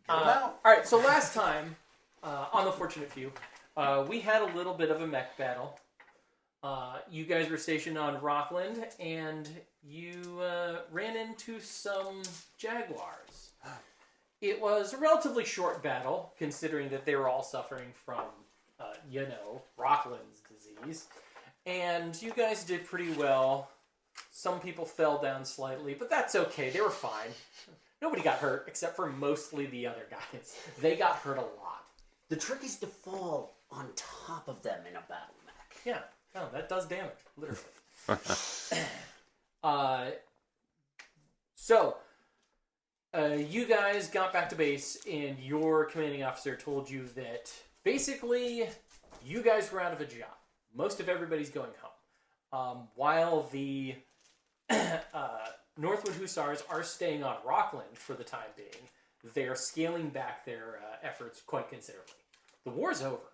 Alright, so last time, on the Fortunate Few, we had a little bit of a mech battle. You guys were stationed on Rockland, and you ran into some jaguars. It was a relatively short battle, considering that they were all suffering from, Rockland's disease. And you guys did pretty well. Some people fell down slightly, but that's okay. They were fine. Nobody got hurt, except for mostly the other guys. They got hurt a lot. The trick is to fall on top of them in a battle mech. Yeah. Oh, that does damage, literally. You guys got back to base, and your commanding officer told you that basically you guys were out of a job. Most of everybody's going home. While the Northwood Hussars are staying on Rockland for the time being, they're scaling back their efforts quite considerably. The war's over.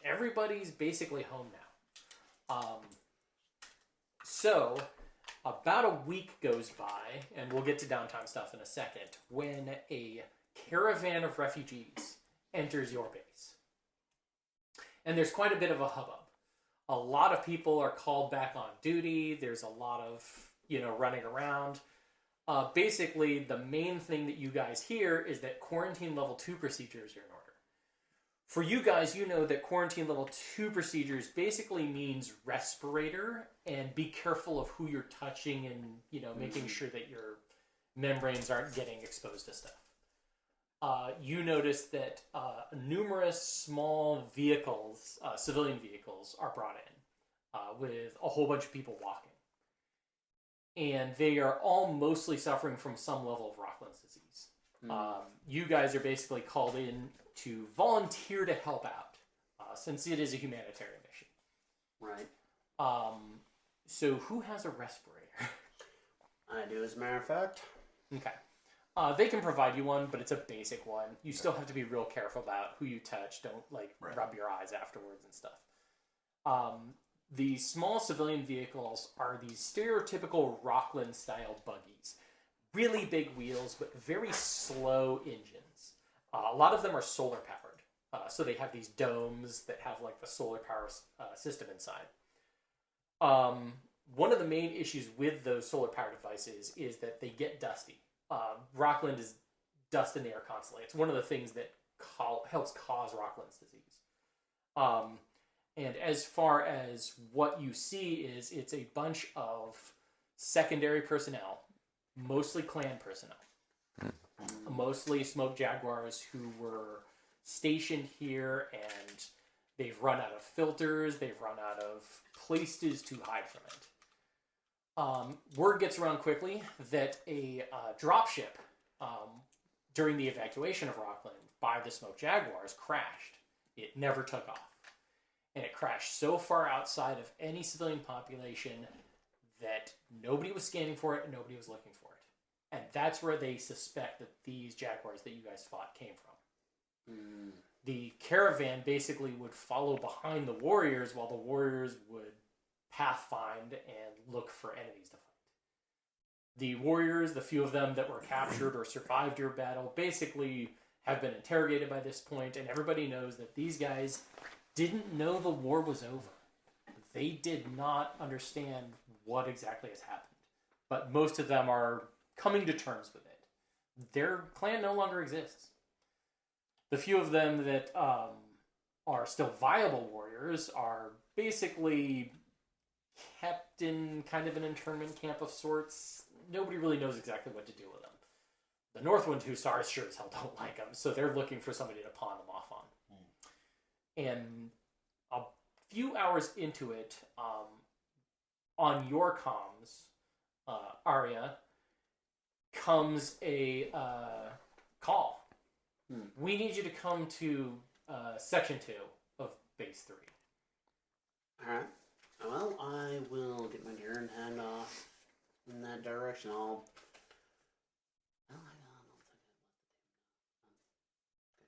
Everybody's basically home now. So, about a week goes by, and we'll get to downtime stuff in a second, when a caravan of refugees enters your base. And there's quite a bit of a hubbub. A lot of people are called back on duty. There's a lot of, running around. Basically, the main thing that you guys hear is that quarantine level 2 procedures are in order. For you guys, you know that quarantine level 2 procedures basically means respirator, and be careful of who you're touching and, making sure that your membranes aren't getting exposed to stuff. You notice that numerous small vehicles, civilian vehicles, are brought in with a whole bunch of people walking. And they are all mostly suffering from some level of Rockland's disease. You guys are basically called in to volunteer to help out, since it is a humanitarian mission. Right. So who has a respirator? I do, as a matter of fact. Okay. They can provide you one, but it's a basic one. You still have to be real careful about who you touch. Don't, rub your eyes afterwards and stuff. The small civilian vehicles are these stereotypical Rockland-style buggies. Really big wheels, but very slow engines. A lot of them are solar-powered. So they have these domes that have, the solar power system inside. One of the main issues with those solar-powered devices is that they get dusty. Rockland is dust in the air constantly. It's one of the things that helps cause Rockland's disease. And as far as what you see is, it's a bunch of secondary personnel, mostly clan personnel, mostly smoke jaguars who were stationed here, and they've run out of filters, they've run out of places to hide from it. Word gets around quickly that a dropship during the evacuation of Rockland by the smoke jaguars crashed. It never took off. And it crashed so far outside of any civilian population that nobody was scanning for it and nobody was looking for it. And that's where they suspect that these jaguars that you guys fought came from. The caravan basically would follow behind the warriors while the warriors would pathfind and look for enemies to fight. The warriors, the few of them that were captured or survived your battle, basically have been interrogated by this point, and everybody knows that these guys didn't know the war was over. They did not understand what exactly has happened. But most of them are coming to terms with it. Their clan no longer exists. The few of them that are still viable warriors are basically kept in kind of an internment camp of sorts. Nobody really knows exactly what to do with them. The Northwind Hussars sure as hell don't like them, so they're looking for somebody to pawn them off on. And a few hours into it, on your comms, Aria, comes a call. We need you to come to Section 2 of Base 3. Alright. Well, I will get my gear and head off in that direction. Go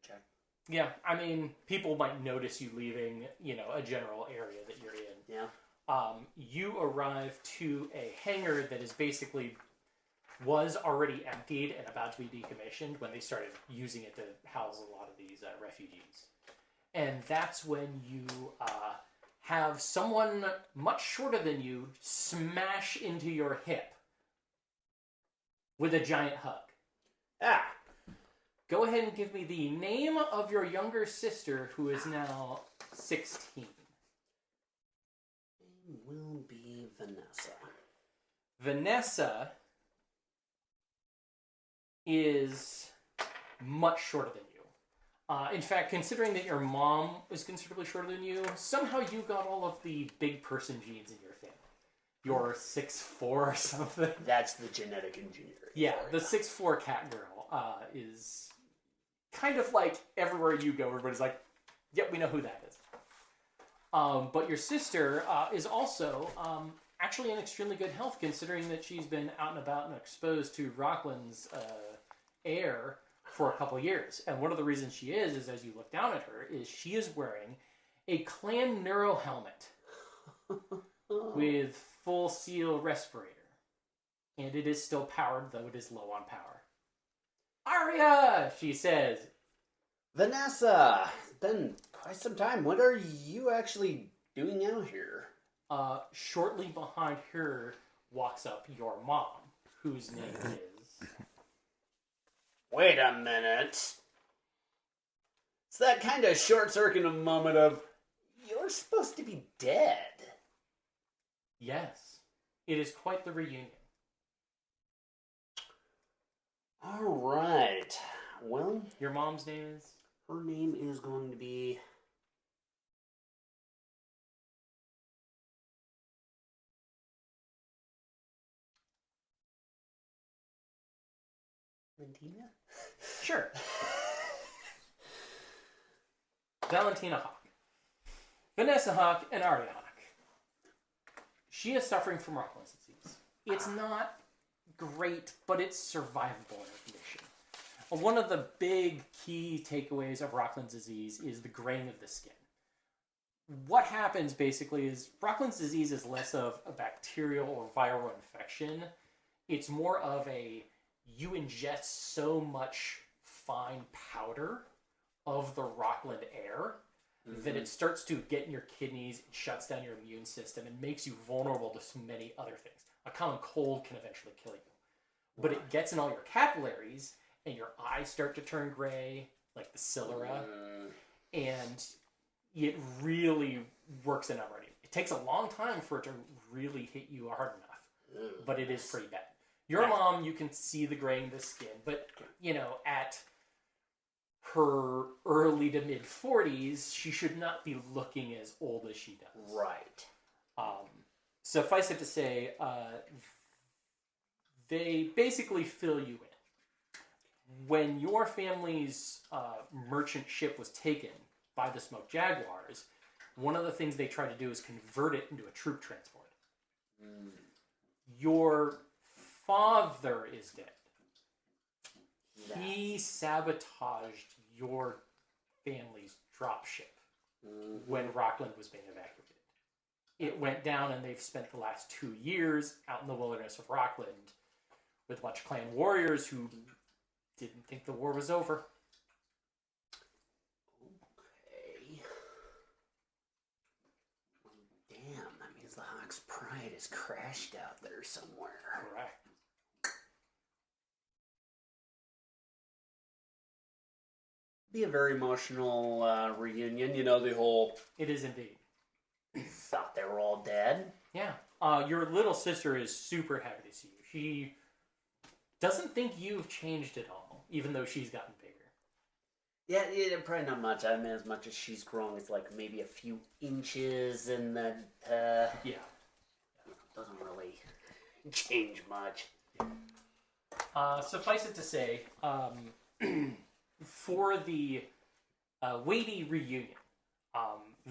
check. Yeah, I mean, people might notice you leaving, a general area that you're in. Yeah. You arrive to a hangar that is basically was already emptied and about to be decommissioned when they started using it to house a lot of these refugees. And that's when you have someone much shorter than you smash into your hip with a giant hug. Ah! Go ahead and give me the name of your younger sister, who is now 16. It will be Vanessa. Vanessa is much shorter than you. In fact, considering that your mom is considerably shorter than you, somehow you got all of the big person genes in your family. You're 6'4" or something. That's the genetic engineering. Yeah, the 6'4" cat girl is kind of like everywhere you go, everybody's like, yep, we know who that is. But your sister is also actually in extremely good health, considering that she's been out and about and exposed to Rockland's air for a couple years. And one of the reasons she is as you look down at her, is she is wearing a clan neuro helmet with full seal respirator. And it is still powered, though it is low on power. Aria, she says. Vanessa, it's been quite some time. What are you actually doing out here? Shortly behind her walks up your mom, whose name is... Wait a minute. It's that kind of short-circuited moment of, you're supposed to be dead. Yes, it is quite the reunion. All right. Well, your mom's name is? Her name is going to be... Valentina? Sure. Valentina Hawke. Vanessa Hawke and Aria Hawk. She is suffering from Rockland's disease. It's not great, but it's survivable in her condition. One of the big key takeaways of Rockland's disease is the graying of the skin. What happens basically is Rockland's disease is less of a bacterial or viral infection. It's more of a, you ingest so much fine powder of the Rockland air that it starts to get in your kidneys, it shuts down your immune system, and makes you vulnerable to so many other things. A common cold can eventually kill you. But it gets in all your capillaries, and your eyes start to turn gray, like the sclera, and it really works a number on you. It takes a long time for it to really hit you hard enough, but it is pretty bad. Your mom, you can see the graying of the skin, but, you know, at her early to mid 40s, she should not be looking as old as she does. Right. Suffice it to say, they basically fill you in. When your family's merchant ship was taken by the Smoke Jaguars, one of the things they tried to do is convert it into a troop transport. Your father is dead. He sabotaged your family's dropship when Rockland was being evacuated. It went down, and they've spent the last 2 years out in the wilderness of Rockland with a bunch of clan warriors who didn't think the war was over. Okay. Well, damn, that means the Hawk's pride is crashed out there somewhere. Correct. Be a very emotional reunion. You know, the whole... It is indeed. Thought they were all dead. Yeah. Your little sister is super happy to see you. She doesn't think you've changed at all, even though she's gotten bigger. Yeah, probably not much. I mean, as much as she's grown, it's like maybe a few inches, and then... Yeah. Doesn't really change much. Suffice it to say, for the weighty reunion,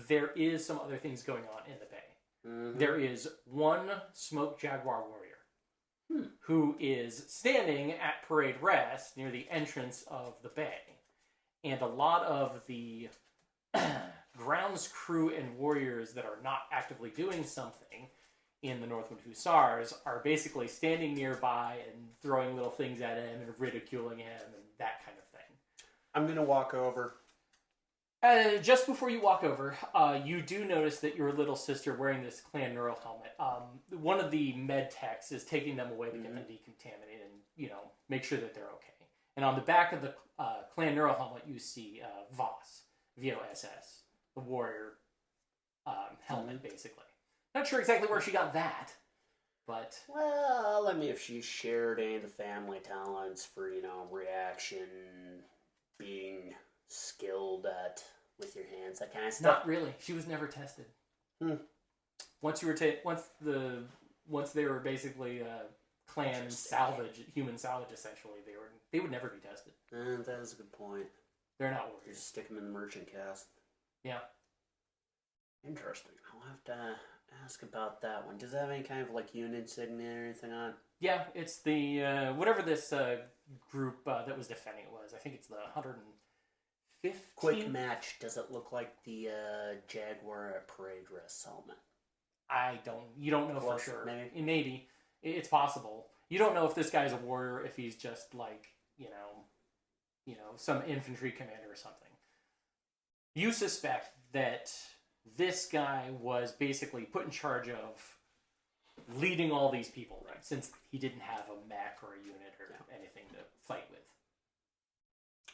there is some other things going on in the bay. There is one Smoke Jaguar warrior who is standing at parade rest near the entrance of the bay. And a lot of the grounds crew and warriors that are not actively doing something in the Northwind Hussars are basically standing nearby and throwing little things at him and ridiculing him and that kind of thing. I'm going to walk over. Just before you walk over, you do notice that your little sister wearing this clan neural helmet. One of the med techs is taking them away to get them decontaminated and, make sure that they're okay. And on the back of the clan neural helmet, you see Voss, VOSS, the warrior helmet, basically. Not sure exactly where she got that, but... Well, if she shared any of the family talents for, reaction, being skilled at with your hands, that kind of stuff. Not really. She was never tested. Once they were basically clan salvage, human salvage, essentially, they would never be tested. That is a good point. They're not warriors. Just stick them in the merchant cast. Yeah. Interesting. I'll have to ask about that one. Does it have any kind of unit insignia or anything on it? Yeah, it's the whatever this group that was defending it was. I think it's the 115th. Quick match. Does it look like the Jaguar parade dress helmet? You don't know for sure. Maybe. It's possible. You don't know if this guy's a warrior, if he's just some infantry commander or something. You suspect that this guy was basically put in charge of leading all these people, right? Since he didn't have a mech or a unit or anything to fight with.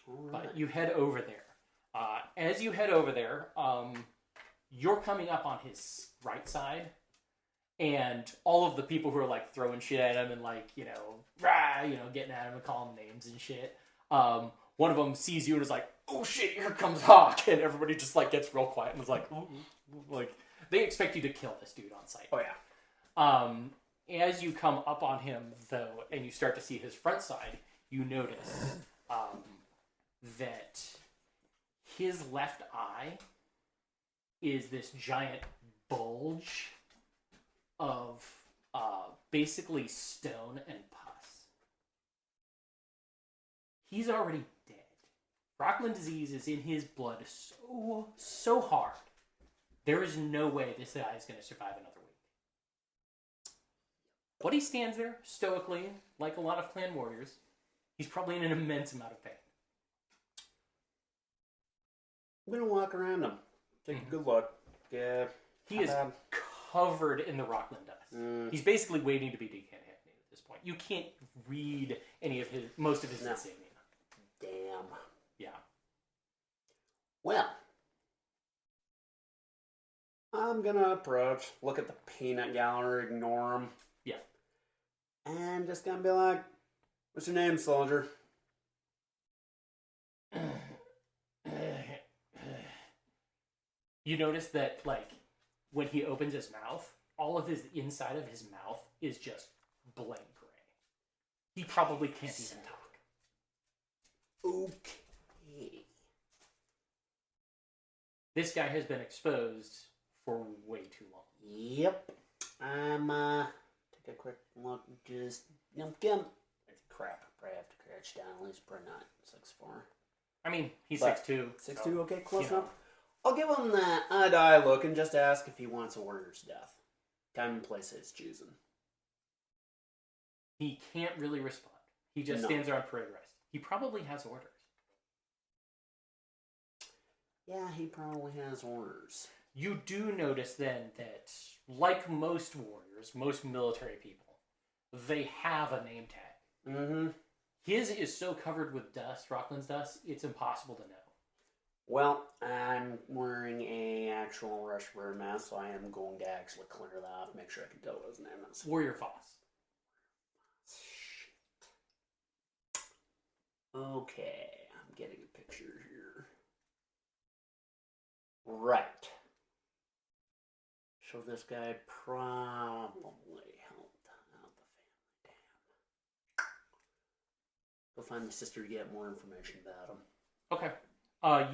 All right. But you head over there. As you head over there, you're coming up on his right side, and all of the people who are throwing shit at him and getting at him and calling him names and shit. One of them sees you and is like, "Oh shit, here comes Hawke," and everybody just gets real quiet and is like, "Ooh." They expect you to kill this dude on sight. Oh yeah. As you come up on him though, and you start to see his front side, you notice that his left eye is this giant bulge of basically stone and pus. He's already dead. Rockland disease is in his blood so hard. There is no way this guy is going to survive another week. But he stands there stoically, like a lot of clan warriors. He's probably in an immense amount of pain. I'm going to walk around him. Take a good look. Yeah. He is covered in the Rockland dust. He's basically waiting to be decontaminated at this point. You can't read most of his insignia. Damn. Yeah. Well, I'm gonna approach, look at the peanut gallery, ignore him. Yeah. And just gonna be like, "What's your name, soldier?" You notice that, when he opens his mouth, all of his inside of his mouth is just blank gray. He probably can't even talk. Okay. This guy has been exposed for way too long. Yep. I'm, take a quick look, just, crap, probably have to crouch down, at least probably not 6'4". I mean, he's 6'2". 6'2", okay, close enough. I'll give him that eye look and just ask if he wants a warrior's death. Time and place his choosing. He can't really respond. He just stands there on parade rest. He probably has orders. Yeah, he probably has orders. You do notice then that, like most warriors, most military people, they have a name tag. Mm-hmm. His is so covered with dust, Rockland's dust, it's impossible to know. Well, I'm wearing a actual respirator mask, so I am going to actually clear that off, make sure I can tell what his name is. Warrior Voss. Shit. Okay, I'm getting a picture here. Right. So this guy probably helped out the family. Damn. Go find the sister to get more information about him. Okay.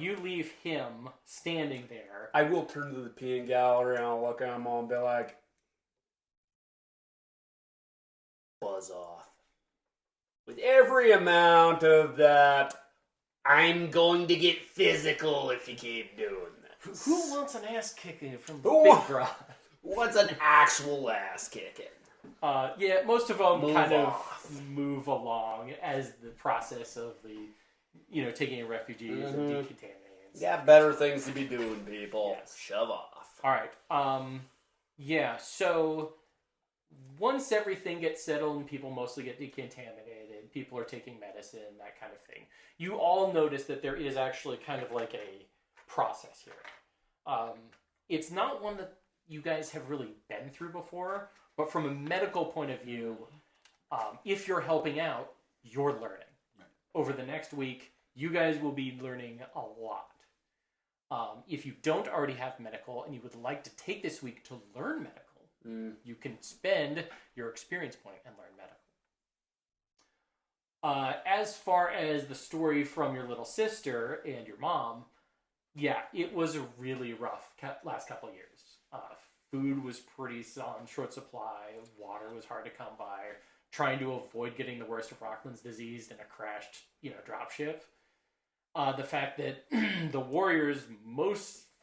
You leave him standing there. I will turn to the peanut gallery and I'll look at him all and be like, buzz off. With every amount of that, I'm going to get physical if you keep doing this. Who wants an ass kicking from Big Bro? What's an actual ass kicking? Yeah, most of them move along as the process of the, taking in refugees and decontaminating. Yeah, better things to be doing, people. Yes. Shove off. All right. Yeah, so once everything gets settled and people mostly get decontaminated, people are taking medicine, that kind of thing, you all notice that there is actually kind of like a process here. It's not one that you guys have really been through before, but from a medical point of view, if you're helping out, you're learning. Right. Over the next week, you guys will be learning a lot. If you don't already have medical and you would like to take this week to learn medical, you can spend your experience point and learn medical. As far as the story from your little sister and your mom, yeah, it was a really rough last couple of years. Food was pretty on short supply. Water was hard to come by. Trying to avoid getting the worst of Rockland's disease in a crashed, dropship. The fact that the warriors,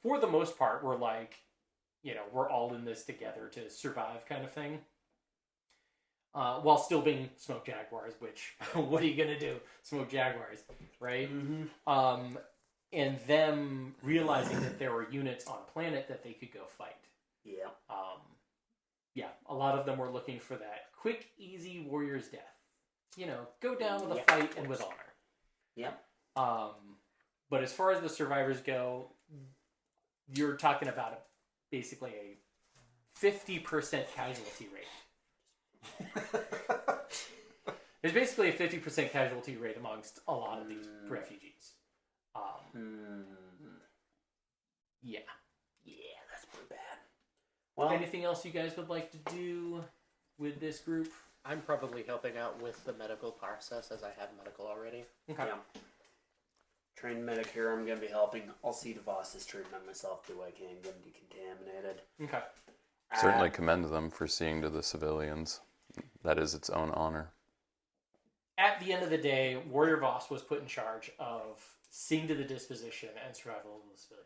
for the most part, were like, we're all in this together to survive kind of thing. While still being smoke jaguars, which, what are you going to do? Smoke jaguars, right? Mm-hmm. And them realizing that there were units on planet that they could go fight. Yeah. Yeah, a lot of them were looking for that quick, easy warrior's death. Go down with a fight and with honor. Yep. But as far as the survivors go, you're talking about basically a 50% casualty rate. There's basically a 50% casualty rate amongst a lot of these refugees. Yeah. Yeah, that's pretty bad. Well, anything else you guys would like to do with this group? I'm probably helping out with the medical process as I have medical already. Okay. Yeah. Trained medic here, I'm going to be helping. I'll see Voss's treatment myself, do I can, get him decontaminated. Okay. Certainly commend them for seeing to the civilians. That is its own honor. At the end of the day, Warrior Voss was put in charge of seeing to the disposition and survival of the civilians.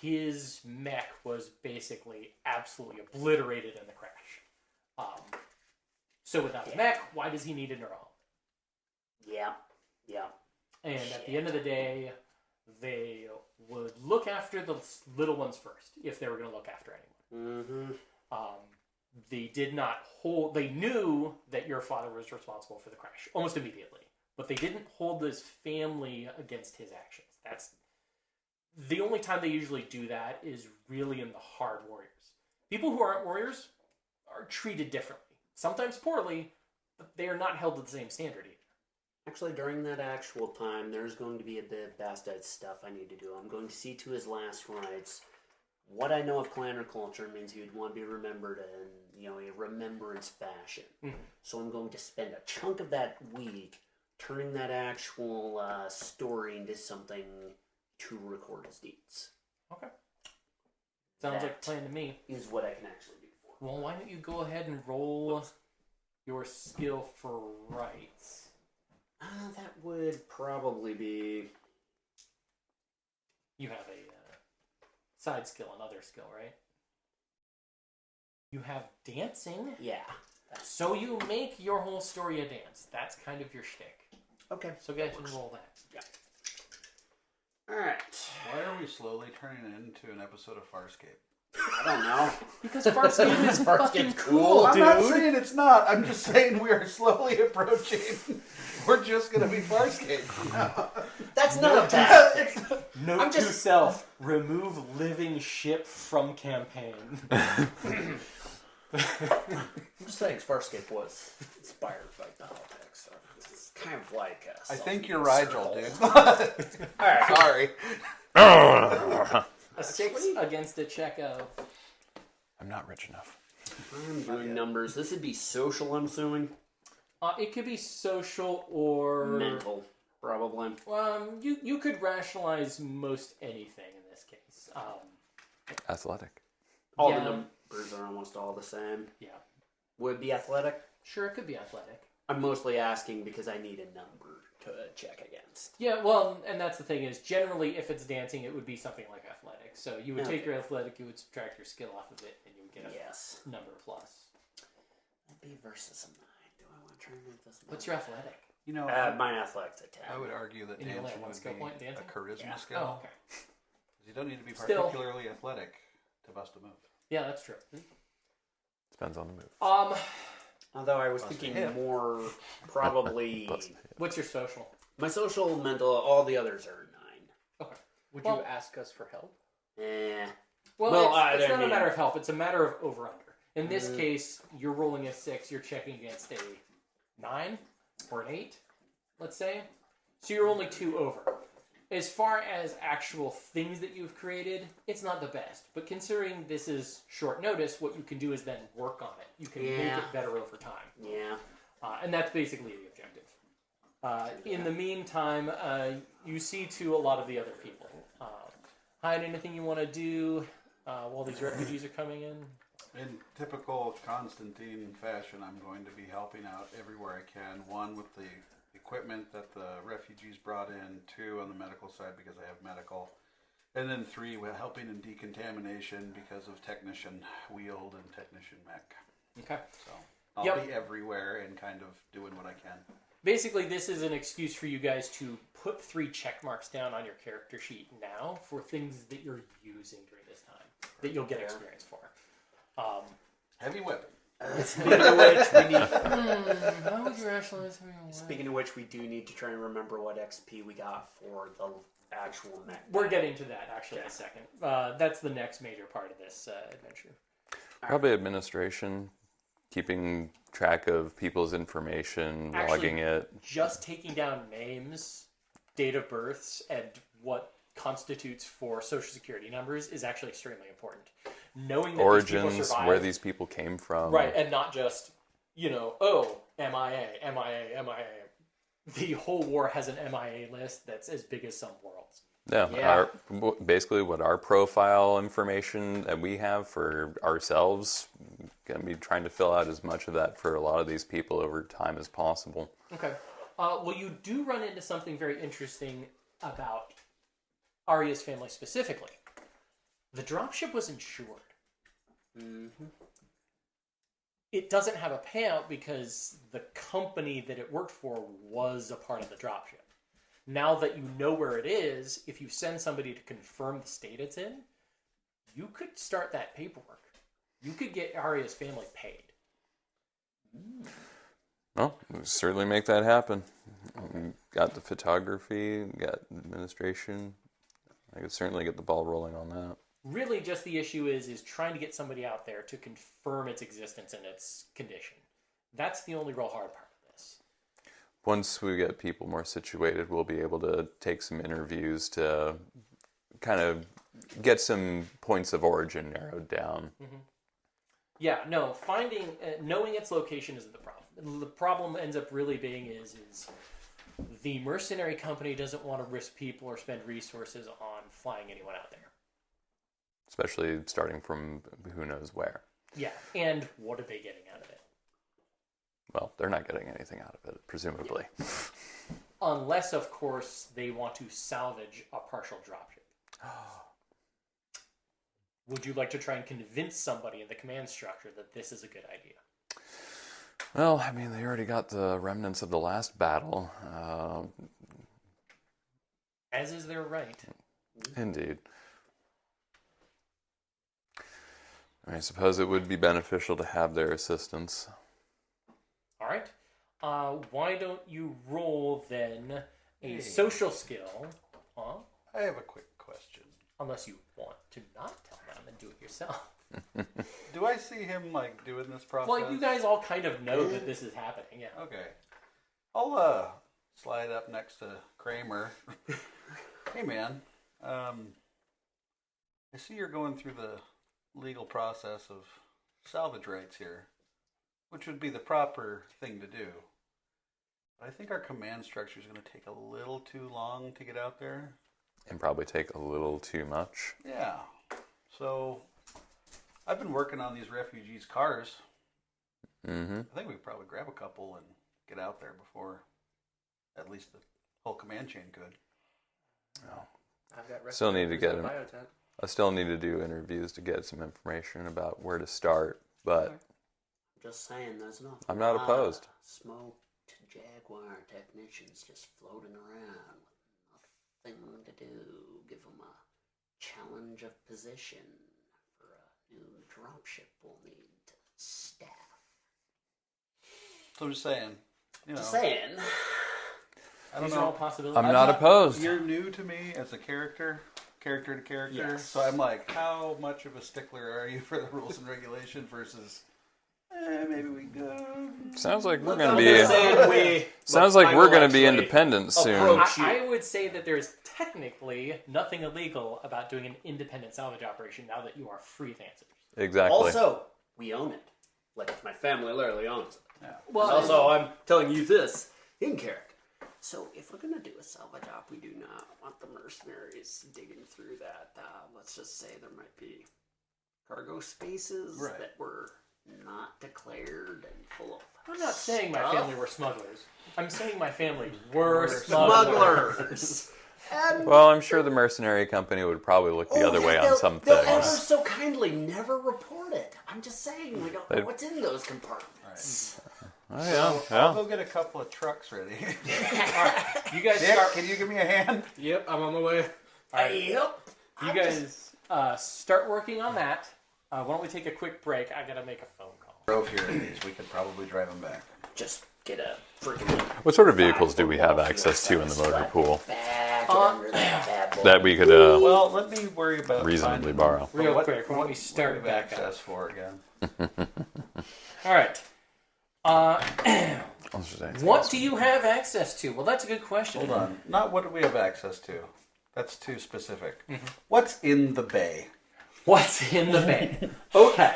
His mech was basically absolutely obliterated in the crash. So without a mech, why does he need a neurohome? Yeah. Yeah. And at the end of the day, they would look after the little ones first, if they were going to look after anyone. Mm-hmm. They did not hold... They knew that your father was responsible for the crash, almost immediately. But they didn't hold his family against his actions. That's... The only time they usually do that is really in the hard warriors. People who aren't warriors are treated differently. Sometimes poorly, but they are not held to the same standard either. Actually, during that actual time, there's going to be a bit of bastard stuff I need to do. I'm going to see to his last rites. What I know of clanner culture means he would want to be remembered in, a remembrance fashion. Mm-hmm. So I'm going to spend a chunk of that week turning that actual story into something to record his deeds. Okay. Sounds like a plan to me. Is what I can actually do for him. Well, why don't you go ahead and roll your skill for rights? That would probably be... You have a side skill, another skill, right? You have dancing? Yeah. So you make your whole story a dance. That's kind of your shtick. Okay. So go ahead and roll that. Yeah. Alright. Why are we slowly turning it into an episode of Farscape? I don't know. Because Farscape is fucking cool, I'm dude. not saying it's not. I'm just saying we are slowly approaching. We're just going to be Farscape. No. That's not a bad thing. Note to self, remove living ship from campaign. I'm just saying Farscape was inspired by politics. So it's kind of like I think you're Rigel, dude. Alright. Sorry. A 6 against a check of... I'm not rich enough. I'm doing numbers. This would be social, I'm assuming? It could be social or... Mental, probably. You could rationalize most anything in this case. Athletic. All the numbers are almost all the same. Yeah. Would it be athletic? Sure, it could be athletic. I'm mostly asking because I need a number to check against. Yeah, well, and that's the thing is, generally, if it's dancing, it would be something like athletics. So you would take your athletic, you would subtract your skill off of it, and you would get a number plus. That'd be versus a 9. Do I want to try and make this? What's your athletic? You know, my athletic's a 10. I would argue that And you only dancing have one would skill be point, dancing? a charisma Yeah. skill. Oh, okay. You don't need to be Still. particularly athletic to bust a move. Yeah, that's true. Depends on the move. Although I was Bust a thinking hip. more probably What's your social? my social, mental, all the others are 9. Okay. Would Well- you ask us for help? Well, Well, it's I not a mean- matter of help. It's a matter of over/under. In this case, you're rolling a 6. You're checking against a 9 or an 8, let's say. So you're only 2 over. As far as actual things that you've created, it's not the best. But considering this is short notice, what you can do is then work on it. You can make it better over time. Yeah. And that's basically the objective. In the meantime, you see to a lot of the other people. Hide anything you want to do while these refugees are coming in? In typical Konstantine fashion, I'm going to be helping out everywhere I can. 1, with the equipment that the refugees brought in. 2, on the medical side because I have medical. And then 3, with helping in decontamination because of technician wheeled and technician mech. Okay. So I'll be everywhere and kind of doing what I can. Basically, this is an excuse for you guys to put 3 check marks down on your character sheet now for things that you're using during this time that you'll get experience for. Heavy weapon. Speaking of which, we need. How would you rationalize having a Speaking of which, we do need to try and remember what XP we got for the actual mech. We're getting to that actually in a second. That's the next major part of this adventure. Probably administration, keeping track of people's information, Actually, logging it. Just taking down names, date of births, and what constitutes for social security numbers is actually extremely important. Knowing that these people Origins, survived, where these people came from. right, and not just, MIA, MIA, MIA. The whole war has an MIA list that's as big as some worlds. Yeah, basically what our profile information that we have for ourselves, going to be trying to fill out as much of that for a lot of these people over time as possible. Okay. Well, you do run into something very interesting about Aria's family specifically. The dropship was insured. Mm-hmm. It doesn't have a payout because the company that it worked for was a part of the dropship. Now that you know where it is, if you send somebody to confirm the state it's in, you could start that paperwork. You could get Aria's family paid. Well, we certainly make that happen. We got the photography, got administration. I could certainly get the ball rolling on that. Really, just the issue is trying to get somebody out there to confirm its existence and its condition. That's the only real hard part of this. Once we get people more situated, we'll be able to take some interviews to kind of get some points of origin narrowed down. Mm-hmm. Yeah, no, knowing its location isn't the problem. The problem ends up really being is the mercenary company doesn't want to risk people or spend resources on flying anyone out there. Especially starting from who knows where. Yeah, and what are they getting out of it? Well, they're not getting anything out of it, presumably. Yeah. Unless, of course, they want to salvage a partial dropship. Would you like to try and convince somebody in the command structure that this is a good idea? Well, I mean, they already got the remnants of the last battle. As is their right. Indeed. I suppose it would be beneficial to have their assistance. All right. Why don't you roll then a social skill? Huh? I have a quick question. Unless you want to not tell them and do it yourself. Do I see him doing this process? Well, you guys all kind of know that this is happening, yeah. Okay. I'll slide up next to Kramer. Hey man, I see you're going through the legal process of salvage rights here, which would be the proper thing to do. But I think our command structure is going to take a little too long to get out there. And probably take a little too much. Yeah. So I've been working on these refugees' cars. Mm-hmm. I think we could probably grab a couple and get out there before at least the whole command chain could. I've got Still need to get respirators him. on Biotent. I still need to do interviews to get some information about where to start, but Just saying, there's not. I'm not opposed. Smoked Jaguar technicians just floating around with nothing to do. Give them a challenge of position for a new dropship we'll need to staff. So I'm just saying. Just saying. I don't These are all know. possibilities. I'm not opposed. You're new to me as a character to character. Yes. So I'm like, how much of a stickler are you for the rules and regulation versus maybe we go. Sounds like we're Look, going to I'm be. just saying Sounds like we're going to be independent soon. approach- I would say that there's technically nothing illegal about doing an independent salvage operation now that you are freelancers. Exactly. Also, we own it. Like, my family literally owns it. Yeah. Well, And also, I'm telling you this in character. So, if we're going to do a salvage op, we do not want the mercenaries digging through that. Let's just say there might be cargo spaces Right. that were not declared and full of I'm not saying my stuff. family were smugglers. I'm saying my family were smugglers. smugglers. And Well, I'm sure the mercenary company would probably look the other way on some they'll ever things. so kindly never report it. I'm just saying, we don't know They'd- what's in those compartments. Oh, yeah. I'll Yeah. go get a couple of trucks ready. You guys Dick, start. can you give me a hand? Yep, I'm on my way. Yep. You guys start working on that. Why don't we take a quick break? I gotta make a phone call. Drove here in these. We could probably drive them back. Just get a freaking. What sort of vehicles do we have access to in the motor pool Back under that bad boy. that we could Well, let me worry about reasonably finding borrow? Real what- quick, why don't we what start we have back up? access for again? All right. Let's just ask What this. do you have access to? Well, that's a good question. Hold on. Not what do we have access to. That's too specific. Mm-hmm. What's in the bay? What's in the bay? Okay.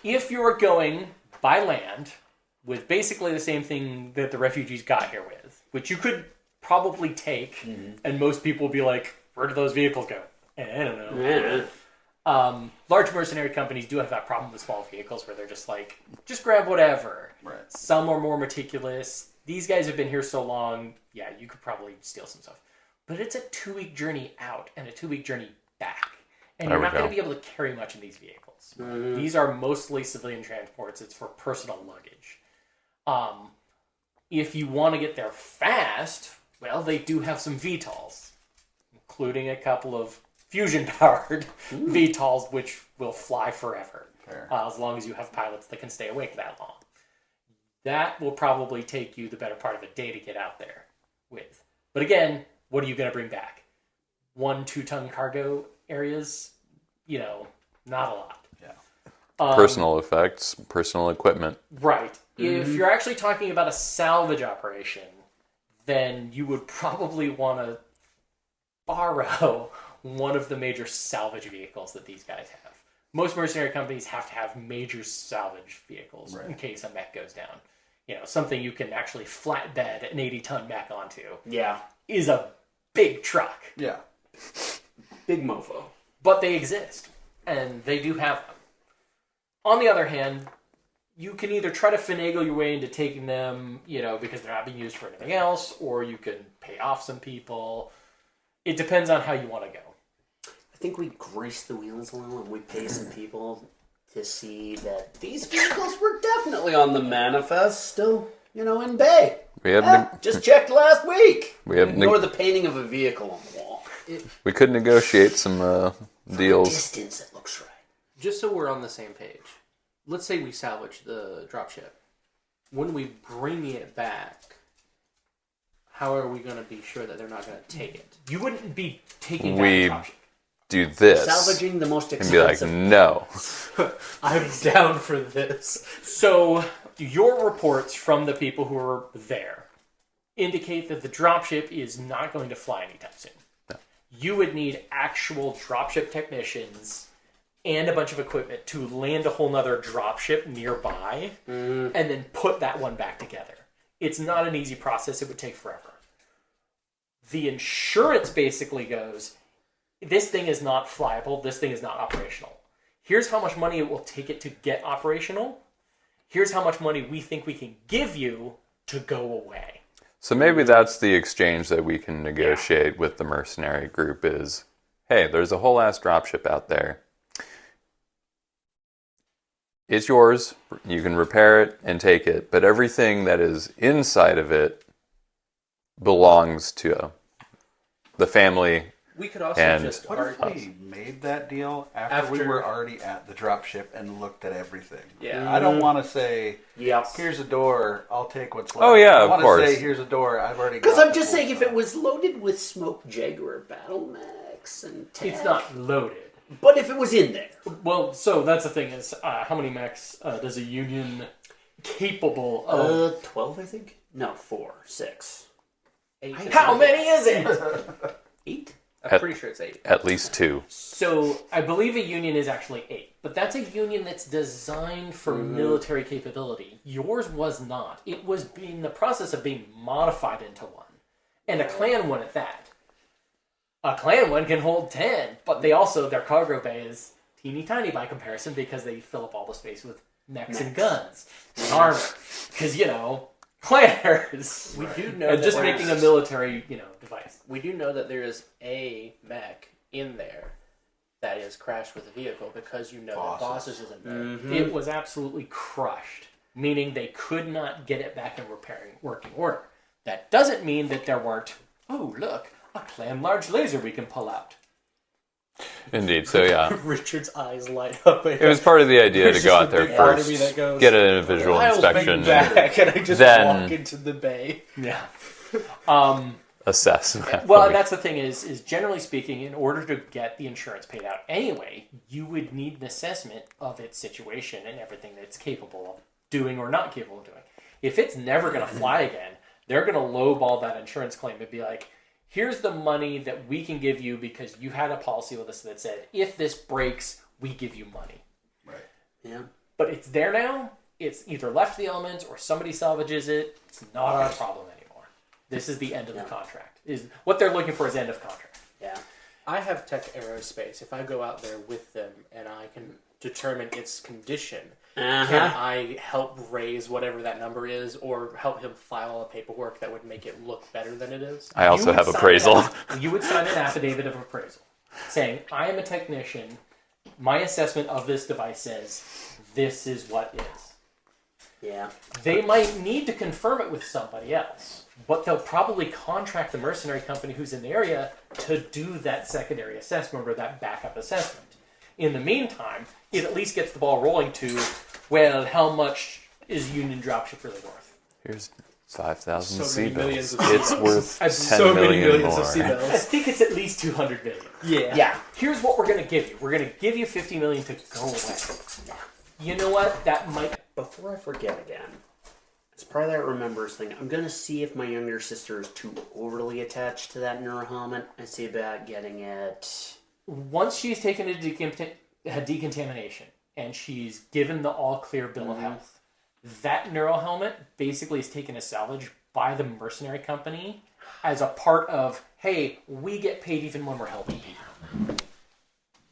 If you're going by land with basically the same thing that the refugees got here with, which you could probably take, and most people will be like, where do those vehicles go? I don't know. Yeah. Large mercenary companies do have that problem with small vehicles where they're just like, just grab whatever. Right. Some are more meticulous. These guys have been here so long, yeah, you could probably steal some stuff. But it's a 2-week journey out and a 2-week journey back. And There you're we not going go. to be able to carry much in these vehicles. These are mostly civilian transports. It's for personal luggage. If you want to get there fast, well, they do have some VTOLs, including a couple of fusion-powered VTOLs, which will fly forever. Fair. As long as you have pilots that can stay awake that long. That will probably take you the better part of a day to get out there with. But again, what are you going to bring back? 1-2 ton cargo areas? You know, not a lot. Yeah. Personal effects, personal equipment. Right. If you're actually talking about a salvage operation, then you would probably want to borrow one of the major salvage vehicles that these guys have. Most mercenary companies have to have major salvage vehicles in case a mech goes down. You know, something you can actually flatbed an 80-ton mech onto Yeah. is a big truck. Yeah. Big mofo. But they exist, and they do have them. On the other hand, you can either try to finagle your way into taking them, you know, because they're not being used for anything else, or you can pay off some people. It depends on how you want to go. I think we grease the wheels a little and we pay some people to see that these vehicles were definitely on the manifest, still, you know, in bay. We have Just checked last week. we have Ignore the painting of a vehicle on the wall. we could negotiate some From a deals. distance, it looks right. Just so we're on the same page, let's say we salvage the dropship. When we bring it back, how are we going to be sure that they're not going to take it? You wouldn't be taking We back the dropship. do this Salvaging the most and be like, expensive. no. I'm down for this. So, your reports from the people who are there indicate that the dropship is not going to fly anytime soon. No. You would need actual dropship technicians and a bunch of equipment to land a whole nother dropship nearby and then put that one back together. It's not an easy process. It would take forever. The insurance basically goes, this thing is not flyable. This thing is not operational. Here's how much money it will take it to get operational. Here's how much money we think we can give you to go away. So maybe that's the exchange that we can negotiate with the mercenary group is, hey, there's a whole ass dropship out there. It's yours. You can repair it and take it. But everything that is inside of it belongs to the family. We could also And- just What if we made that deal after we were already at the dropship and looked at everything? Yeah. I don't want to say, Yep. here's a door, I'll take what's left. Oh, yeah, I of want course. to say, here's a door, I've already got Because I'm the just full saying, if it stuff. was loaded with smoke Jaguar battle mechs and tech, It's not loaded. But if it was in there, Well, so that's the thing is, how many mechs does a Union capable of? 12, I think. No, 4, 6. 8. How many is it? 8. I'm pretty sure it's 8. At least 2. So I believe a Union is actually 8, but that's a Union that's designed for military capability. Yours was not. It was in the process of being modified into one, and a clan one at that. A clan one can hold 10, but they also, their cargo bay is teeny tiny by comparison because they fill up all the space with mechs and guns and armor. Because, clanners. We do know And that just there's- making a military, device. We do know that there is a mech in there that is crashed with a vehicle because that Voss's is in there. It was absolutely crushed, meaning they could not get it back in working order. That doesn't mean that there weren't, oh, look, a clan large laser we can pull out. Indeed. So yeah, Richard's eyes light up. it was part of the idea to There's go just out a there big part of first, me that goes, get a visual I'll inspection, be back, and I just then- walk into the bay. Yeah. assess. Well, and that's the thing is generally speaking, in order to get the insurance paid out anyway, you would need an assessment of its situation and everything that it's capable of doing or not capable of doing. If it's never going to fly again, they're going to lowball that insurance claim and be like, here's the money that we can give you because you had a policy with us that said, if this breaks, we give you money. Right. Yeah. But it's there now. It's either left the elements or somebody salvages it. It's not our problem anymore. This is the end of the contract. Is what they're looking for is end of contract. Yeah. I have Tech Aerospace. If I go out there with them and I can determine its condition, can I help raise whatever that number is or help him file a paperwork that would make it look better than it is? I also You would have sign appraisal. You would sign an affidavit of appraisal saying, I am a technician. My assessment of this device says this is what is. Yeah. They might need to confirm it with somebody else, but they'll probably contract the mercenary company who's in the area to do that secondary assessment or that backup assessment. In the meantime, it at least gets the ball rolling to, well, how much is Union dropship really worth? Here's 5,000 So sea many millions bills. of It's worth 10 so many million millions more. of sea I bells. think it's at least 200 million. Yeah. Yeah, here's what we're going to give you. We're going to give you 50 million to go away. You know what? That might... Before I forget again, as part of that remembers thing, I'm going to see if my younger sister is too overly attached to that neurohelmet and see about getting it. Once she's taken a decontamination and she's given the all-clear bill of health, that neural helmet basically is taken as salvage by the mercenary company as a part of, hey, we get paid even when we're helping people.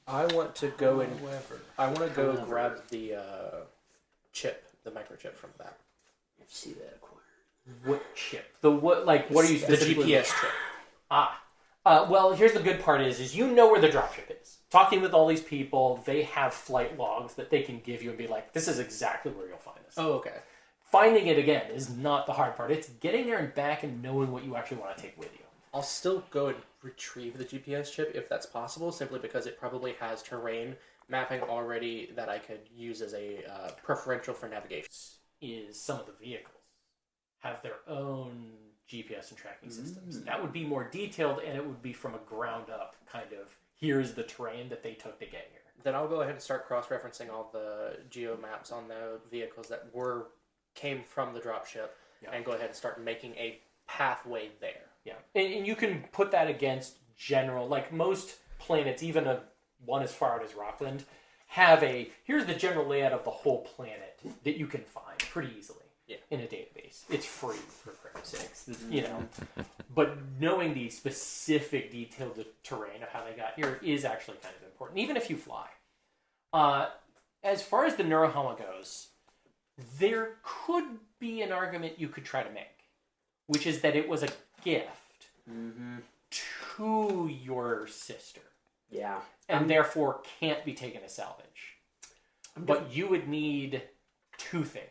I want to go and grab the chip, the microchip from that. See that acquired. What chip? What are you The specifically... GPS chip. Well, here's the good part is you know where the dropship is. Talking with all these people, they have flight logs that they can give you and be like, this is exactly where you'll find us. Oh, okay. Finding it again is not the hard part. It's getting there and back and knowing what you actually want to take with you. I'll still go and retrieve the GPS chip if that's possible, simply because it probably has terrain mapping already that I could use as a preferential for navigation. Is some of the vehicles have their own GPS and tracking systems. That would be more detailed and it would be from a ground up kind of, here's the terrain that they took to get here. Then I'll go ahead and start cross-referencing all the geo maps on the vehicles that came from the dropship, and go ahead and start making a pathway there. Yeah, and you can put that against general, like most planets, even one as far out as Rockland, have here's the general layout of the whole planet that you can find pretty easily in a database. It's free, for Christ's sakes, but knowing the specific detailed terrain of how they got here is actually kind of important, even if you fly. As far as the neurohelmet goes, there could be an argument you could try to make. which is that it was a gift Mm-hmm. to your sister, Yeah. and therefore can't be taken as salvage. But you would need two things.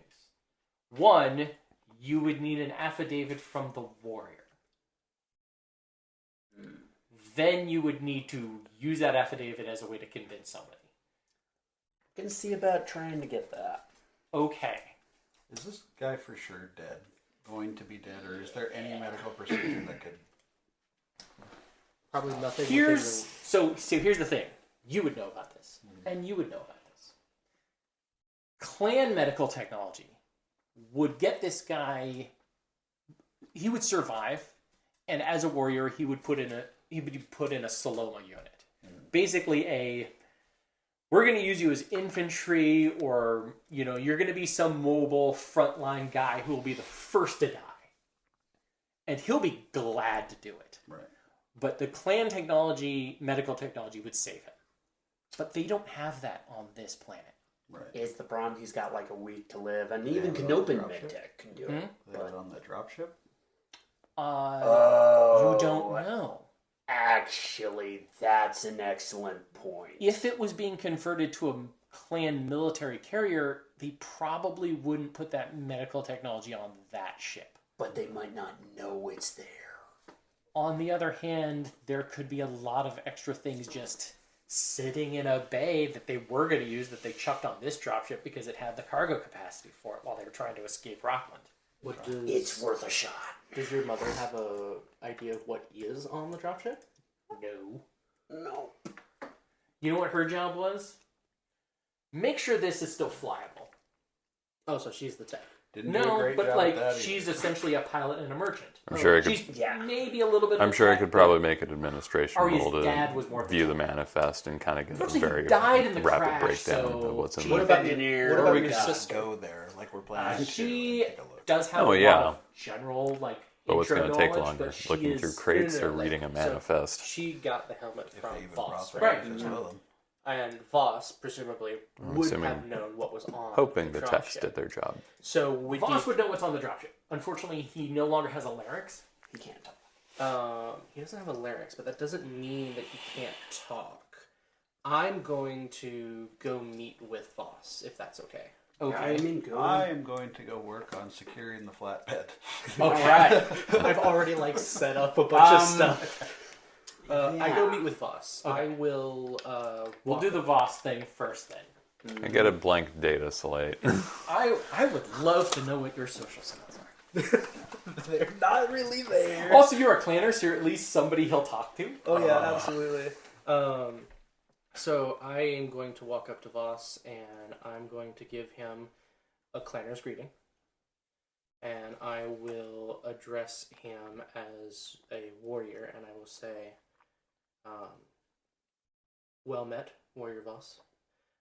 One, you would need an affidavit from the warrior. Then you would need to use that affidavit as a way to convince somebody. I can see about trying to get that. Okay. Is this guy for sure dead? Going to be dead, or is there any medical procedure that could? Probably nothing. So here's the thing. You would know about this, and you would know about this. Clan medical technology would get this guy. He would survive, and as a warrior, he would be put in a Saloma unit. Basically, we're going to use you as infantry, or you're going to be some mobile frontline guy who will be the first to die, and he'll be glad to do it. Right. But the clan technology, medical technology, would save him. But they don't have that on this planet. Right. Is the problem he's got like a week to live, and even Canopen dropship? Medtech can do it. They were on the dropship. You don't know. Actually, that's an excellent point. If it was being converted to a clan military carrier, they probably wouldn't put that medical technology on that ship. But they might not know it's there. On the other hand, there could be a lot of extra things just sitting in a bay that they were going to use that they chucked on this dropship because it had the cargo capacity for it while they were trying to escape Rockland. It's worth a shot. Does your mother have a idea of what is on the dropship? No. You know what her job was? Make sure this is still flyable. Oh, so she's the tech. Didn't do a great but job like at that she's either. essentially a pilot and a merchant. I'm sure I could. She's maybe a little bit. I'm of sure I tech, could but probably make an administration Aria's role dad was more to view the manifest and kind of get a Unfortunately, very he died in the rapid crash, breakdown so of what's in What there. about engineer? What about about your your sister? Go there, like we're planning to. She and take a look. does have Oh, a yeah. lot of general But what's intro going to take knowledge, longer? but she Looking is- through crates or like, reading a so manifest? She got the helmet If from they even Voss, brought right? the manifest with them. And Voss presumably I'm would assuming- have known what was on. Hoping the the techs dropship. did their job. So with Voss would know what's on the dropship. Unfortunately, he no longer has a larynx. He can't talk. he doesn't have a larynx, but that doesn't mean that he can't talk. I'm going to go meet with Voss, if that's okay. I mean, go. I am going to go work on securing the flatbed. All right. I've already set up a bunch of stuff. I go yeah. meet with Voss. Okay. I will. We'll do the Voss thing first then. I get a blank data slate. I would love to know what your social skills are. They're not really there. Also, you're a clanner, so you're at least somebody he'll talk to. Oh yeah, absolutely. So I am going to walk up to Voss and I'm going to give him a clanner's greeting. And I will address him as a warrior, and I will say, well met, Warrior Voss.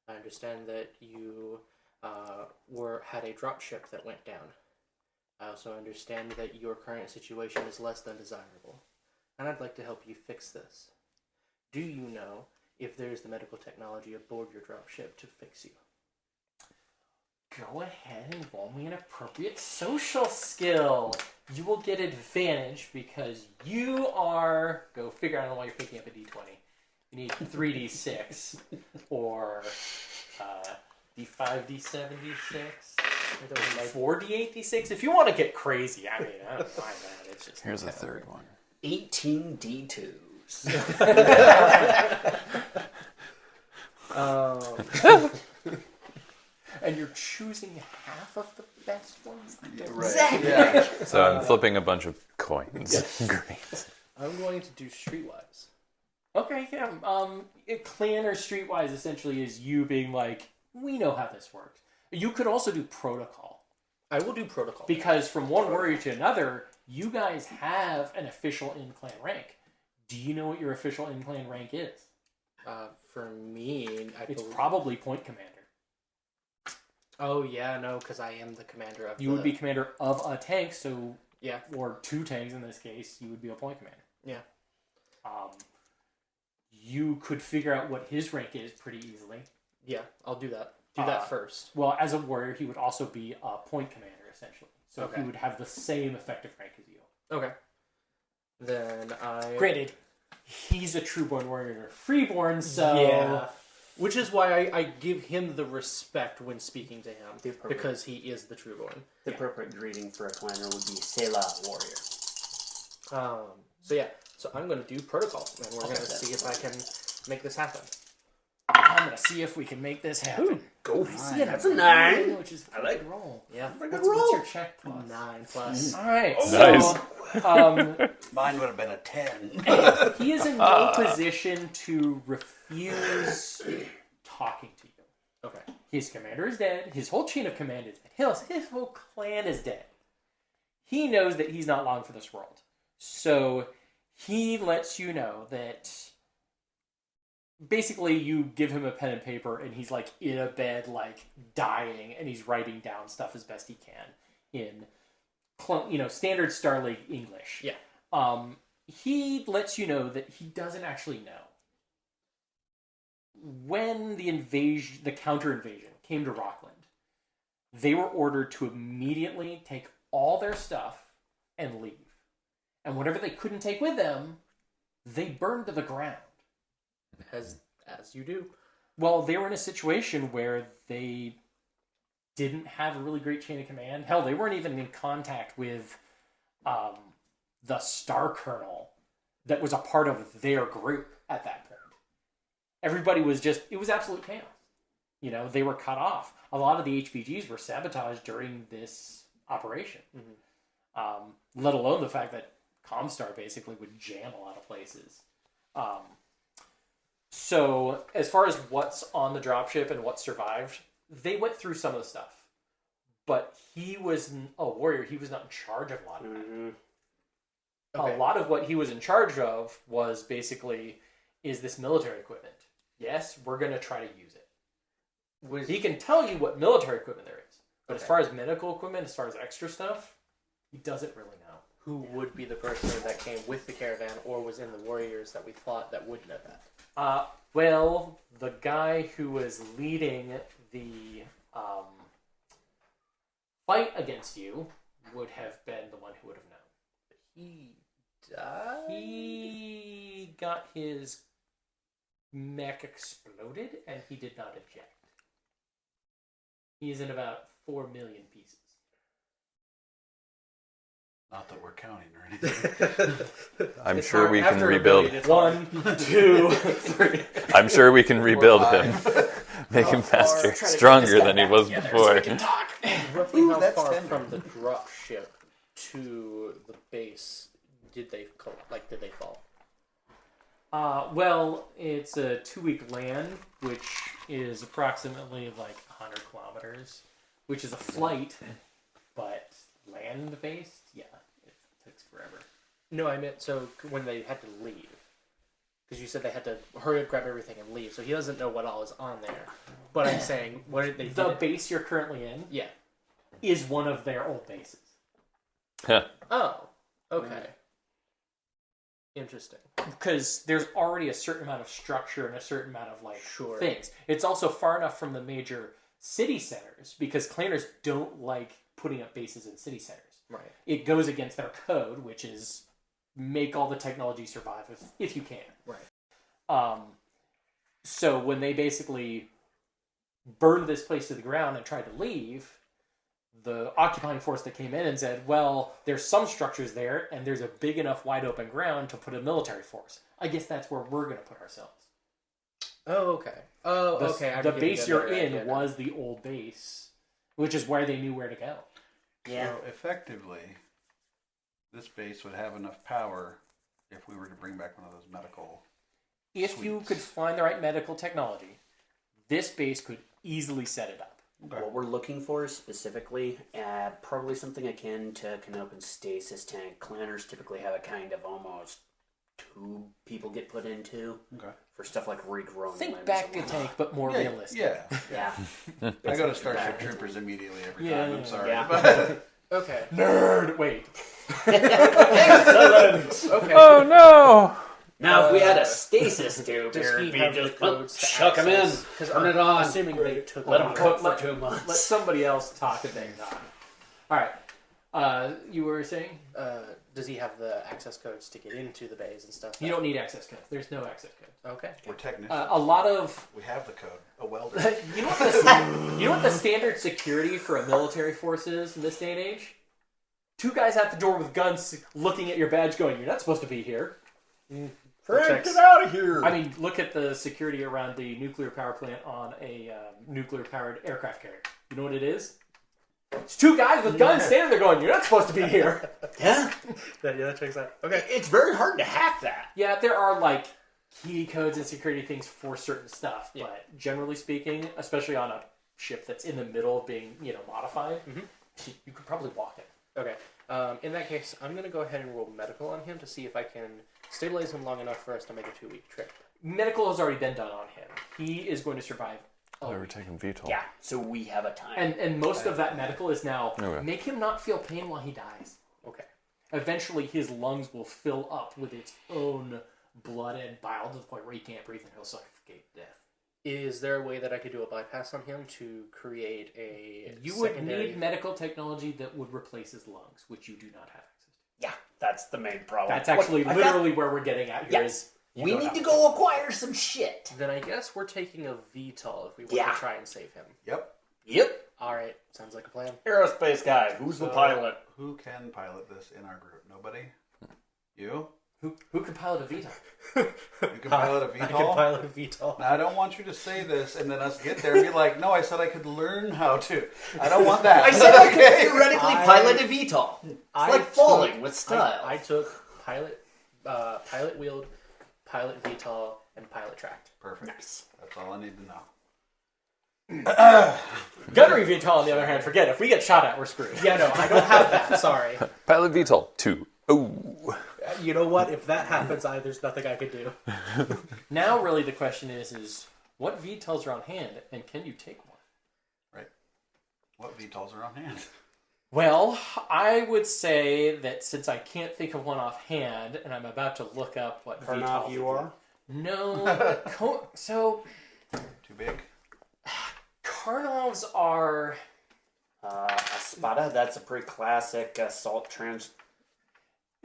I understand that you had a dropship that went down. I also understand that your current situation is less than desirable, and I'd like to help you fix this. Do you know if there's the medical technology aboard your dropship to fix you? Go ahead and roll me an appropriate social skill. You will get advantage because you are... Go figure, I don't know why you're picking up a d20. You need 3d6 or d5, d7, d6, 4d8, d6. If you want to get crazy, I mean, I don't mind that. It's just Here's a third one. 18 D2s. And you're choosing half of the best ones? Exactly. Yeah. So I'm flipping a bunch of coins. Great. I'm going to do streetwise. Okay, yeah. Clan or streetwise essentially is you being like, we know how this works. You could also do protocol. I will do protocol. Because from one warrior to another, you guys have an official in-clan rank. Do you know what your official in-clan rank is? For me, It's probably point commander. Oh yeah, no, because I am the commander of. You would be commander of a tank, so Yeah. or two tanks in this case. You would be a point commander. Yeah. You could figure out what his rank is pretty easily. Yeah, I'll do that. Do that first. Well, as a warrior, he would also be a point commander essentially. So Okay. he would have the same effective rank as you. Okay. Then I... Granted, he's a trueborn warrior and a freeborn, so... Yeah. Which is why I give him the respect when speaking to him, The appropriate- because he is the trueborn. The appropriate greeting for a clanner would be Selah, warrior. So I'm going to do protocol, and we're going to see if I can make this happen. I'm going to see if we can make this happen. Go See, That's a 9. Which is I like- good roll. Yeah. What's your check plus? 9+. All right. Nice. So, Mine would have been a 10. he is in no position to refuse talking to you. Okay. His commander is dead. His whole chain of command is dead. His whole clan is dead. He knows that he's not long for this world. So he lets you know that basically you give him a pen and paper and he's like in a bed, like dying, and he's writing down stuff as best he can in, standard Star League English. Yeah. He lets you know that he doesn't actually know. When the counter invasion came to Rockland, they were ordered to immediately take all their stuff and leave. And whatever they couldn't take with them, they burned to the ground. As you do. Well, they were in a situation where they didn't have a really great chain of command. Hell, they weren't even in contact with the Star Colonel that was a part of their group at that point. Everybody was it was absolute chaos. They were cut off. A lot of the HPGs were sabotaged during this operation. Mm-hmm. Let alone the fact that Comstar basically would jam a lot of places. So, as far as what's on the dropship and what survived, they went through some of the stuff. But he was a warrior. He was not in charge of a lot of that. Mm-hmm. Okay. A lot of what he was in charge of was basically, is this military equipment? Yes, we're going to try to use it. He can tell you what military equipment there is. But as far as medical equipment, as far as extra stuff, he doesn't really know. Who would be the person that came with the caravan or was in the warriors that we thought that would know that? Well, the guy who was leading the fight against you would have been the one who would have known. He died? He got his mech exploded, and he did not eject. He's in about 4 million pieces. Not that we're counting or anything. I'm sure we can rebuild. 1, 2, 3. I'm sure we can rebuild him. 5. Make him faster, stronger than he was before. Roughly Ooh, how that's far tender. from the dropship to the base did they fall? Well, it's a 2-week land, which is approximately like 100 kilometers, which is a flight, but land-based, yeah, it takes forever. No, I meant so when they had to leave. Because you said they had to hurry up, grab everything, and leave. So he doesn't know what all is on there. But I'm saying, what did they The base you're currently in Yeah. is one of their old bases. Oh, okay. Interesting. Because there's already a certain amount of structure and a certain amount of Sure. things. It's also far enough from the major city centers because clanners don't like putting up bases in city centers. Right. It goes against their code, which is make all the technology survive if you can. Right. So when they basically burned this place to the ground and tried to leave, the occupying force that came in and said, well, there's some structures there, and there's a big enough wide open ground to put a military force. I guess that's where we're going to put ourselves. Oh, okay. Oh, okay. The base you're in was the old base, which is where they knew where to go. Yeah. So effectively, this base would have enough power if we were to bring back one of those medical. If you suites. could find the right medical technology, this base could easily set it up. Okay. What we're looking for is specifically probably something akin to a Canopian stasis tank. Clanners typically have a kind of almost tube people get put into Okay. for stuff like regrowing Think limbs back and to whatnot. tank, but more Yeah, realistic. Yeah. Yeah. I go to Starship Troopers immediately every Yeah, time. yeah, I'm sorry. yeah. But Okay. Nerd! Wait. Okay. Oh no! Now, if we had a stasis tube Does here, he it'd be have the just codes to chuck him in, access? 'Cause turn I'm it on, assuming they took let him them cook for let- 2 months. Let somebody else talk and then talk. Alright. You were saying? Does he have the access codes to get into the bays and stuff? You don't need access codes. There's no access codes. Okay. We're technicians. A lot of We have the code. A welder. you know what the standard security for a military force is in this day and age? 2 guys at the door with guns, looking at your badge, going, "You're not supposed to be here." Frank, get out of here! I mean, look at the security around the nuclear power plant on a nuclear-powered aircraft carrier. You know what it is? It's 2 guys with guns standing there going, "You're not supposed to be here." Yeah. that checks out. Okay. It's very hard to hack that. Yeah, there are like key codes and security things for certain stuff, but generally speaking, especially on a ship that's in the middle of being, modified, you could probably walk it. Okay. In that case, I'm going to go ahead and roll medical on him to see if I can stabilize him long enough for us to make a 2-week trip. Medical has already been done on him. He is going to survive. We're taking VTOL. Yeah, so we have a time. And most of that medical is now Okay. make him not feel pain while he dies. Okay. Eventually, his lungs will fill up with its own blood and bile to the point where he can't breathe and he'll suffocate to death. Is there a way that I could do a bypass on him to create a You would secondary... need medical technology that would replace his lungs, which you do not have access to. Yeah, that's the main problem. That's actually literally where we're getting at here. Yeah. Is We need to go acquire some shit. Then I guess we're taking a VTOL if we want Yeah. to try and save him. Yep. Alright, sounds like a plan. Aerospace guy. Who's the pilot? Who can pilot this in our group? Nobody? You? Who could pilot a VTOL? You can pilot a I VTOL? can pilot a VTOL. Now, I don't want you to say this and then us get there and be like, no, I said I could learn how to. I don't want that. I said I could Okay? theoretically pilot a VTOL. It's like falling with style. I took pilot wheeled, pilot VTOL, and pilot tracked. Perfect. Nice. That's all I need to know. Gunnery VTOL, on the other hand, forget it. If we get shot at, we're screwed. Yeah, no, I don't have that. Sorry. Pilot VTOL 2. Oh. You know what? If that happens, there's nothing I could do. Now, really, the question is what VTOLs are on hand, and can you take one? Right. What VTOLs are on hand? Well, I would say that since I can't think of one offhand, and I'm about to look up what Karnov VTOL you are? No. So, Too big? Karnovs are... A Spada, that's a pretty classic assault trans.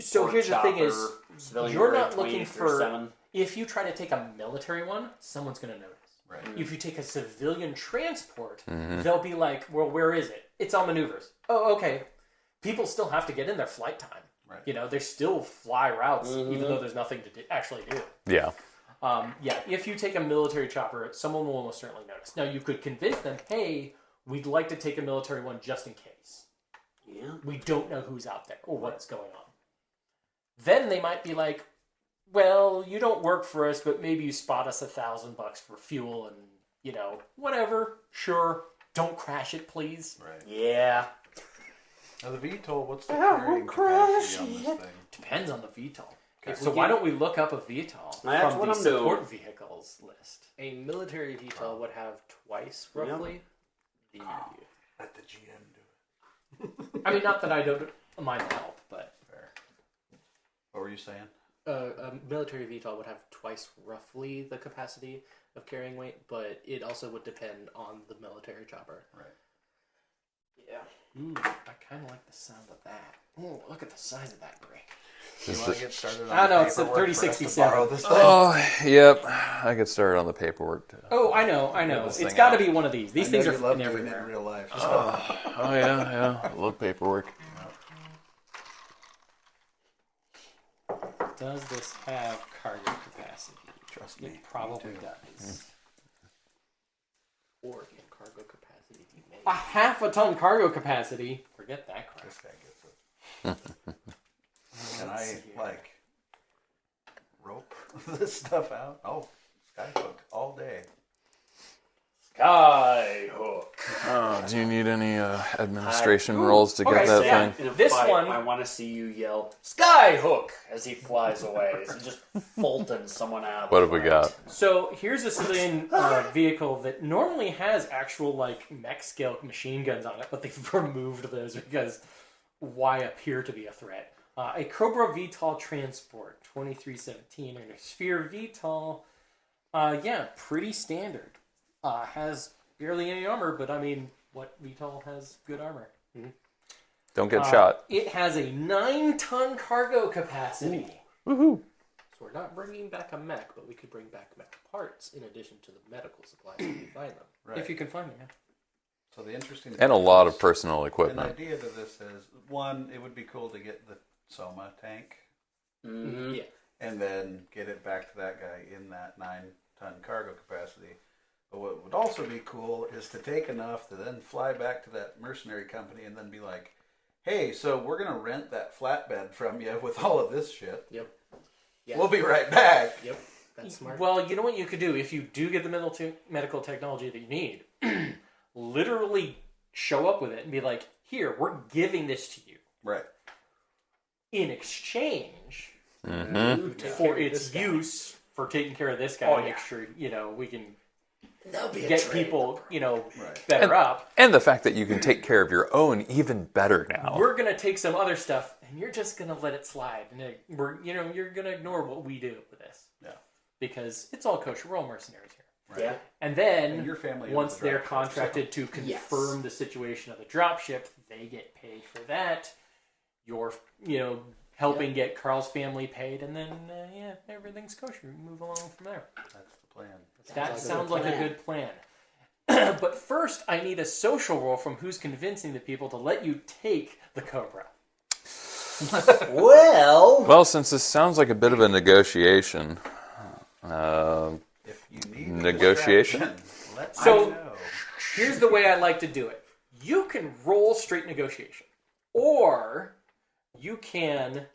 So here's the thing is, civilian you're grade not looking for... 23-7. If you try to take a military one, someone's going to notice. Right. If you take a civilian transport, they'll be like, well, where is it? It's on maneuvers. Oh, okay. People still have to get in their flight time. Right. They still fly routes, even though there's nothing to actually do. Yeah. If you take a military chopper, someone will almost certainly notice. Now, you could convince them, hey, we'd like to take a military one just in case. Yeah. We don't know who's out there or what's going on. Then they might be like, well, you don't work for us, but maybe you spot us $1,000 for fuel and, whatever. Sure. Don't crash it, please. Right. Yeah. Now, the VTOL, what's the carrying capacity on this thing? Depends on the VTOL. Okay. So why don't we look up a VTOL That's from what the I'm doing. support vehicles list? A military VTOL would have twice, roughly, the... Let the GM do it. I mean, not that I don't mind the help, but... Fair. What were you saying? A military VTOL would have twice, roughly, the capacity of carrying weight, but it also would depend on the military chopper. Right. Yeah. Ooh, I kind of like the sound of that. Oh, look at the size of that brick. You want to get started on I know, it's a paperwork for us to 3067. borrow this thing? Oh, yep. I get started on the paperwork too. Oh, I know. this It's thing got to out. be one of these. These I things know are you love fucking doing it in everywhere. real life. Oh yeah. I love paperwork. Does this have cargo capacity? Trust me. It probably me too. does. Or can cargo capacity be made? A half a ton cargo capacity. Forget that crap. This guy gets it. Can I, rope this stuff out? Oh, skyhook all day. Skyhook. Oh, do you need any administration roles to get okay, that yeah. thing? In a This fight, one- I want to see you yell "Skyhook" as he flies away. As he just Fulton someone out. What have we got? So here's a civilian vehicle that normally has actual mech scale machine guns on it, but they've removed those because why appear to be a threat? A Cobra VTOL transport 2317 and a Sphere VTOL. Pretty standard. Has barely any armor, but I mean, what VTOL has good armor? Don't get shot. It has a 9-ton cargo capacity. So we're not bringing back a mech, but we could bring back mech parts in addition to the medical supplies if we find them. Right. If you can find them, yeah. So the interesting And a thing lot is, of personal an equipment. idea to this is, one, it would be cool to get the Soma tank Mm-hmm. Yeah. and then get it back to that guy in that 9-ton cargo capacity. But what would also be cool is to take enough to then fly back to that mercenary company and then be like, hey, so we're going to rent that flatbed from you with all of this shit. Yep. Yeah. We'll be right back. Yep. That's smart. Well, you know what you could do if you do get the medical technology that you need? Literally show up with it and be like, here, we're giving this to you. Right. In exchange Mm-hmm. for its use for taking care of this guy. Make sure, we can get people, Right. better up. And the fact that you can take care of your own even better now. We're going to take some other stuff and you're just going to let it slide. And you're going to ignore what we do with this. Yeah. Because it's all kosher. We're all mercenaries here. Right. Yeah. And then, And your family owns once the they're dropship, contracted to confirm the situation of the dropship, they get paid for that. You're, helping get Carl's family paid, and then, everything's kosher. We move along from there. That's the plan. That sounds like a good plan. But first, I need a social roll from who's convincing the people to let you take the Cobra. Well, since this sounds like a bit of a negotiation, If you need Negotiation? distraction, let So- me know. Here's the way I like to do it. You can roll straight negotiation. Or you can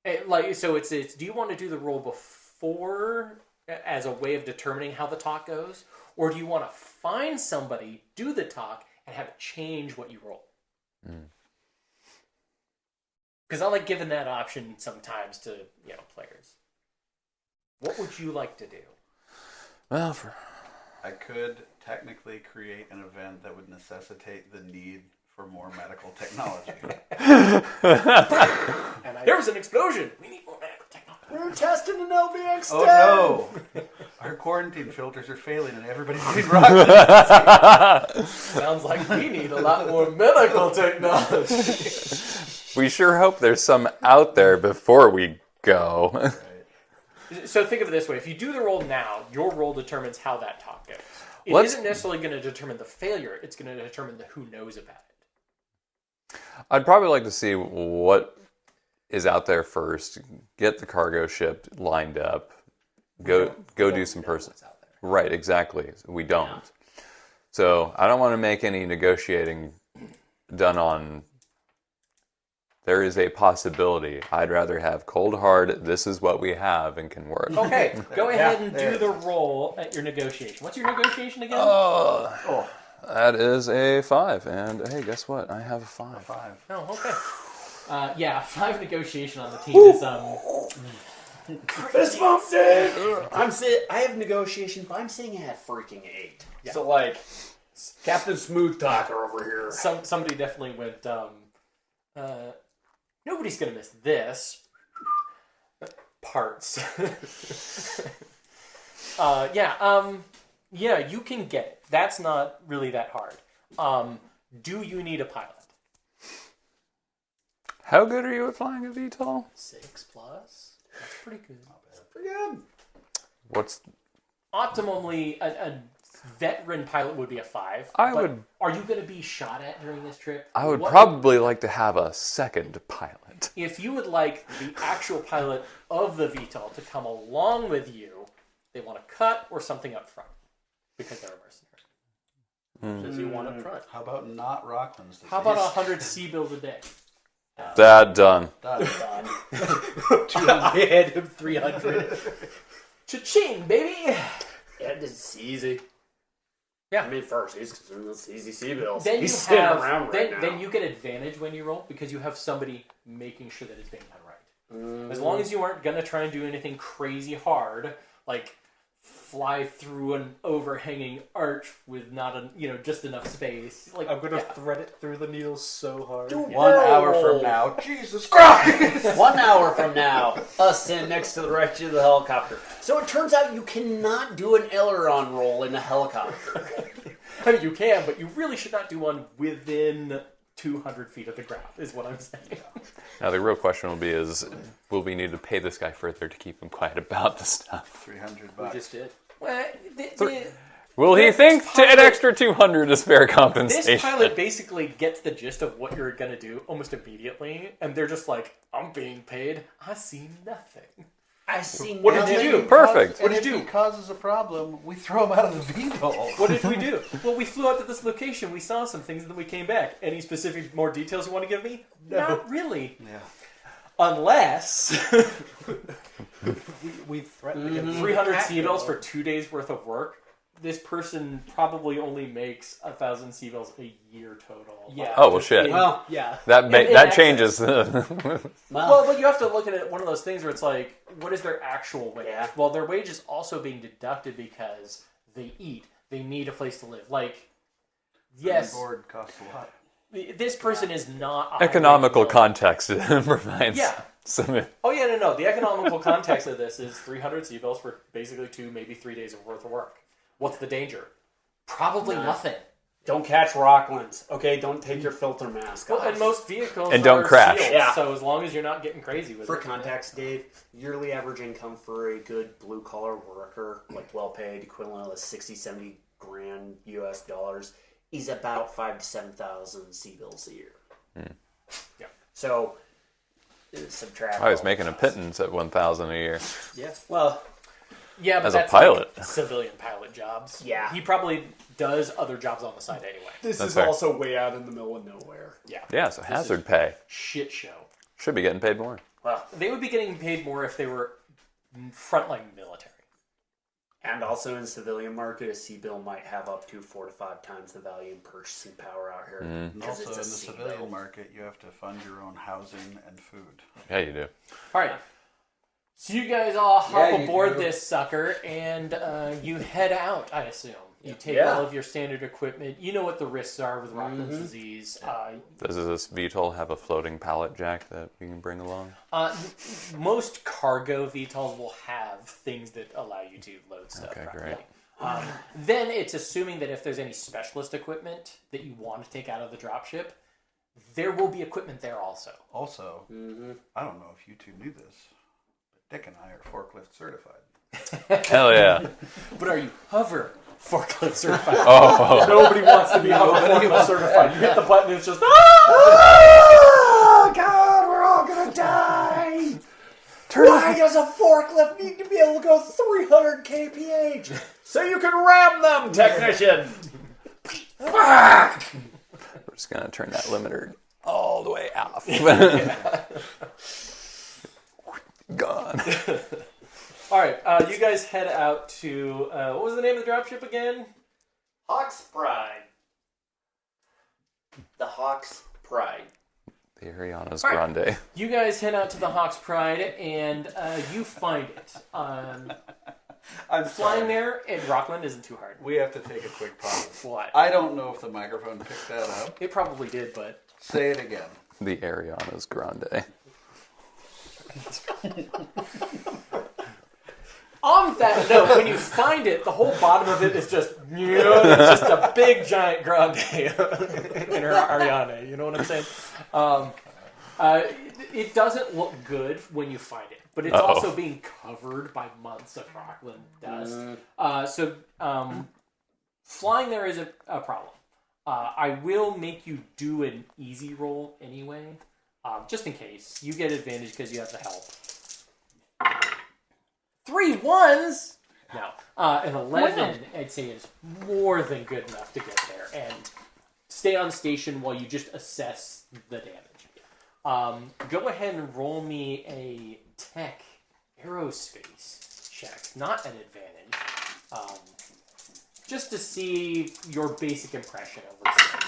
it's do you want to do the roll before as a way of determining how the talk goes, or do you want to find somebody, do the talk, and have it change what you roll? Because I like giving that option sometimes to players. What would you like to do? well, I could technically create an event that would necessitate the need for more medical technology. There was an explosion. We need more medical technology. We're testing an LVX. Oh no! Our quarantine filters are failing and everybody's getting rocked. Sounds like we need a lot more medical technology. we sure hope there's some out there before we go. So think of it this way. If you do the roll now, your roll determines how that talk goes. It isn't necessarily going to determine the failure. It's going to determine the who knows about it. I'd probably like to see what is out there first. Get the cargo ship lined up. Go do some person. Right, exactly. We don't. Yeah. So I don't want to make any negotiating done on. There is a possibility. I'd rather have cold hard. This is what we have and can work. Okay, go ahead and do the roll at your negotiation. What's your negotiation again? That is a 5. And hey, guess what? I have a 5. 5. Oh, okay. 5 negotiation on the team is Fist bump, dude! I have negotiation, but I'm saying I have freaking 8. Yeah. So Captain Smooth Talker over here. Somebody definitely went. Nobody's gonna miss this. Parts. You can get it. That's not really that hard. Do you need a pilot? How good are you at flying a VTOL? 6+. That's pretty good. That's pretty good. What's optimally a veteran pilot would be a 5. I would. Are you going to be shot at during this trip? I would probably like to have a second pilot. If you would like the actual pilot of the VTOL to come along with you, they want a cut or something up front because they're a mercenary. Does he want up front? How about not Rockland's disease? How about 100 sea bills a day? That done. Done. I had him 300. Cha-ching, baby! Yeah, it's easy. Yeah. I mean, first, he's considering those easy sea bills. Then he's you sitting have, around right then now. you get advantage when you roll because you have somebody making sure that it's being done right. As long as you aren't going to try and do anything crazy hard, like fly through an overhanging arch with not just enough space. Like I'm gonna thread it through the needles so hard. 1 hour from now, Jesus Christ! 1 hour from now, us sitting next to the wreckage of the helicopter. So it turns out you cannot do an aileron roll in a helicopter. I mean, you can, but you really should not do one within 200 feet of the ground, is what I'm saying. Now the real question will be will we need to pay this guy further to keep him quiet about the stuff? $300. We just did. Well, Will he think an extra 200 is fair compensation? this pilot basically gets the gist of what you're going to do almost immediately, and they're just like, I'm being paid. I see nothing. I see. What did you do? Perfect. What And did you if do? he causes a problem, we throw him out of the VTOL. What did we do? Well, we flew out to this location, we saw some things, and then we came back. Any specific more details you want to give me? No. Not really. Yeah. Unless We threatened to get 300 seabells for 2 days worth of work. This person probably only makes 1,000 seabells a year total. Yeah. Oh, well, shit. Well, Yeah. That excess. changes. Well, but you have to look at it one of those things where it's like, what is their actual wage? Yeah. Well, their wage is also being deducted because they eat. They need a place to live. Like, yes, Board costs a lot. this person is not... Economical $100 million. context provides Yeah. some... Oh, yeah, no. The economical context of this is 300 seabells for basically 2, maybe 3 days of worth of work. What's the danger? Probably nothing. don't catch Rockland. Okay, don't take your filter mask off. Well, and most vehicles And don't are crash. sealed, Yeah. so as long as you're not getting crazy with For it. context, Dave, yearly average income for a good blue collar worker, like well paid, equivalent of 60, 70 grand US dollars, is about 5,000 to 7,000 C-bills a year. Yeah. So, subtract. I was all making a those. pittance at 1,000 a year. Yeah. Well, Yeah, but As a that's pilot. like civilian pilot jobs. Yeah. He probably does other jobs on the side anyway. this That's is fair. also way out in the middle of nowhere. Yeah. Yeah, so hazard pay. Shit show. Should be getting paid more. Well, They would be getting paid more if they were frontline military. and also in the civilian market, a C-bill might have up to 4 to 5 times the value in purchasing power out here. And Because also in the it's a C-bill. civilian market, you have to fund your own housing and food. Yeah, you do. All right. So you guys all hop Yeah, you aboard do. this sucker, and you head out, I assume. You take Yeah. all of your standard equipment. You know what the risks are with Rockland's disease. Does this VTOL have a floating pallet jack that we can bring along? Most cargo VTOLs will have things that allow you to load stuff. Okay, properly. great. Then it's assuming that if there's any specialist equipment that you want to take out of the dropship, there will be equipment there also. Also, I don't know if you two knew this, but Dick and I are forklift certified. Hell yeah. But are you hover forklift certified? Oh, Nobody wants to be hover forklift certified. You hit the button, it's just, Oh, God, we're all gonna die! Why does a forklift need to be able to go 300 kph? So you can ram them, technician! Fuck! we're just going to turn that limiter all the way off. Gone. All right, you guys head out to, what was the name of the dropship again? Hawk's Pride. The Hawk's Pride. The Ariana's All right. Grande. You guys head out to the Hawk's Pride, and you find it. I'm Flying sorry. there in Rockland isn't too hard. We have to take a quick pause. What? I don't know if the microphone picked that up. It probably did, but... Say it again. The Ariana's Grande. On that note, when you find it, the whole bottom of it is just, it's just a big giant grande in her Ariane. You know what I'm saying? It doesn't look good when you find it, but it's also being covered by months of Rockland dust. So flying there is a problem. I will make you do an easy roll anyway, just in case. You get advantage because you have the help. 3 1s! No. An 11, I'd say, is more than good enough to get there. And stay on station while you just assess the damage. Go ahead and roll me a tech aerospace check. Not an advantage. Just to see your basic impression of what's there.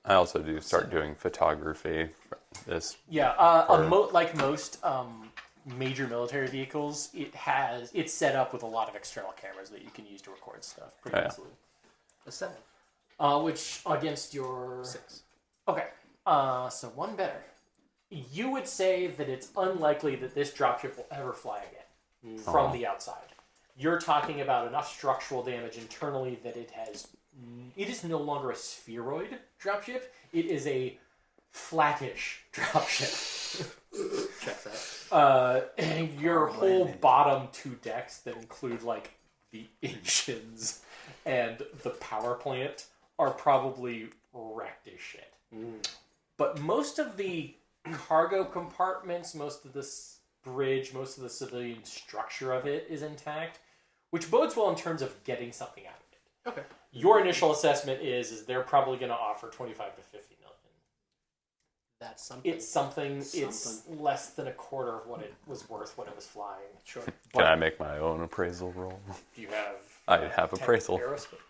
I also do start doing photography. Yeah, like most major military vehicles, it's set up with a lot of external cameras that you can use to record stuff pretty easily. A 7. Which against your 6. Okay, so one better. You would say that it's unlikely that this dropship will ever fly again from the outside. You're talking about enough structural damage internally that it has no longer a spheroid dropship. It is a flattish dropship. Checks out. And your whole bottom 2 decks that include like the engines and the power plant are probably wrecked as shit. But most of the cargo compartments, most of the bridge, most of the civilian structure of it is intact, which bodes well in terms of getting something out of it. Okay. Your initial assessment is they're probably going to offer 25 to 50 million. That's something. It's something. It's less than a quarter of what it was worth when it was flying. Sure. Can I make my own appraisal roll? Do you have? I have appraisal.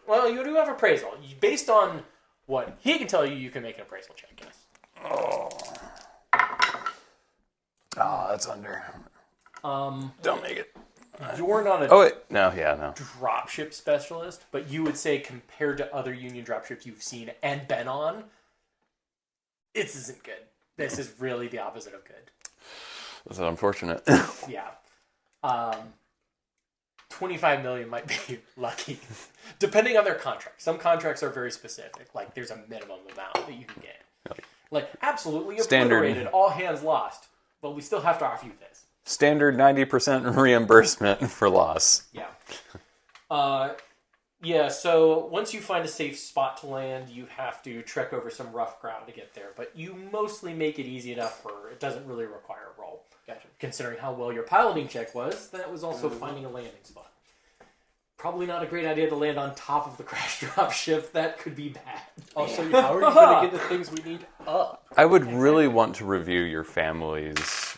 Well, you do have appraisal. Based on what he can tell you, you can make an appraisal check. Yes. Oh, that's under. Don't make it. You're not a Oh wait, no, yeah, no. dropship specialist, but you would say compared to other Union dropships you've seen and been on, this isn't good. This is really the opposite of good. That's unfortunate. Yeah. 25 million might be lucky, depending on their contract. Some contracts are very specific. Like there's a minimum amount that you can get. Like absolutely Standard. obliterated, all hands lost, but we still have to offer you this. Standard 90% reimbursement for loss. Yeah. Yeah, so once you find a safe spot to land, you have to trek over some rough ground to get there. But you mostly make it easy enough where it doesn't really require a roll. Gotcha. Considering how well your piloting check was, that was also finding a landing spot. Probably not a great idea to land on top of the crash drop ship. That could be bad. Also, how are you going to get the things we need up? I would really want to review your family's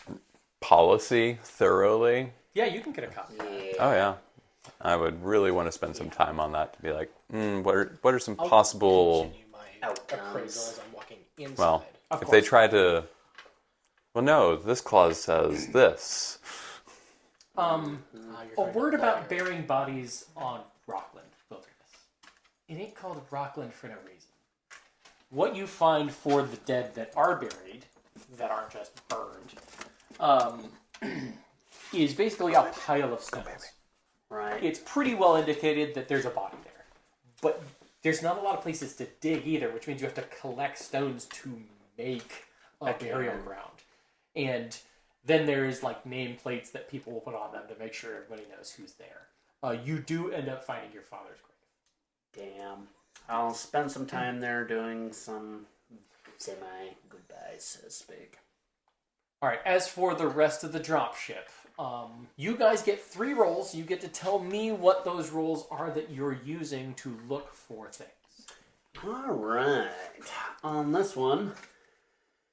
policy thoroughly. Yeah, you can get a copy. Oh yeah, I would really want to spend some time on that to be like, what are some possible? Continue my appraisal as I'm walking inside. Well, if they try to, well, no, this clause says this. A word about burying bodies on Rockland wilderness. It ain't called Rockland for no reason. What you find for the dead that are buried, that aren't just burned, is basically a pile of stones. Right. It's pretty well indicated that there's a body there. But there's not a lot of places to dig either, which means you have to collect stones to make a burial ground. And then there's like nameplates that people will put on them to make sure everybody knows who's there. You do end up finding your father's grave. Damn. I'll spend some time there doing some semi-goodbyes, so to speak. Alright, as for the rest of the dropship, you guys get 3 rolls. You get to tell me what those rolls are that you're using to look for things. Alright. On this one...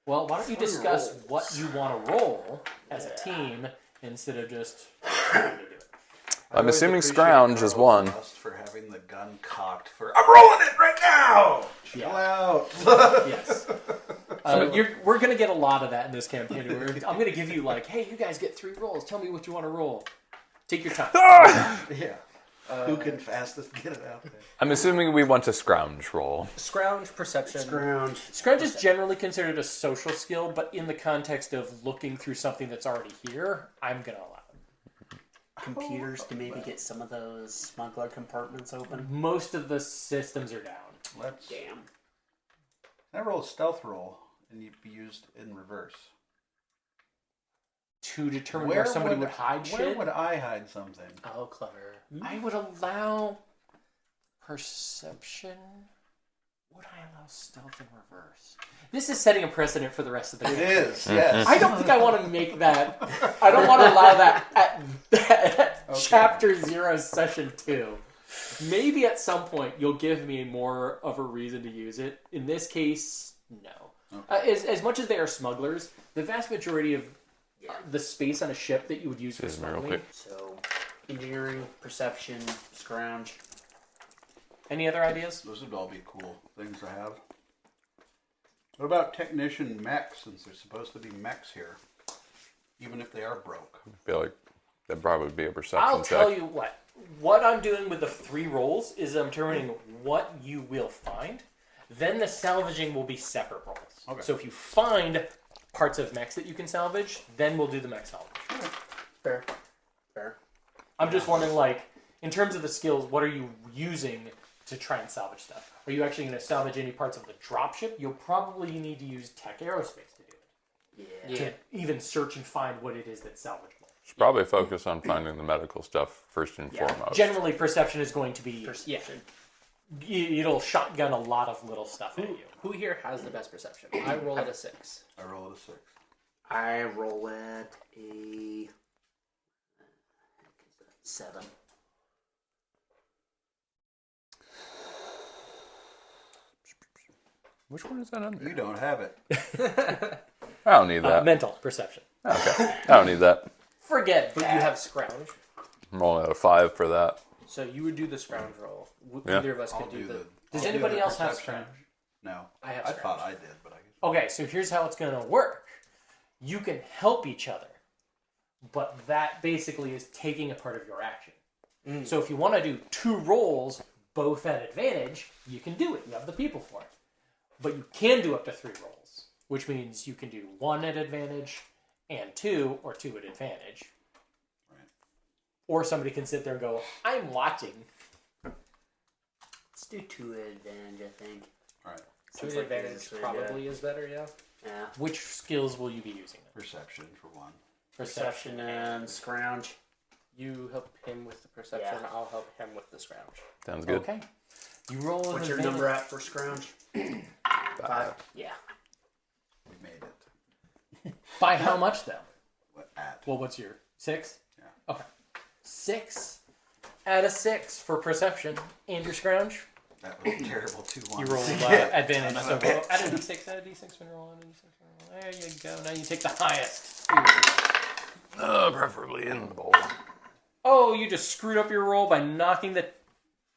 Well, why don't you discuss what you want to roll as a team instead of just trying to do it. I'm assuming Scrounge is one. For having the gun cocked for, I'm rolling it right now! Chill out. Yes. We're going to get a lot of that in this campaign. I'm going to give you like, hey, you guys get 3 rolls. Tell me what you want to roll. Take your time. Yeah. Who can fastest get it out there? I'm assuming we want a Scrounge roll. Scrounge, perception. Scrounge is generally considered a social skill, but in the context of looking through something that's already here, I'm going to allow it. Computers to maybe get some of those smuggler compartments open. Most of the systems are down. Damn. I roll a stealth roll, and you'd be used in reverse. To determine where somebody would hide shit? Where would I hide something? Oh, clever. I would allow perception. Would I allow stealth in reverse? This is setting a precedent for the rest of the game. It is, yes. I don't think I want to make that. I don't want to allow that at Chapter 0, Session 2. Maybe at some point you'll give me more of a reason to use it. In this case, no. Okay. As much as they are smugglers, the vast majority of the space on a ship that you would use for smuggling. So, engineering, perception, scrounge. Any other ideas? Those would all be cool things to have. What about technician mechs, since there's supposed to be mechs here? Even if they are broke. I feel like that probably would be a perception I'll check. tell you what. What I'm doing with the 3 rolls is I'm determining what you will find. Then the salvaging will be separate rolls. Okay. So if you find parts of mechs that you can salvage, then we'll do the mech salvage. Fair. I'm just wondering, like, in terms of the skills, what are you using to try and salvage stuff. Are you actually going to salvage any parts of the dropship? You'll probably need to use tech aerospace to do it. To even search and find what it is that's salvageable. Should probably focus on finding the medical stuff first and foremost. Generally, perception is going to be... Perception. It'll shotgun a lot of little stuff at you. Who here has the best perception? I roll at a 6. I roll at a 6. I roll at a 7. Which one is that under? You don't have it. I don't need that. Mental perception. Okay. I don't need that. Forget But that. you have scrounge. I'm rolling at a 5 for that. So you would do the scrounge roll. Yeah. Neither of us I'll could do the... Does I'll do anybody the else have perception. scrounge? No. I have I scrounge. thought I did, but I guess. Okay, so here's how it's going to work. You can help each other, but that basically is taking a part of your action. So if you want to do 2 rolls, both at advantage, you can do it. You have the people for it. But you can do up to 3 rolls, which means you can do 1 at advantage and 2, or 2 at advantage. Right. Or somebody can sit there and go, I'm watching. Let's do 2 advantage, I think. All right. Two Seems like advantage this is probably is better, yeah. Yeah. Which skills will you be using? Perception for 1. Perception and scrounge. You help him with the perception, Yeah. I'll help him with the scrounge. Sounds good. Okay. You roll an What's your advantage. number at for scrounge? 5. Yeah. We made it. By how much, though? What at? Well, what's your 6? Yeah. Okay. 6 out of 6 for perception and your scrounge. That was a terrible 2 You 1. roll advantage. So roll, add a d6, add a d6 when you roll, add a d6 when you roll. There you go. Now you take the highest. Preferably in the bowl. Oh, you just screwed up your roll by knocking the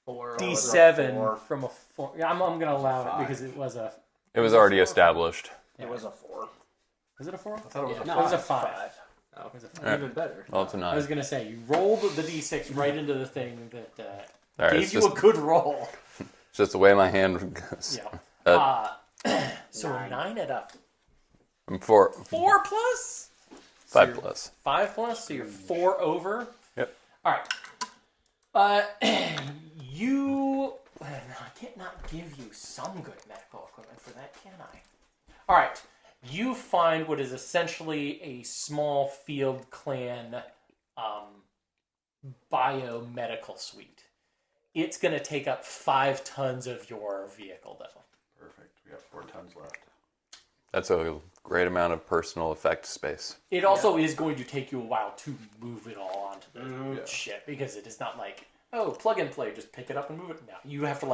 4. d7 from a 4. Yeah, I'm going to allow it 5. because it was a... It was already established. It was a 4. Was it a 4? I thought it was a no, It was a 5. 5. Oh, It was a 5. Alright. even better. Well, it's a I was 9. going to say, you rolled the d6 right into the thing that All right, gave it's you just, a good roll. it's just the way my hand goes. Yeah. So 9. 9 at a I'm 4 4 plus? 5 plus. 5 plus, so you're 4 over. Yep. All right. You... I can't not give you some good medical equipment for that, can I? All right. You find what is essentially a small field clan biomedical suite. It's going to take up 5 tons of your vehicle, though. Perfect. We got 4 tons left. That's a great amount of personal effect space. It also is going to take you a while to move it all onto the Yeah. ship, because it is not like, oh, plug and play, just pick it up and move it. No, you have to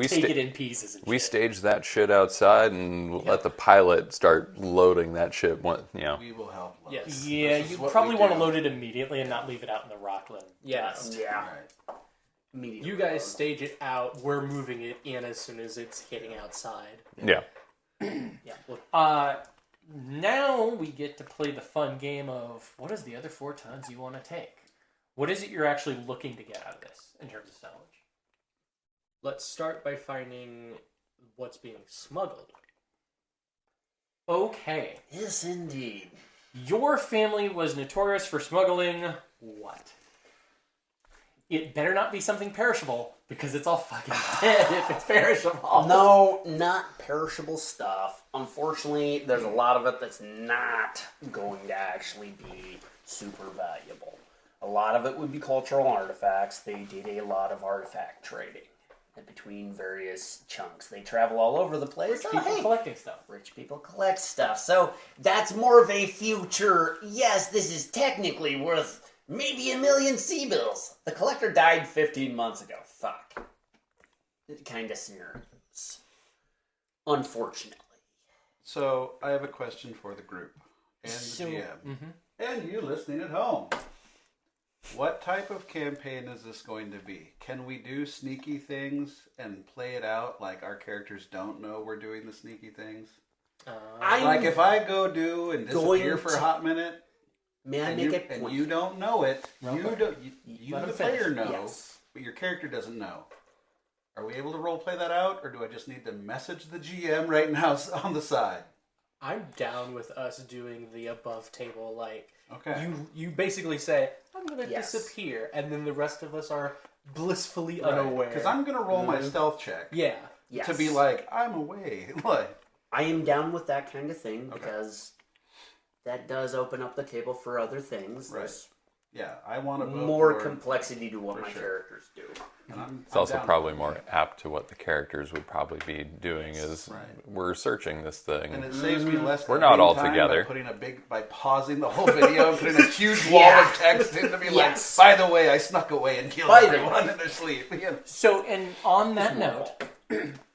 take it in pieces and We shit. stage that shit outside and let the pilot start loading that shit. We will help load. Yes. Yeah, This is you what probably we want to do. load it immediately and not leave it out in the Rockland Yeah. dust. Yeah. Right. Immediately. You guys stage it out, we're moving it in as soon as it's hitting outside. Yeah. Now we get to play the fun game of, what is the other 4 tons you want to take? What is it you're actually looking to get out of this in terms of salvage? Let's start by finding what's being smuggled. Okay. Yes, indeed. Your family was notorious for smuggling what? It better not be something perishable, because it's all fucking dead if it's perishable. No, not perishable stuff. Unfortunately, there's a lot of it that's not going to actually be super valuable. A lot of it would be cultural artifacts. They did a lot of artifact trading between various chunks. They travel all over the place. People collecting stuff. Rich people collect stuff. So that's more of a future, yes, this is technically worth maybe 1 million sea bills. The collector died 15 months ago. Fuck. Kind of scenarios. Unfortunately. So I have a question for the group and the GM. And you listening at home. What type of campaign is this going to be? Can we do sneaky things and play it out like our characters don't know we're doing the sneaky things? Like if I go do and disappear for a hot minute, May I and make you, a point? and you don't know it, Okay. you Let the him finish. player know, Yes. but your character doesn't know. Are we able to role play that out, or do I just need to message the GM right now on the side? I'm down with us doing the above table, like, Okay. you basically say, I'm going to Yes. disappear, and then the rest of us are blissfully unaware. Because I'm going to roll my stealth check. Yeah. Yes. To be like, I'm away. Like, I am down with that kind of thing because that does open up the table for other things. Right. There's yeah, I want to more complexity to what my characters do. It's also probably more apt to what the characters would probably be doing is we're searching this thing. And it saves me less. We're not all time together. By pausing the whole video and putting a huge wall of text in to be like, by the way, I snuck away and killed everyone in their sleep. You know? So, and on that note,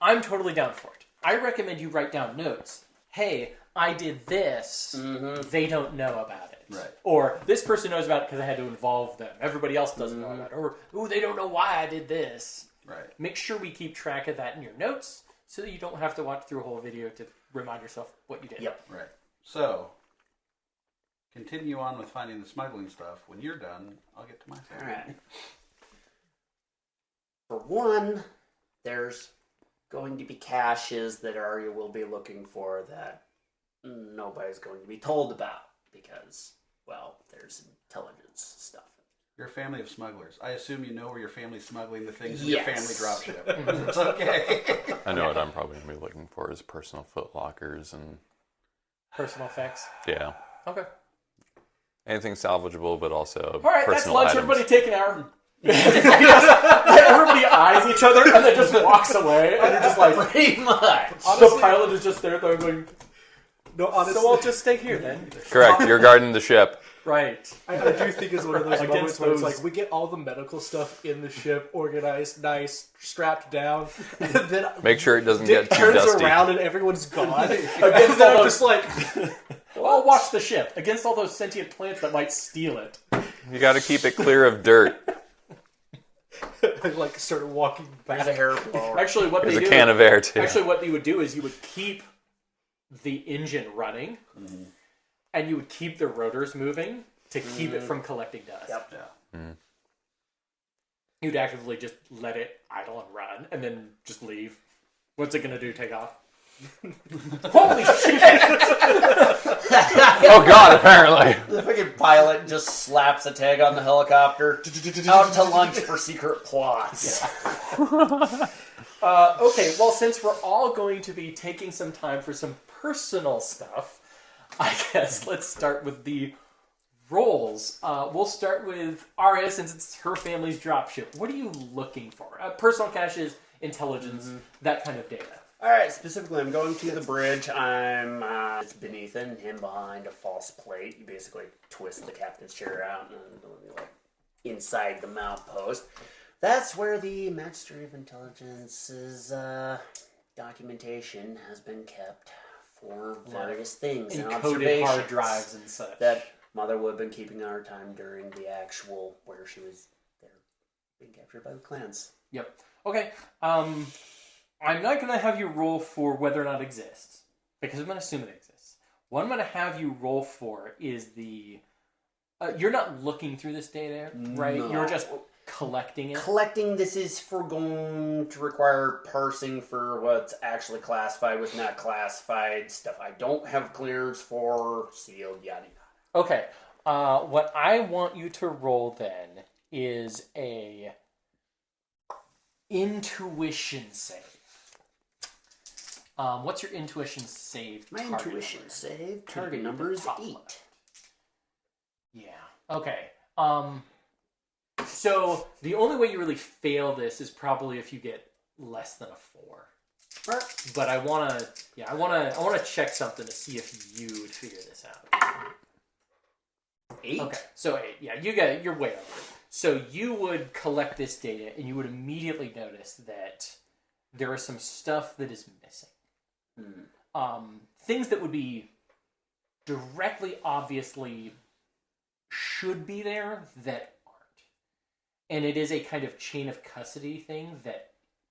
I'm totally down for it. I recommend you write down notes. Hey, I did this. They don't know about it. Right. Or this person knows about it because I had to involve them. Everybody else doesn't know about it. Or, ooh, they don't know why I did this. Right. Make sure we keep track of that in your notes so that you don't have to watch through a whole video to remind yourself what you did. Yep. Right. So, continue on with finding the smuggling stuff. When you're done, I'll get to my side. All right. For one, there's going to be caches that Aria will be looking for that nobody's going to be told about because, well, there's intelligence stuff. You're a family of smugglers. I assume you know where your family's smuggling the things in Yes. your family dropship. It's okay. I know what I'm probably going to be looking for is personal foot lockers and... Personal effects. Yeah. Okay. Anything salvageable, but also All right, that's personal lunch. items. Everybody take an hour. Everybody eyes each other and then just walks away. And you're just like, Pretty much. the pilot is just there going, No, honestly, so I'll just stay here then. Correct. You're guarding the ship. Right. I do think it's one of those moments where it's like we get all the medical stuff in the ship organized, nice, strapped down, and then Make sure it doesn't Dick get too turns dusty. around and everyone's gone. Against And all I'm those, just like, I'll watch the ship against all those sentient plants that might steal it. You got to keep it clear of dirt. I like started walking There's a back. hair blower. Actually, what There's they a do. can of air, too. Actually, what you would do is you would keep the engine running, and you would keep the rotors moving to keep it from collecting dust. Yep. Yeah. You'd actively just let it idle and run, and then just leave. What's it going to do? Take off? Holy shit! Oh, God, apparently. The freaking pilot just slaps a tag on the helicopter. Out to lunch for secret plots. Okay, well, since we're all going to be taking some time for some personal stuff, I guess let's start with the roles. We'll start with Aria, since it's her family's dropship. What are you looking for? Personal caches, intelligence, that kind of data. Alright, specifically, I'm going to the bridge. It's beneath it, and him behind a false plate. You basically twist the captain's chair out and like inside the mount post. That's where the Magister of Intelligence's documentation has been kept for various things and Encoded observations hard drives and such. that Mother would have been keeping on her time during the actual where she was there being captured by the clans. Yep. Okay. I'm not going to have you roll for whether or not it exists, because I'm going to assume it exists. What I'm going to have you roll for is the... you're not looking through this data, right? No. You're just collecting it. Collecting this is for going to require parsing for what's actually classified, what's not classified stuff. I don't have clearance for sealed, yada yada. Okay. What I want you to roll then is a intuition save. What's your intuition save? My target intuition number? save Could target be number the is top 8. left. Yeah. Okay. So the only way you really fail this is probably if you get less than a 4. But I wanna check something to see if you would figure this out. 8? Okay, so 8. Yeah, you're way over it. So you would collect this data, and you would immediately notice that there is some stuff that is missing. Things that would be directly, obviously, should be there that aren't. And it is a kind of chain of custody thing that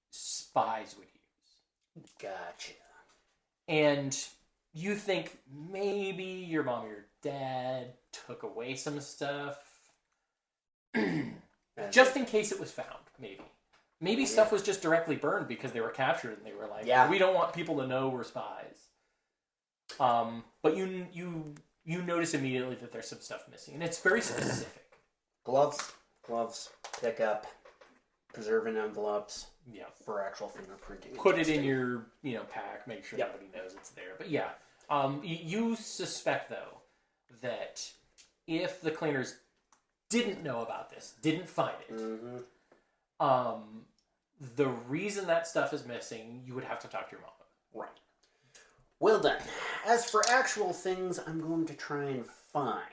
spies would use. Gotcha. And you think maybe your mom or your dad took away some stuff. Just in case it was found, maybe. Maybe stuff was just directly burned because they were captured and they were like, we don't want people to know we're spies. But you notice immediately that there's some stuff missing, and it's very specific. Gloves, pick up. preserve in envelopes Yeah. for actual fingerprinting. Put it in your, pack. Make sure nobody knows it's there. But yeah, you suspect though that if the cleaners didn't know about this, didn't find it, the reason that stuff is missing, you would have to talk to your mom. Right. Well done. As for actual things, I'm going to try and find.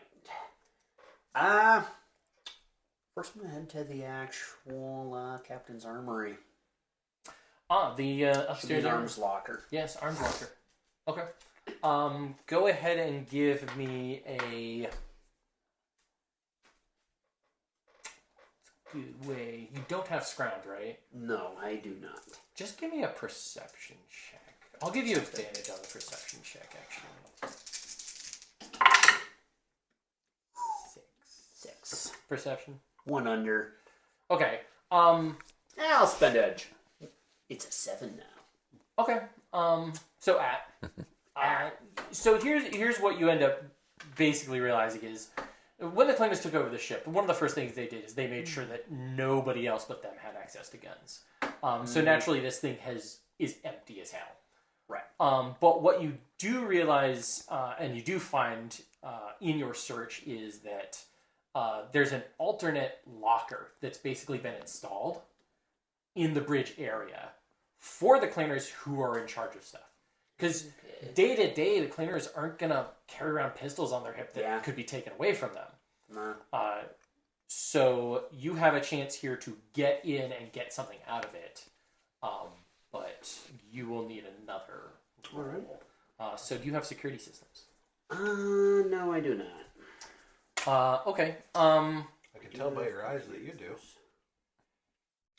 First I'm going to head to the actual captain's armory. The upstairs arms locker. Yes, arms locker. Okay. Go ahead and give me a good way. You don't have scrounge, right? No, I do not. Just give me a perception check. I'll give you advantage on the perception check, actually. 6. Perception. 1 under. Okay. I'll spend edge. It's a 7 now. Okay. So so here's what you end up basically realizing is when the Cleaners took over the ship, one of the first things they did is they made sure that nobody else but them had access to guns. So naturally, this thing is empty as hell. Right. But what you do realize, and you do find in your search, is that there's an alternate locker that's basically been installed in the bridge area for the cleaners who are in charge of stuff. Because day to day, the cleaners aren't going to carry around pistols on their hip that could be taken away from them. So you have a chance here to get in and get something out of it. But you will need another roll. So do you have security systems? No, I do not. Okay. I can tell by your eyes that you do.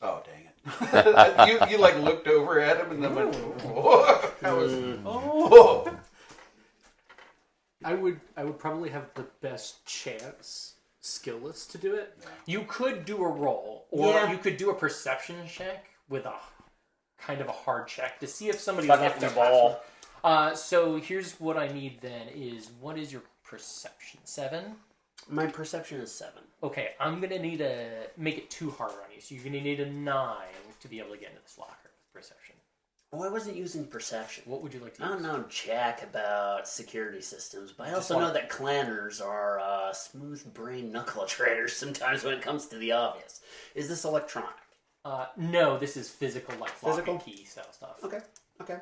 Oh, dang it. you like looked over at him and then went, whoa. That was, oh. I would probably have the best chance, skillless, to do it. You could do a roll, or you could do a perception check with a kind of a hard check to see if somebody left their ball. So here's what I need then is, what is your perception? 7? My perception is 7. Okay, I'm going to need to make it too hard on you. So you're going to need a 9 to be able to get into this locker with perception. Oh, I wasn't using perception. What would you like to I use? don't know jack about security systems, but I also know that clanners are smooth-brained knuckle traders sometimes when it comes to the obvious. Is this electronic? No, this is physical, like lock and key style stuff. Okay.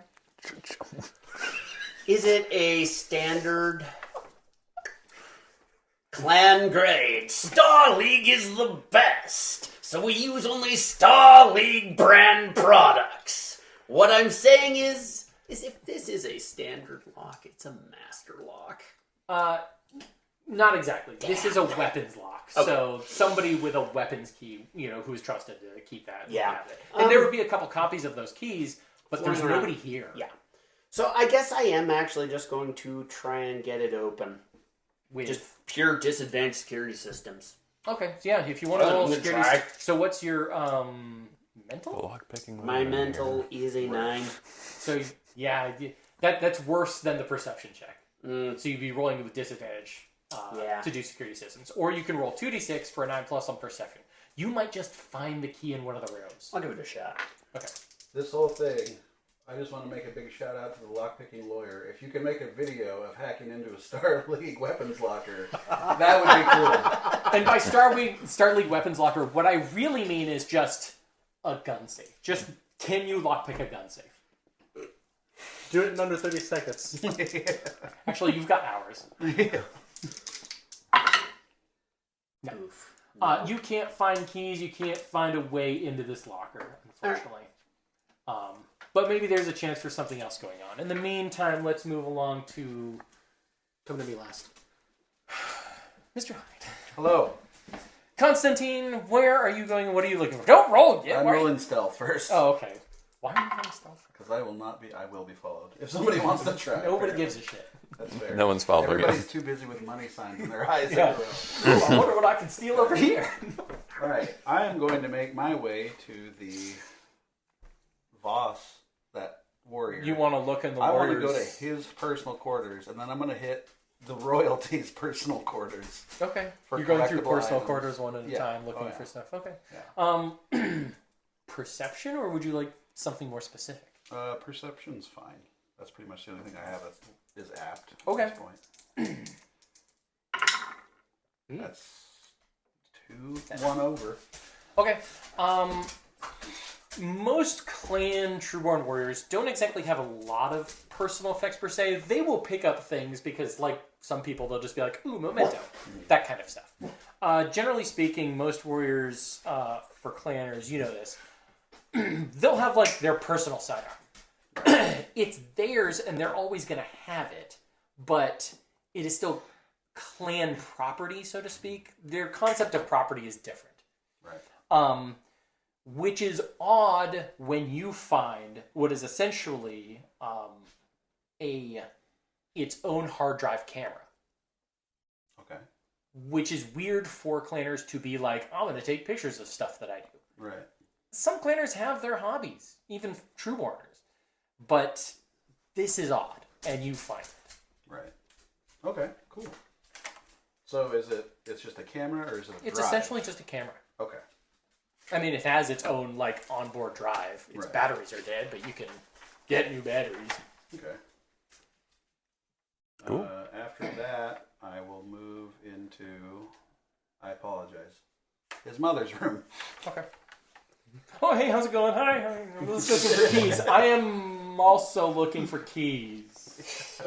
Is it a standard clan grade? Star League is the best, so we use only Star League brand products. What I'm saying is if this is a standard lock, it's a master lock. Not exactly. This is a weapons lock. Okay. So somebody with a weapons key, who's trusted to keep that. Yeah. And there would be a couple copies of those keys, but there's nobody here. Yeah. So I guess I am actually just going to try and get it open. With just pure disadvantaged security systems. Okay. So yeah, if you want to roll security... So what's your mental? Lockpicking. My mental is a 9. So yeah, that's worse than the perception check. So you'd be rolling with disadvantage to do security systems. Or you can roll 2d6 for a 9+ on perception. You might just find the key in one of the rooms. I'll give it a shot. Okay. This whole thing, I just want to make a big shout out to the lockpicking lawyer. If you can make a video of hacking into a Star League weapons locker, that would be cool. And by Star League weapons locker, what I really mean is just a gun safe. Just, can you lockpick a gun safe? Do it in under 30 seconds. Actually, you've got hours. No. You can't find keys. You can't find a way into this locker, unfortunately. But maybe there's a chance for something else going on. In the meantime, let's move along to... Come to me last. Mr. Hyde. Hello. Konstantine, where are you going and what are you looking for? Don't roll yet. I'm rolling stealth first. Oh, okay. Why are you rolling stealth? Because I will be followed. If somebody wants to try. Nobody gives a shit. That's fair. No one's following. Everybody's too busy with money signs in their eyes. Yeah. I wonder what I can steal over here. All right. I am going to make my way to the Voss, that warrior. You want to look in the I warriors. want to go to his personal quarters, and then I'm going to hit the royalty's personal quarters. Okay. For You're going through collectible personal items. quarters one at a time looking for stuff. Okay. Yeah. perception, or would you like something more specific? Perception's fine. That's pretty much the only thing I have that is apt Okay. at this point. That's 1 over. Okay. Most clan Trueborn warriors don't exactly have a lot of personal effects per se. They will pick up things because, like some people, they'll just be like, ooh, memento. That kind of stuff. Generally speaking, most warriors, for clanners, you know this, they'll have like their personal sidearm. It's theirs and they're always going to have it, but it is still clan property, so to speak. Their concept of property is different. Right. Which is odd when you find what is essentially its own hard drive camera. Okay. Which is weird for clanners to be like, I'm going to take pictures of stuff that I do. Right. Some clanners have their hobbies, even Trueborners. But this is odd, and you find it. Right. Okay, cool. So it's just a camera, or is it a It's drive? essentially just a camera. Okay. I mean, it has its own, like, onboard drive. Its Right. batteries are dead, but you can get new batteries. Okay. Cool. After that, I will move into, I apologize, his mother's room. Okay. Oh, hey, how's it going? Hi. I'm just looking for keys. I am also looking for keys.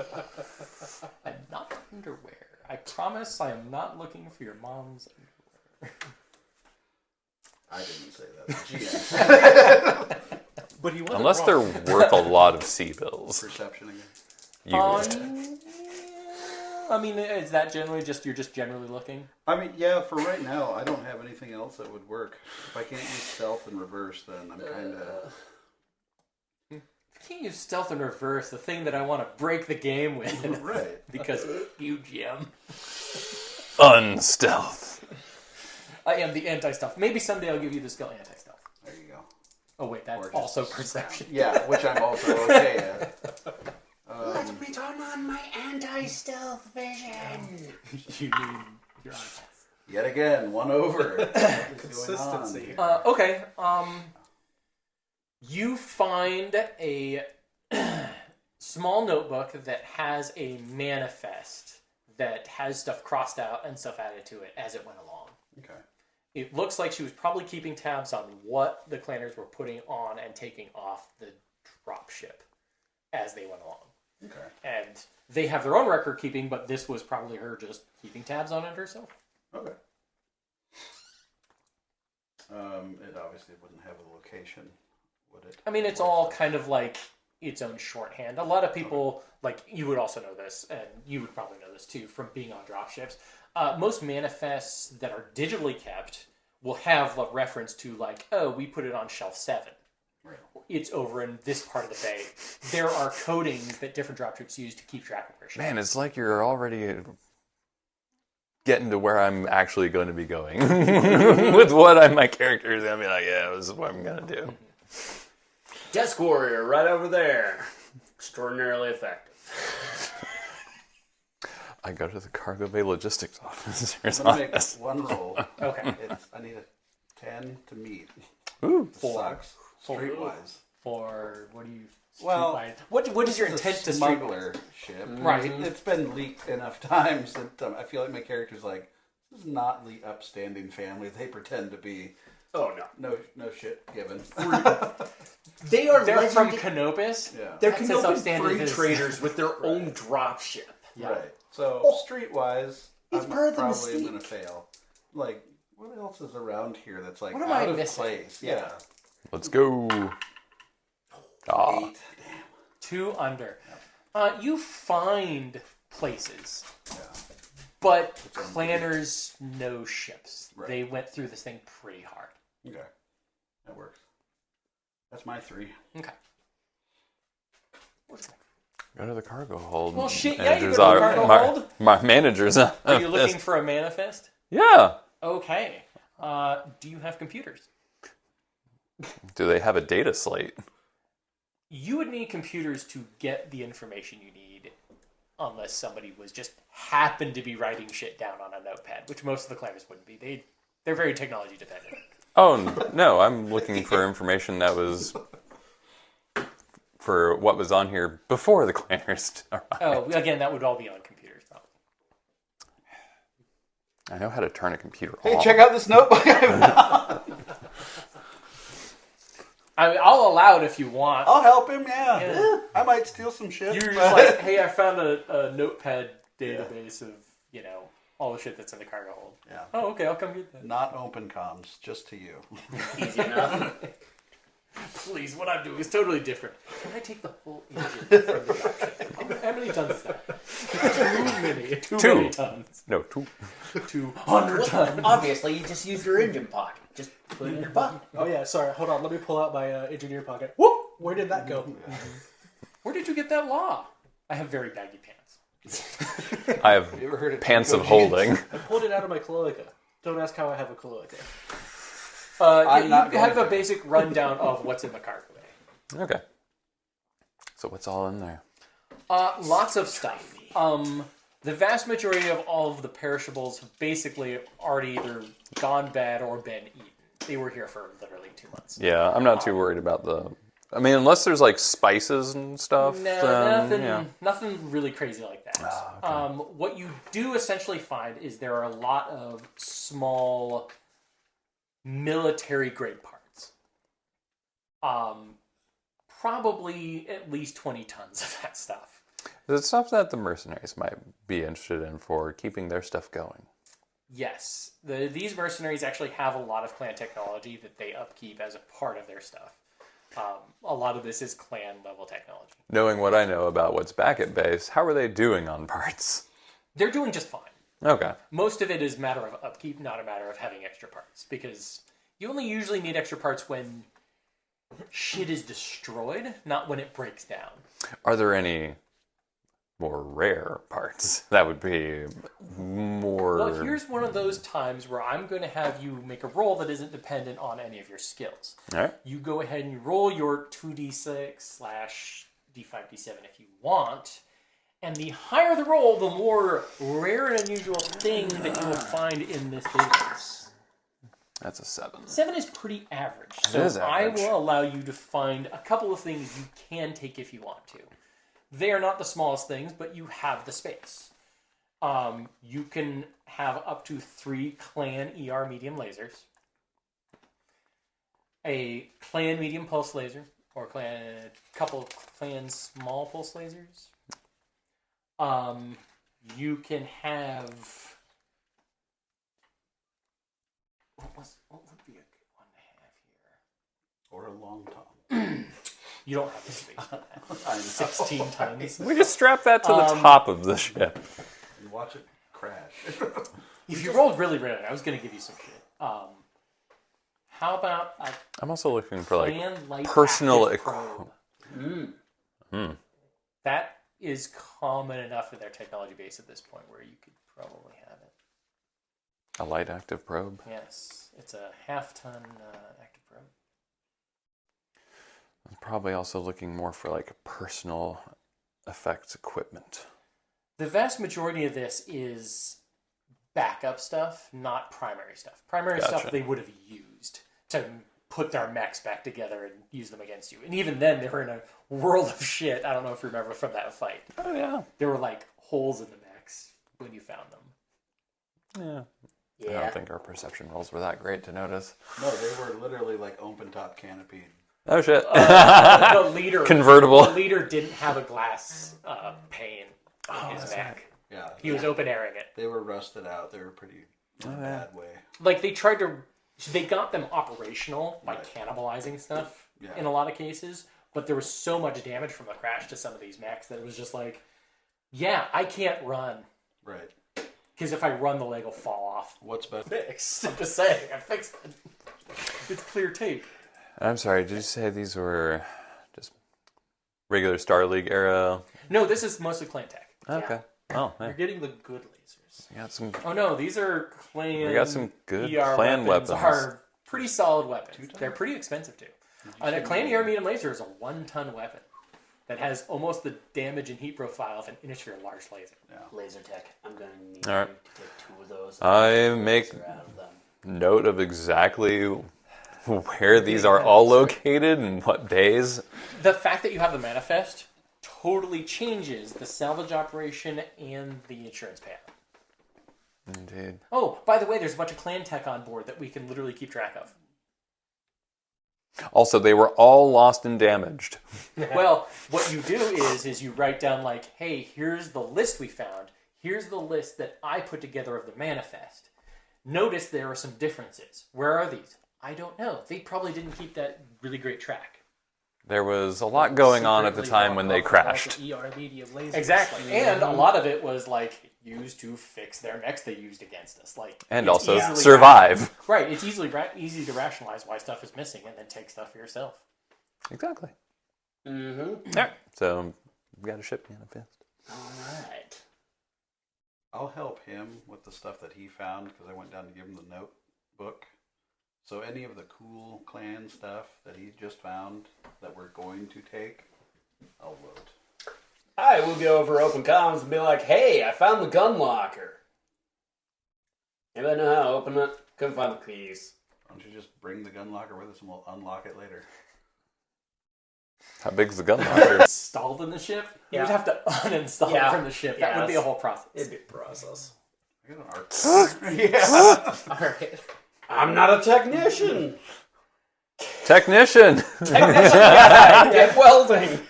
I'm not underwear. I promise I am not looking for your mom's underwear. I didn't say that. GM. But he wasn't Unless wrong. they're worth a lot of C-bills. Perception again. Used. I mean, is that generally just, you're just generally looking? I mean, yeah, for right now, I don't have anything else that would work. If I can't use stealth and reverse, then I'm kind of... I can't use stealth and reverse, the thing that I want to break the game with. Right. Because you, GM. Unstealth. I am the anti-stealth. Maybe someday I'll give you the skill anti-stealth. There you go. Oh wait, that's Or just also perception. Yeah, which I'm also okay at. Let me turn on my anti-stealth vision. You need your eyes. Yet again, 1 over. What is going Consistency. on? Okay. You find a small notebook that has a manifest that has stuff crossed out and stuff added to it as it went along. Okay. It looks like she was probably keeping tabs on what the clanners were putting on and taking off the dropship as they went along. Okay. And they have their own record keeping, but this was probably her just keeping tabs on it herself. Okay. It obviously wouldn't have a location, would it? I mean, it's all kind of like its own shorthand. A lot of people, like, you would also know this, and you would probably know this too from being on dropships. Most manifests that are digitally kept will have a reference to, like, oh, we put it on shelf 7. Right. It's over in this part of the bay. There are codings that different dropships use to keep track of their shit. Man, it's like you're already getting to where I'm actually going to be going. With what my character is going to be like, yeah, this is what I'm going to do. Desk warrior right over there. Extraordinarily effective. I go to the cargo bay logistics office. I'm going to make one roll. Okay. I need a 10 to meet. Ooh. Sucks. Streetwise. For, what do you... Well, streetwise- what is your intent to smuggler streetwise? ship? Right. It's been leaked enough times that I feel like my character's like, this is not the upstanding family they pretend to be. Oh, no. No shit given. They're from Canopus. Yeah. They're That's as Canopus upstanding free as- traders with their own dropship. Yeah. Right. So streetwise, it's I'm part of the probably mystique. going to fail. Like, what else is around here that's like What am out I of missing? place? Yeah. Let's go. Ah. 8. Damn. 2 under. You find places, Yeah. but clanners know ships. Right. They went through this thing pretty hard. Okay. That works. That's my 3. Okay. Go to the cargo hold. Well, shit, yeah, you Managers go to the are- cargo my, hold. My managers. Are you looking for a manifest? Yeah. Okay. Do you have computers? Do they have a data slate? You would need computers to get the information you need, unless somebody was just happened to be writing shit down on a notepad, which most of the clanners wouldn't be. They're very technology dependent. Oh, no, I'm looking for information that was for what was on here before the clanners arrived. Oh, again, that would all be on computers, probably. I know how to turn a computer Hey, off. check out this notebook I found. I mean, I'll allow it if you want. I'll help him, yeah. Yeah. I might steal some shit. You're just like, hey, I found a notepad database of, all the shit that's in the cargo hold. Yeah. Oh, okay, I'll come get that. Not open comms, just to you. Easy enough. Please, what I'm doing is totally different. Can I take the whole engine from the dropship? How many tons is that? Too many. Too many tons. No, 2. 200 tons. Obviously, you just use your engine pocket. Just put it in your pocket. Oh yeah, sorry. Hold on. Let me pull out my engineer pocket. Whoop! Where did that go? Where did you get that law? I have very baggy pants. I have You ever heard of pants of Tinko holding. I pulled it out of my cloaca. Don't ask how I have a cloaca. I'm You not have going a to. basic rundown of what's in the cargo bay. Okay. So what's all in there? Lots of stuff. The vast majority of all of the perishables have basically already either gone bad or been eaten. They were here for literally 2 months. Yeah, I'm not too worried about the... I mean, unless there's like spices and stuff. No, then, nothing really crazy like that. Okay. What you do essentially find is there are a lot of small military-grade parts. Probably at least 20 tons of that stuff. Is it stuff that the mercenaries might be interested in for keeping their stuff going? Yes. These mercenaries actually have a lot of clan technology that they upkeep as a part of their stuff. A lot of this is clan level technology. Knowing what I know about what's back at base, how are they doing on parts? They're doing just fine. Okay. Most of it is a matter of upkeep, not a matter of having extra parts. Because you only usually need extra parts when shit is destroyed, not when it breaks down. Are there any more rare parts that would be more... Well, here's one of those times where I'm going to have you make a roll that isn't dependent on any of your skills. All right. You go ahead and you roll your 2d6/d5d7 if you want. And the higher the roll, the more rare and unusual thing that you will find in this database. That's a 7. 7 is pretty average. It So is average. I will allow you to find a couple of things you can take if you want to. They are not the smallest things, but you have the space. You can have up to 3 clan ER medium lasers, a clan medium pulse laser, or a couple of clan small pulse lasers. You can have... What would be a good one to have here? Or a long tom. You don't have the space for that. I know. 16 tons. We just strap that to the top of the ship. And watch it crash. If you rolled really rare, I was going to give you some shit. How about a I'm also looking for like clan light personal active equipment. probe? That is common enough in their technology base at this point where you could probably have it. A light active probe. Yes, it's a half-ton active probe. I'm probably also looking more for like personal effects equipment. The vast majority of this is backup stuff, not primary stuff. Primary stuff Gotcha. they would have used to put their mechs back together and use them against you. And even then, they were in a world of shit. I don't know if you remember from that fight. Oh yeah. There were like holes in the mechs when you found them. Yeah. I Yeah. don't think our perception rolls were that great to notice. No, they were literally like open top canopy. Oh shit. The leader Convertible. The leader didn't have a glass pane in his mech. Yeah. He was open airing it. They were rusted out. They were pretty in a bad way. Like they tried to, they got them operational by Right. cannibalizing stuff Yeah. in a lot of cases. But there was so much damage from the crash to some of these mechs that it was just like, yeah, I can't run Right. because if I run, the leg will fall off. What's better? Fixed. I'm just saying, I fixed it. It's clear tape. I'm sorry, did you say these were just regular Star League era? No, this is mostly clan tech. Okay. Oh, You're yeah. getting the good lasers. We got some Oh no, these are clan. We got some good ER clan weapons. Are pretty solid weapons. They're pretty expensive too. And a clan ER medium laser is a 1-ton weapon that has almost the damage and heat profile of an Innisphere large laser. Laser tech. I'm going to need All right. you to take 2 of those. I make Laser out of them. note of exactly where these are all located and what days. The fact that you have the manifest totally changes the salvage operation and the insurance payout. Indeed. Oh, by the way, there's a bunch of clan tech on board that we can literally keep track of. Also, they were all lost and damaged. Well, what you do is you write down like, hey, here's the list we found. Here's the list that I put together of the manifest. Notice there are some differences. Where are these? I don't know. They probably didn't keep that really great track. There was a lot going on at the time when they crashed. Exactly. And a lot of it was like used to fix their mechs they used against us. Like, And also survive. Right. It's easy to rationalize why stuff is missing and then take stuff for yourself. Exactly. Mm-hmm. All right. So, we got a ship manifest. All right. I'll help him with the stuff that he found because I went down to give him the notebook. So any of the cool clan stuff that he just found that we're going to take, I'll load. I will go over open comms and be like, hey, I found the gun locker. Anybody know how to open it? Couldn't find the keys. Why don't you just bring the gun locker with us and we'll unlock it later? How big's the gun locker? Installed in the ship? Yeah. You'd have to uninstall it from the ship. That would be a whole process. It'd be a process. I got an arc. Yeah. All right. I'm not a technician. Technician! Get welding.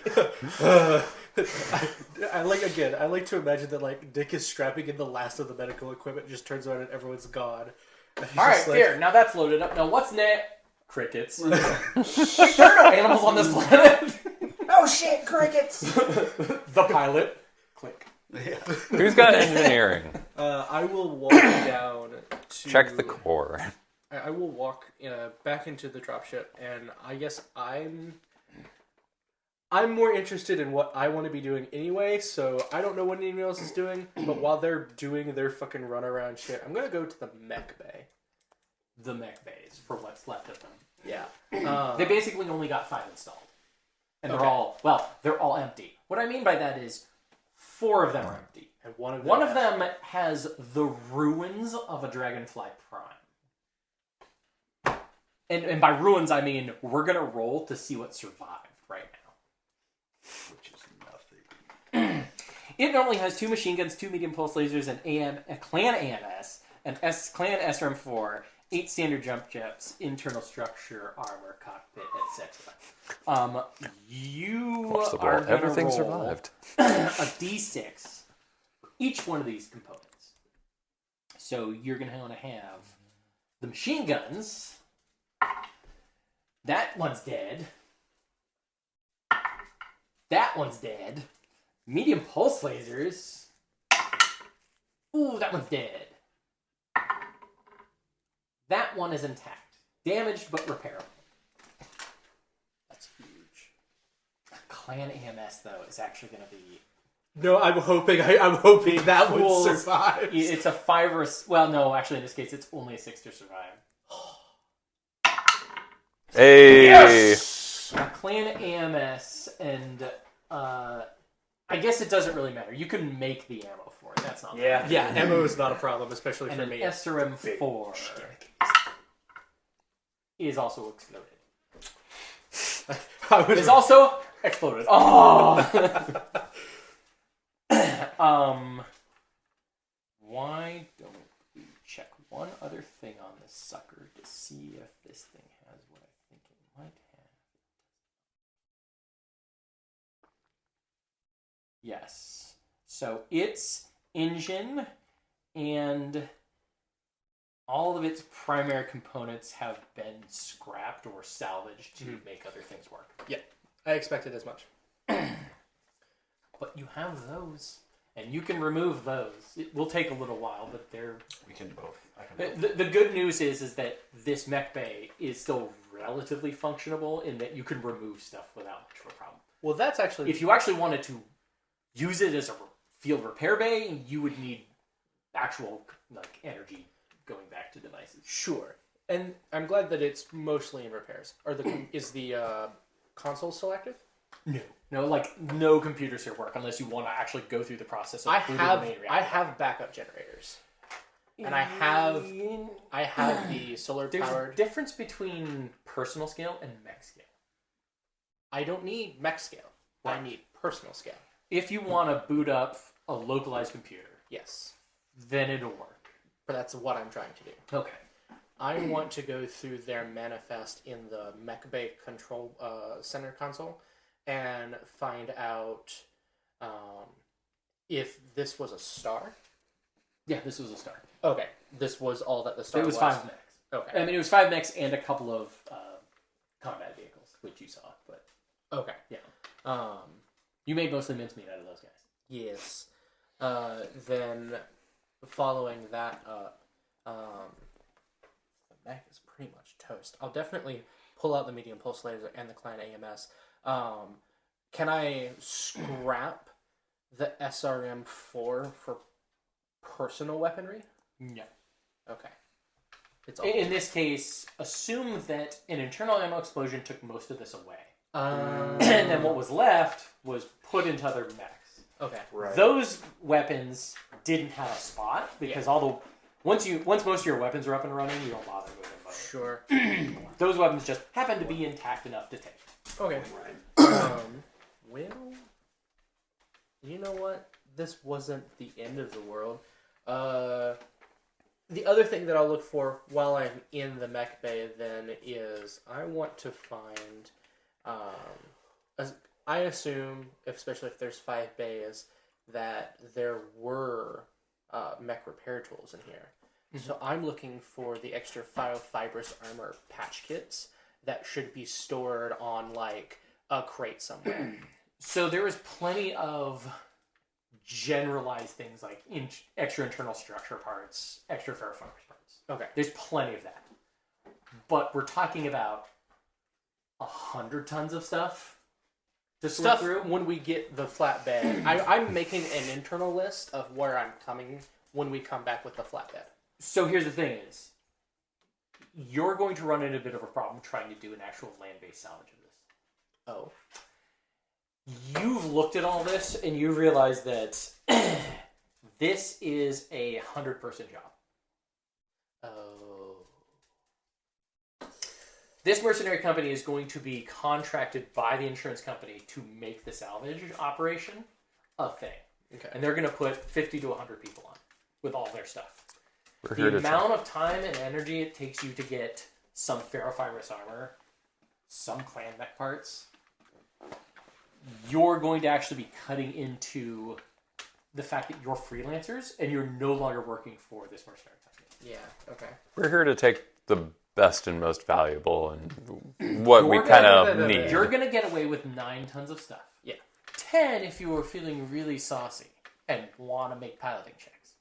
I like to imagine that like Dick is strapping in the last of the medical equipment, just turns around and everyone's gone. And he's All right, just like, here. Now that's loaded up. Now what's next? Crickets. Wait, there are no animals on this planet. Oh shit, crickets. The pilot. Click. Yeah. Who's got engineering? I will walk down to... Check the core. I will walk back into the dropship, and I guess I'm more interested in what I want to be doing anyway, so I don't know what anyone else is doing, but while they're doing their fucking runaround shit, I'm going to go to the mech bay. The mech bays for what's left of them. Yeah. They basically only got 5 installed. And they're Okay. they're all empty. What I mean by that is 4 of them are empty. And one of them has the ruins of a Dragonfly Prime. And by ruins, I mean we're going to roll to see what survived right now. Which is nothing. It normally has 2 machine guns, 2 medium pulse lasers, a clan AMS, an clan SRM-4, 8 standard jump jets, internal structure, armor, cockpit, etc. You Across the are board, going to everything roll survived. a D6 for each one of these components. So you're going to want to have the machine guns. That one's dead. That one's dead. Medium pulse lasers. Ooh, that one's dead. That one is intact. Damaged but repairable. That's huge. Clan AMS, though, is actually going to be... No, I'm hoping that Cool. would survive. It's a 5 or... Well, no, actually, in this case, it's only a 6 to survive. Hey! Yes! Clan AMS, and I guess it doesn't really matter. You can make the ammo for it. That's not Yeah. Yeah, ammo is not a problem, especially and for an me. SRM-4 is also exploded. Is also exploded. Oh! Why don't we check one other thing on this sucker to see if this thing has what I think it might have? Yes. So its engine and all of its primary components have been scrapped or salvaged to make other things work. Yeah, I expected as much. But you have those, and you can remove those. It will take a little while, but they're... We can both. I can both. The good news is that this mech bay is still relatively functionable in that you can remove stuff without much of a problem. Well, that's actually... If you actually wanted to use it as a field repair bay, you would need actual energy going back to devices. Sure. And I'm glad that it's mostly in repairs. Is the console still active? No, no computers here work unless you want to actually go through the process of I booting have the main reactor. I have backup generators. And I have the solar There's a powered. difference between personal scale and mech scale. I don't need mech scale. I need personal scale. If you want to boot up a localized computer, Yes. then it'll work. But that's what I'm trying to do. Okay. I want to go through their manifest in the Mech Bay Control Center console and find out if this was a star. Yeah, this was a star. Okay, this was all that the star It was 5 mechs. Okay. I mean, it was 5 mechs and a couple of combat vehicles, which you saw. But Okay. yeah, you made mostly mincemeat out of those guys. Yes. Then, following that up, the mech is pretty much toast. I'll definitely pull out the medium pulse laser and the clan AMS. Can I scrap the SRM-4 for personal weaponry? No. Okay. It's all In this case, assume that an internal ammo explosion took most of this away. And then what was left was put into other mechs. Okay. Right. Those weapons didn't have a spot because once most of your weapons are up and running, you don't bother with them. Sure. Those weapons just happen to be intact enough to take. Okay. Right. Well, you know what? This wasn't the end of the world. The other thing that I'll look for while I'm in the mech bay then is I want to find, I assume, especially if there's 5 bays, that there were mech repair tools in here. Mm-hmm. So I'm looking for the extra fibrous armor patch kits that should be stored on like a crate somewhere. So there is plenty of generalized things like extra internal structure parts, extra ferrofibers parts. Okay. There's plenty of that. But we're talking about 100 tons of stuff to sort through. When we get the flatbed. I'm making an internal list of where I'm coming when we come back with the flatbed. So here's the thing is, you're going to run into a bit of a problem trying to do an actual land-based salvage of this. Oh. You've looked at all this and you realize that this is a 100-person job. Oh. This mercenary company is going to be contracted by the insurance company to make the salvage operation a thing. Okay. And they're going to put 50 to 100 people on with all their stuff. We're The here to amount of time and energy it takes you to get some ferrofibrous armor, some clan mech parts, you're going to actually be cutting into the fact that you're freelancers and you're no longer working for this mercenary company. Yeah, okay. We're here to take the best and most valuable and what we kind of need. You're going to get away with 9 tons of stuff. Yeah. 10 if you were feeling really saucy and want to make piloting checks.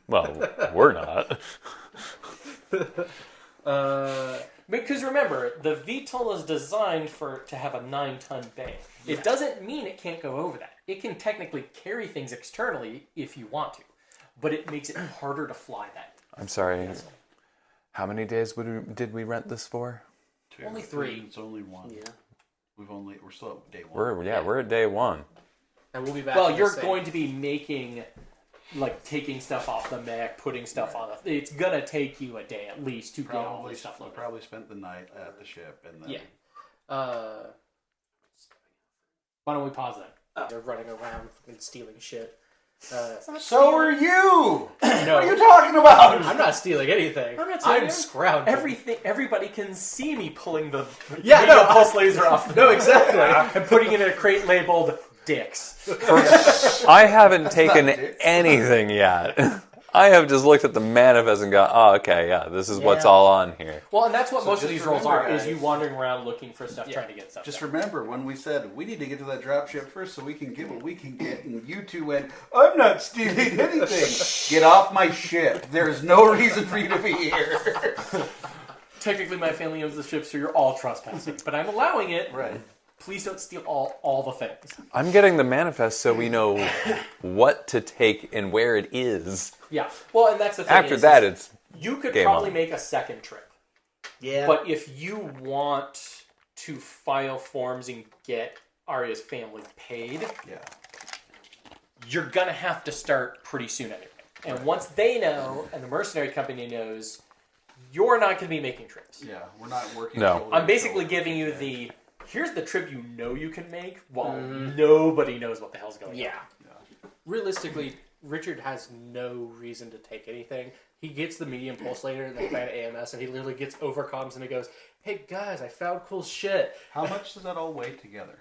Well, we're not. Because remember, the VTOL is designed to have a 9-ton bay. It doesn't mean it can't go over that. It can technically carry things externally if you want to, but it makes it harder to fly that. I'm sorry. How many days did we rent this for? 2. Only 3. It's only 1. Yeah. We're still at day 1. We're at day 1. And we'll be back. Well, you're going to be taking stuff off the mech, putting stuff on the... It's going to take you a day at least to get all this stuff loaded. Probably spent the night at the ship and then... Yeah. Why don't we pause then? They're running around and stealing shit. So are you! No. What are you talking about? I'm not stealing anything. I'm not stealing I'm it. scrounging. Everybody can see me pulling the pulse laser off the No, exactly. and putting it in a crate labeled dicks. I haven't taken anything yet. I have just looked at the manifest and gone, oh, okay, yeah, this is what's all on here. Well, and that's what most of just these roles are, remember, is you guys. wandering around looking for stuff, trying to get stuff. Just done. remember when we said we need to get to that dropship first so we can get what we can get, and you two went, I'm not stealing anything. Get off my ship. There's no reason for you to be here. Technically, my family owns the ship, so you're all trespassing. But I'm allowing it. Right. Please don't steal all the things. I'm getting the manifest so we know what to take and where it is. Yeah. Well, and that's the thing. After that, it's you could game probably on. make a second trip. Yeah. But if you want to file forms and get Aria's family paid, Yeah. you're going to have to start pretty soon anyway. And once they know, and the mercenary company knows, you're not going to be making trips. Yeah, we're not working. No. I'm basically giving you the, here's the trip you know you can make, while nobody knows what the hell's going on. Yeah. Realistically, Richard has no reason to take anything. He gets the medium pulse later in the planet AMS, and he literally gets overcomms and he goes, "Hey guys, I found cool shit." How much does that all weigh together?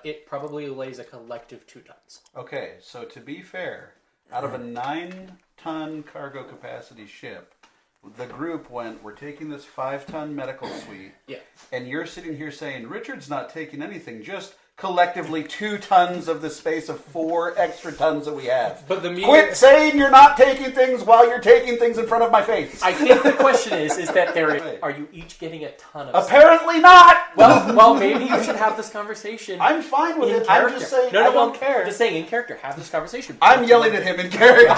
It probably weighs a collective 2 tons. Okay, so to be fair, out of a 9-ton cargo capacity ship, the group went, we're taking this 5-ton medical suite. Yeah. And you're sitting here saying, Richard's not taking anything, just collectively 2 tons of the space of 4 extra tons that we have. But the Quit saying you're not taking things while you're taking things in front of my face. I think the question is that are you each getting a ton of Apparently not! Well, maybe you should have this conversation. I'm fine with in it. character. I'm just saying I don't care. I'm just saying in character, have this conversation. I'm yelling at him in character.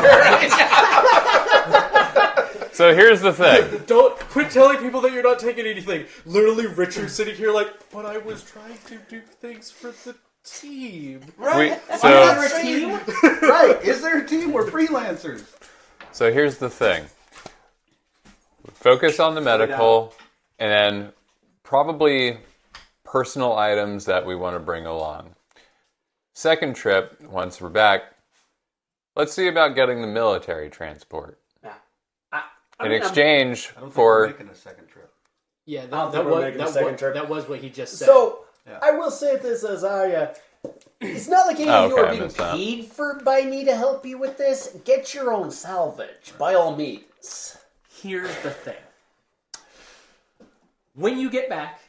So here's the thing. Don't quit telling people that you're not taking anything. Literally, Richard's sitting here like, but I was trying to do things for the team. Right? So- Is there a team? Right. Is there a team? We're freelancers. So here's the thing. Focus on the medical, and then probably personal items that we want to bring along. Second trip, once we're back, let's see about getting the military transport. In exchange I don't think we're for... making a second trip. Yeah, I don't think we're making a second trip. that was what he just said. So, Yeah. I will say this as Aria. It's not like any Oh, of you okay, are I being missed that. paid for by me to help you with this. Get your own salvage, by all means. Here's the thing. When you get back,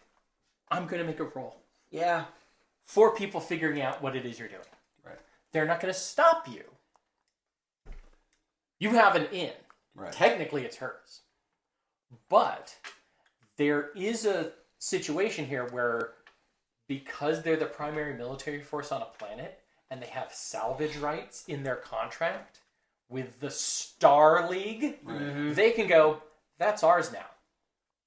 I'm going to make a roll Yeah. for people figuring out what it is you're doing. Right. They're not going to stop you. You have an in. Right. Technically, it's hers. But there is a situation here where, because they're the primary military force on a planet, and they have salvage rights in their contract with the Star League, they can go, that's ours now.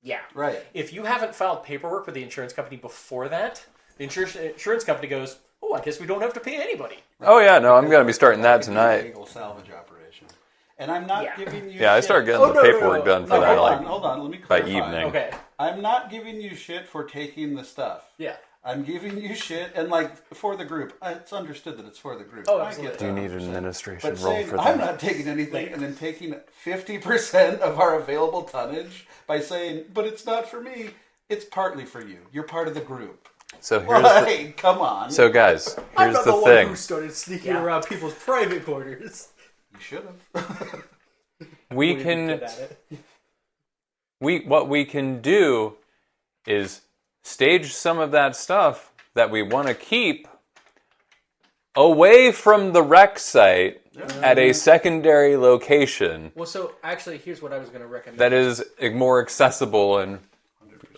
Yeah. Right. If you haven't filed paperwork with the insurance company before that, the insurance company goes, oh, I guess we don't have to pay anybody. Oh yeah, no, I'm going to be starting that It's a tonight. legal salvage operation. And I'm not giving you Yeah, I shit. start getting the paperwork done for that Hold on. Let me by clarify. evening. Okay. I'm not giving you shit for taking the stuff. Yeah. I'm giving you shit, and for the group. It's understood that it's for the group. Oh, I absolutely. get Do you that need an 100%. administration But role saying for that? I'm not taking anything and then taking 50% of our available tonnage by saying, but it's not for me. It's partly for you. You're part of the group. So here's the, Hey, come on. so guys, I'm here's not the one thing. who started sneaking around people's private quarters. You should have. We Good can at it. what we can do is stage some of that stuff that we want to keep away from the wreck site at a secondary location Well, so actually, here's what I was going to recommend. that is more accessible and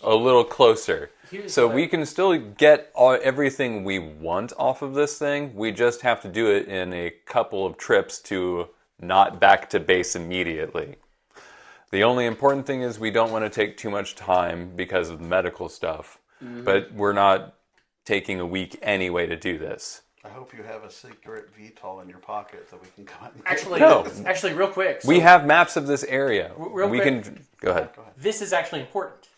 a little closer. Here's So what we can still get everything we want off of this thing. We just have to do it in a couple of trips to not back to base immediately. The only important thing is we don't want to take too much time because of the medical stuff. But we're not taking a week anyway to do this. I hope you have a secret VTOL in your pocket so we can come out and Actually, real quick. We have maps of this area. Real We quick. can go ahead. This is actually important.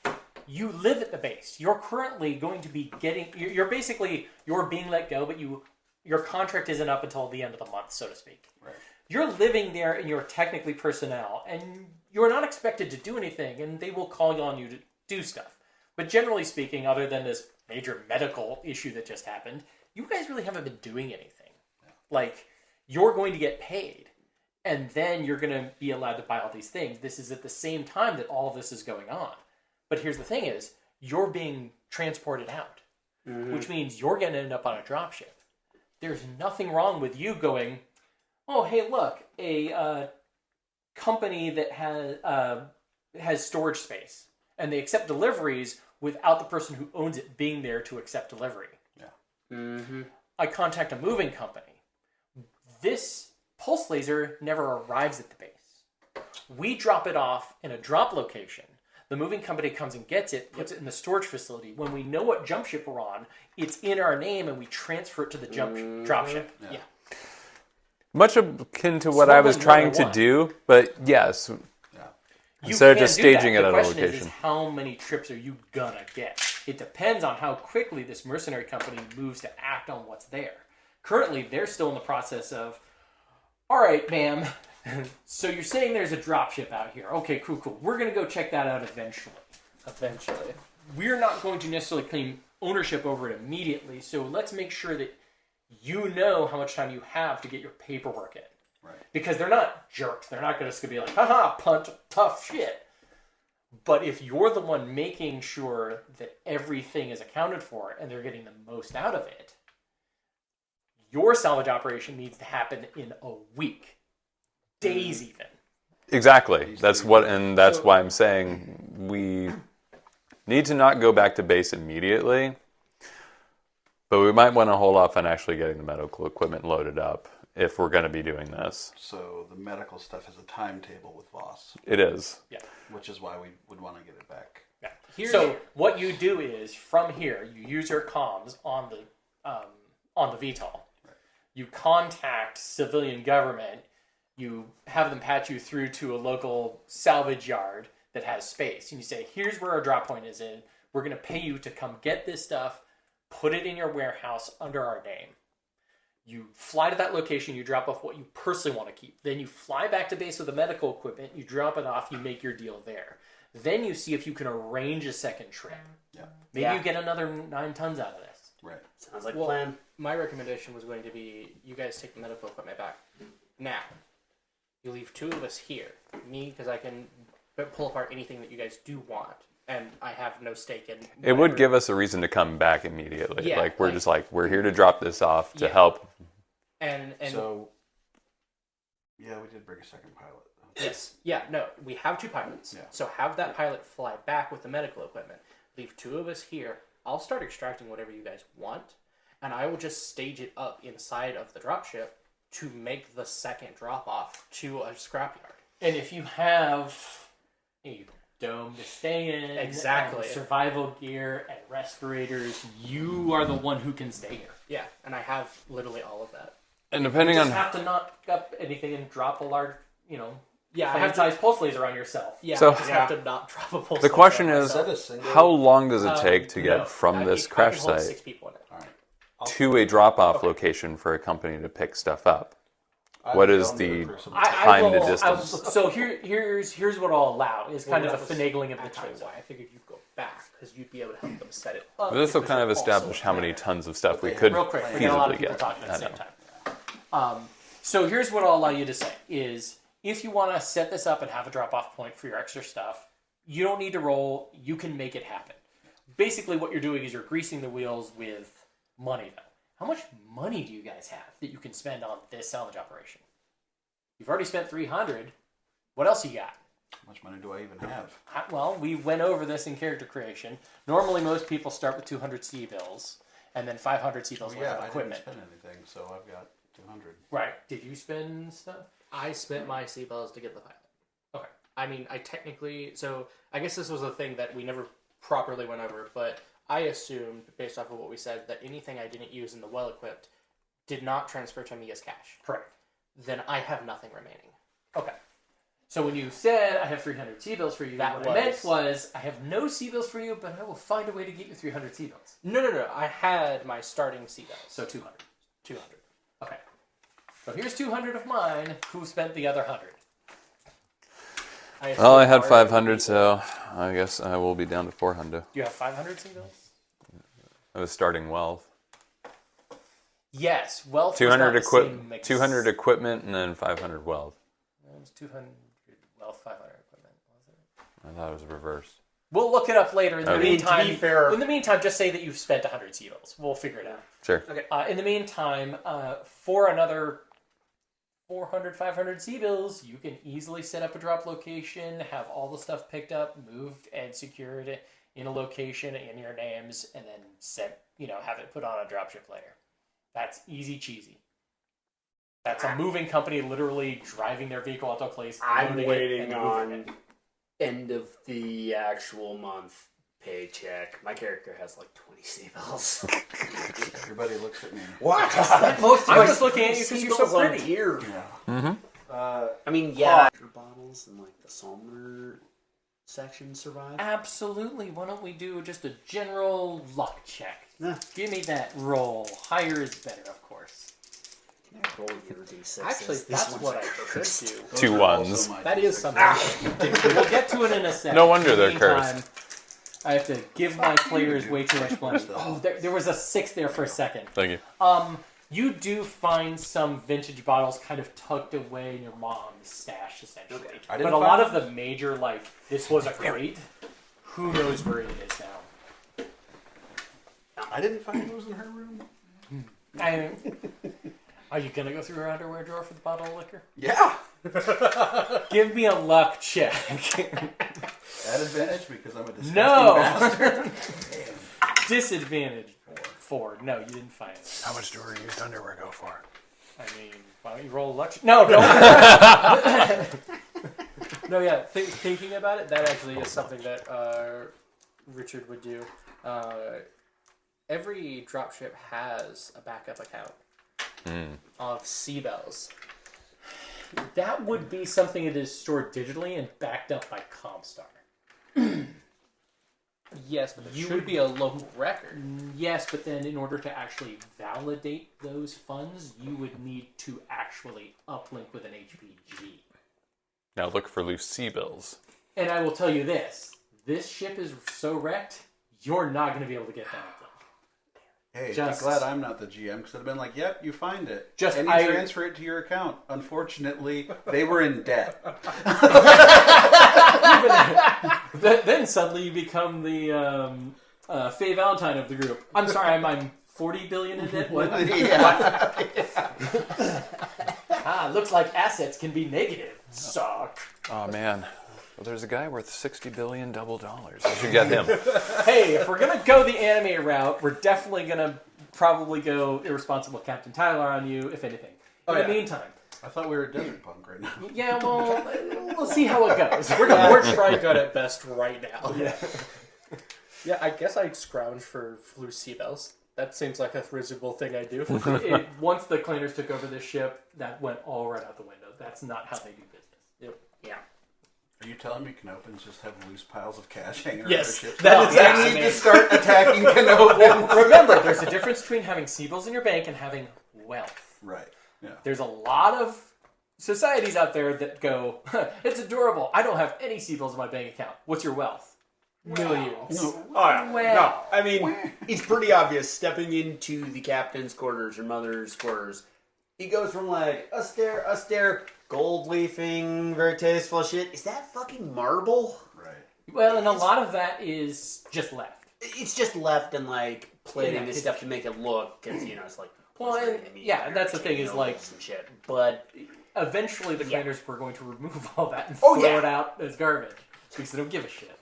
You live at the base. You're currently going to be getting. You're basically being let go, but your contract isn't up until the end of the month, so to speak. Right. You're living there, and you're technically personnel, and you're not expected to do anything, and they will call on you to do stuff. But generally speaking, other than this major medical issue that just happened, you guys really haven't been doing anything. Like, you're going to get paid, and then you're going to be allowed to buy all these things. This is at the same time that all of this is going on. But here's the thing is, you're being transported out, which means you're going to end up on a dropship. There's nothing wrong with you going, oh, hey, look, a company that has storage space, and they accept deliveries without the person who owns it being there to accept delivery. I contact a moving company. This pulse laser never arrives at the base. We drop it off in a drop location. The moving company comes and gets it, puts it in the storage facility. When we know what jump ship we're on, it's in our name, and we transfer it to the drop ship. Yeah. Much akin to what I was trying to do, but yes. Instead of just staging it at a location. The question is how many trips are you gonna get? It depends on how quickly this mercenary company moves to act on what's there. Currently, they're still in the process of, all right, ma'am, so you're saying there's a dropship out here. Okay, cool. We're gonna go check that out eventually. We're not going to necessarily claim ownership over it immediately, so let's make sure that you know how much time you have to get your paperwork in. Right. Because they're not jerks. They're not just going to be like, haha, punt, tough shit. But if you're the one making sure that everything is accounted for and they're getting the most out of it, your salvage operation needs to happen in a week. Days even. Exactly. That's why I'm saying we need to not go back to base immediately, but we might want to hold off on actually getting the medical equipment loaded up if we're going to be doing this. So the medical stuff is a timetable with Voss. It is. Yeah. Which is why we would want to get it back. Yeah. So what you do is, from here, you use your comms on the VTOL. Right. You contact civilian government. You have them patch you through to a local salvage yard that has space. And you say, here's where our drop point is in. We're going to pay you to come get this stuff, put it in your warehouse under our name. You fly to that location, you drop off what you personally want to keep. Then you fly back to base with the medical equipment, you drop it off, you make your deal there. Then you see if you can arrange a second trip. Yeah. Maybe you get another 9 tons out of this. Right. Sounds like a plan. My recommendation was going to be you guys take the medical equipment back. Now, you leave 2 of us here. Me, because I can pull apart anything that you guys do want. And I have no stake in whatever. It would give us a reason to come back immediately. Yeah, we're here to drop this off to help. And so, yeah, we did bring a second pilot. Yes. Yeah, no, we have 2 pilots. Yeah. So have that pilot fly back with the medical equipment. Leave 2 of us here. I'll start extracting whatever you guys want. And I will just stage it up inside of the dropship to make the second drop-off to a scrapyard. And if you have a dome to stay in, exactly, and survival gear and respirators, you are the one who can stay here. Yeah, and I have literally all of that. And depending you on just have to knock up anything and drop a large, I have size pulse laser on yourself. Yeah, so I just have to not drop a pulse the laser question on is, myself. how long does it take to get from this crash I can hold site 6 people in it. All right. to a drop-off location for a company to pick stuff up? What is the time to distance? So here's what I'll allow is kind of a finagling of the Actually, time. why I figured you'd go back because you'd be able to help them set it up. This will because kind of you're establish also how many there. tons of stuff we could Real quick, we got a lot of feasibly people get. talking at the I same know. time. So here's what I'll allow you to say is, if you want to set this up and have a drop-off point for your extra stuff, you don't need to roll. You can make it happen. Basically, what you're doing is you're greasing the wheels with money, though. How much money do you guys have that you can spend on this salvage operation? You've already spent 300. What else you got? How much money do I even have? Well, we went over this in character creation. Normally, most people start with 200 C-bills and then 500 C-bills worth of I equipment. didn't spend anything, so I've got 200. Right. Did you spend stuff? I spent my C-bells to get the pilot. Okay. I mean, I guess this was a thing that we never properly went over, but I assumed, based off of what we said, that anything I didn't use in the well-equipped did not transfer to me as cash. Correct. Then I have nothing remaining. Okay. So when you said, I have 300 C-bills for you, what I meant was, I have no C-bills for you, but I will find a way to get you 300 C-bills. No. I had my starting C-bells. So 200. 200. Okay. So here's 200 of mine. Who spent the other 100? Well, I had 500, so I guess I will be down to 400. You have 500 C-bills? I was starting wealth. Yes. Wealth 200 was not the same mix. 200 equipment, and then 500 wealth. It was 200 wealth, 500 equipment. Was it? I thought it was reversed. We'll look it up later. In the Okay. meantime, To be fair- in the meantime, just say that you've spent 100 C-bills. We'll figure it out. Sure. Okay. In the meantime, for another 400, 500 C-bills, you can easily set up a drop location, have all the stuff picked up, moved, and secured in a location in your names, and then have it put on a dropship later. That's easy cheesy. That's a moving company literally driving their vehicle out to a place. I'm loading it, waiting and moving on it. end of the actual month Paycheck. My character has like 20 seabills. Everybody looks at me. What? I was looking at you because you're so pretty. Here. Yeah. I mean, yeah. Bottles and like the Somner section survive. Absolutely. Why don't we do just a general luck check? Yeah. Give me that roll. Higher is better, of course. Can I roll your D6? Actually, that's what I could do. Those 2 are ones. also my That is D6. something. We'll get to it in a second. No wonder In the they're meantime, cursed. I have to give my players way too much money. Oh, there was a 6 there for a second. Thank you. You do find some vintage bottles kind of tucked away in your mom's stash, essentially. Okay. I But didn't a lot find of the major, like, this was a crate, who knows where it is now. I didn't find those in her room. Are you going to go through her underwear drawer for the bottle of liquor? Yeah. Give me a luck check. At advantage because I'm a disgusting No! bastard. Disadvantage. 4. No, you didn't find it. How much do her used underwear go for? I mean, why don't you roll a luck check? No, don't. No, yeah. Thinking about it, that actually is something that Richard would do. Every dropship has a backup account of C-Bells. That would be something that is stored digitally and backed up by Comstar. Yes, but it You should would- be a local record. Yes, but then in order to actually validate those funds, you would need to actually uplink with an HPG. Now look for loose C-bills. And I will tell you this ship is so wrecked, you're not going to be able to get that uplink. Hey, Just- be glad I'm not the GM because I'd have been like, "Yep, you find it, Just- and you I- transfer it to your account." Unfortunately, they were in debt. Then suddenly you become the Faye Valentine of the group. I'm sorry, I'm 40 billion in debt. What? Looks like assets can be negative. Suck. Oh man. Well, there's a guy worth $60 billion double dollars. I should get him. Hey, if we're gonna go the anime route, we're definitely gonna probably go irresponsible Captain Tyler on you, if anything. In the meantime, I thought we were a desert punk right now. yeah, well, we'll see how it goes. We're trying good at best right now. Yeah. Yeah, I guess I'd scrounge for loose C-Bells. That seems like a reasonable thing I do. Once the cleaners took over the ship, that went all right out the window. That's not how they do business. Yeah. Are you telling me Canopans just have loose piles of cash hanging Yes, around their ships? that is I actually- need to start attacking Canopans. Remember, there's a difference between having C-bills in your bank and having wealth. Right. Yeah. There's a lot of societies out there that go, it's adorable. I don't have any C-bills in my bank account. What's your wealth? Millions. Oh, yeah. Well. No, I mean, it's pretty obvious stepping into the captain's quarters or mother's quarters. He goes from like, austere, gold leafing, very tasteful shit. Is that fucking marble? Right. Well, and a lot of that is just left. It's just left and like plating Yeah, this it's- stuff to make it look, because, you know, it's like... Well, and, yeah, that's the thing is like, and shit. But eventually the cleaners were going to remove all that and Oh, throw yeah. it out as garbage because they don't give a shit.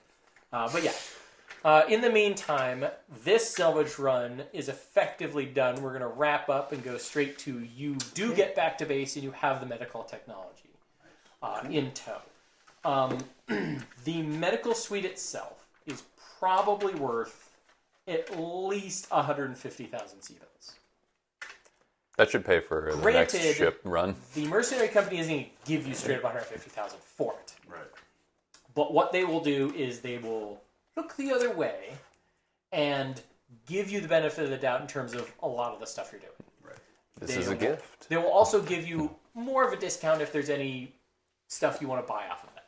But yeah. In the meantime, this salvage run is effectively done. We're going to wrap up and go straight to you do get back to base and you have the medical technology in tow. The medical suite itself is probably worth at least 150,000 C-bills. That should pay for the next Granted, ship run. The mercenary company isn't going to give you straight up 150,000 for it. Right. But what they will do is they will look the other way and give you the benefit of the doubt in terms of a lot of the stuff you're doing. Right. This is a gift. They will also give you more of a discount if there's any stuff you want to buy off of it.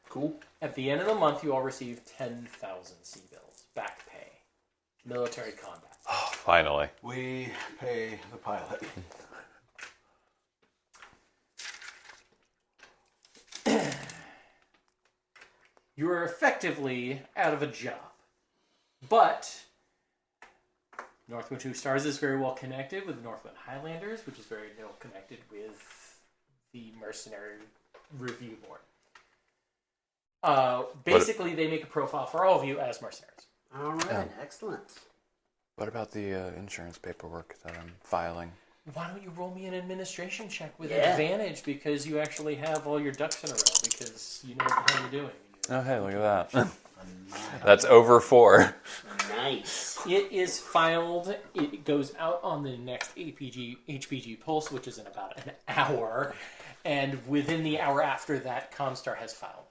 cool. At the end of the month, you all receive 10,000 C-bills, back pay, military combat. Oh, finally. We pay the pilot. You are effectively out of a job. But Northwind Two Stars is very well connected with Northwind Highlanders, which is very well connected with the Mercenary Review Board. Basically, they make a profile for all of you as mercenaries. All right, excellent. What about the insurance paperwork that I'm filing? Why don't you roll me an administration check with Yeah. advantage because you actually have all your ducks in a row because you know what the hell you're doing. Oh, hey, look at that. A 9. That's over 4. Nice. It is filed. It goes out on the next HPG Pulse, which is in about an hour. And within the hour after that, Comstar has filed.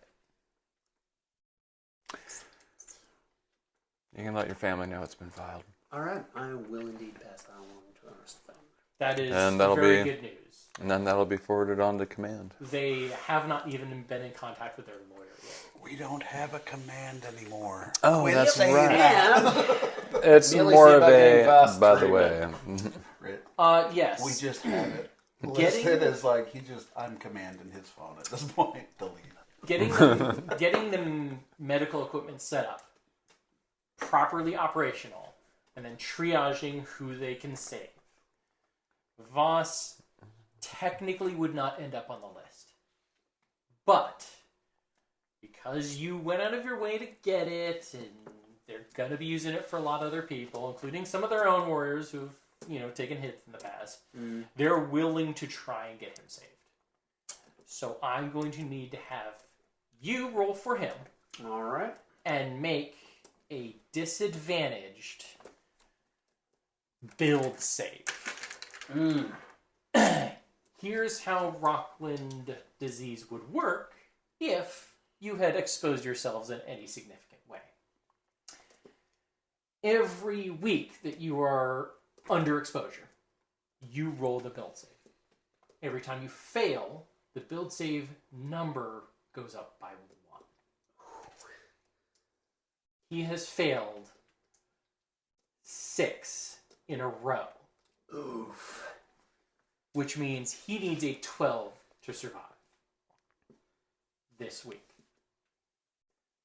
You can let your family know it's been filed. All right, I will indeed pass that along to our family. That is And that'll very be- good news. And then that'll be forwarded on to command. They have not even been in contact with their lawyer yet. We don't have a command anymore. Oh, Quit that's saying right. that. It's Merely more see of about getting a, Voss by the treatment. way. Right. Yes. We just have it Getting- listed as like I'm commanding his phone at this point. Delete. Getting the medical equipment set up, properly operational, and then triaging who they can save. Voss technically would not end up on the list. But because you went out of your way to get it, and they're going to be using it for a lot of other people, including some of their own warriors who've, taken hits in the past, they're willing to try and get him saved. So I'm going to need to have you roll for him All right. and make a disadvantaged build save. Here's how Rockland disease would work if you had exposed yourselves in any significant way. Every week that you are under exposure, you roll the build save. Every time you fail, the build save number goes up by 1. He has failed 6 in a row. Oof. Which means he needs a 12 to survive this week.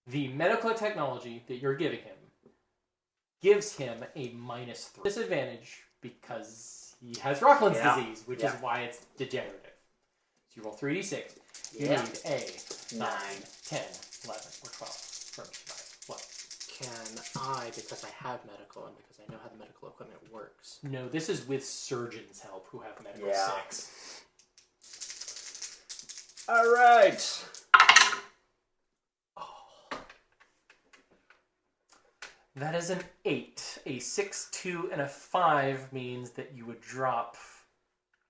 The medical technology that you're giving him gives him a -3 disadvantage because he has Rockland's disease, which is why it's degenerative. So you roll 3d6. You need a 9, 10, 11, or 12 for him to survive. What? Can I, because I have medical and because I know how the medical equipment works? No, this is with surgeons' help who have medical 6. All right. That is an 8. A 6, 2, and a 5 means that you would drop...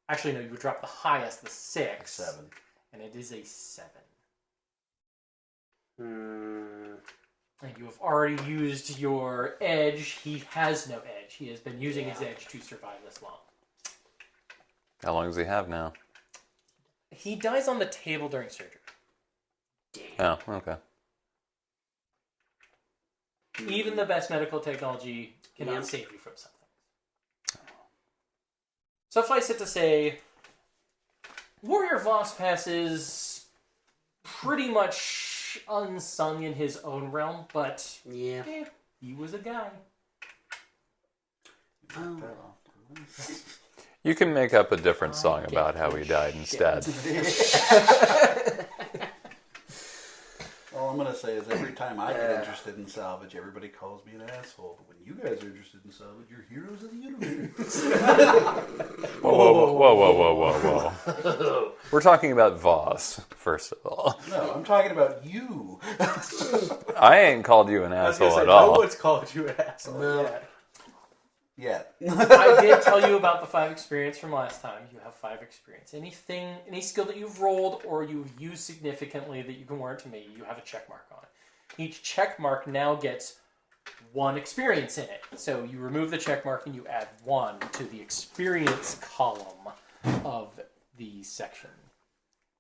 Actually, no, you would drop the highest, the 6. 7. And it is a 7. And you have already used your edge. He has no edge. He has been using his edge to survive this long. How long does he have now? He dies on the table during surgery. Oh, okay. Even the best medical technology cannot save you from something. Suffice it to say, Warrior Voss passes pretty much unsung in his own realm, but he was a guy. You can make up a different song about how he died instead. All I'm going to say is every time I get interested in salvage, everybody calls me an asshole. But when you guys are interested in salvage, you're heroes of the universe. Whoa. We're talking about Voss, first of all. No, I'm talking about you. I ain't called you an asshole at all. No one's called you an asshole. No. Yeah. I did tell you about the 5 experience from last time. You have 5 experience. Any skill that you've rolled or you've used significantly that you can warrant to me, you have a check mark on it. Each check mark now gets 1 experience in it. So you remove the check mark and you add 1 to the experience column of the section.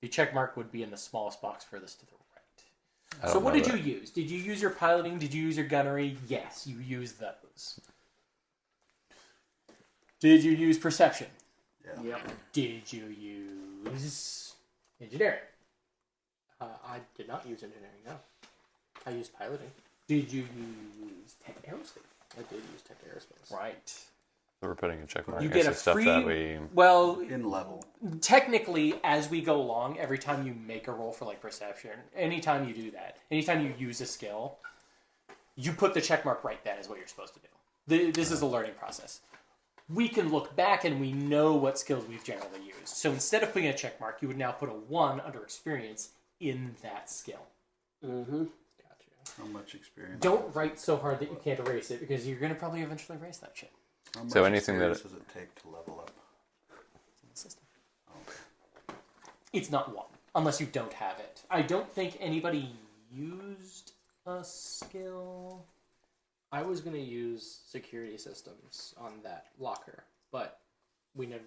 The check mark would be in the smallest box furthest to the right. So what did you use? Did you use your piloting? Did you use your gunnery? Yes, you used those. Did you use perception? Yeah. Did you use engineering? I did not use engineering, no. I used piloting. Did you use tech aerospace? I did use tech aerospace. Right. So we're putting a check mark You next get to a stuff free... that we... Well, In level. technically, as we go along, every time you make a roll for like perception, anytime you do that, anytime you use a skill, you put the check mark right then is what you're supposed to do. This is a learning process. We can look back and we know what skills we've generally used. So instead of putting a check mark, you would now put a 1 under experience in that skill. Mm-hmm. Gotcha. How much experience? Don't write so hard that you can't erase it, because you're going to probably eventually erase that shit. How much So anything that experience does it take to level up? In the system. It's not one, unless you don't have it. I don't think anybody used a skill. I was going to use security systems on that locker, but we never...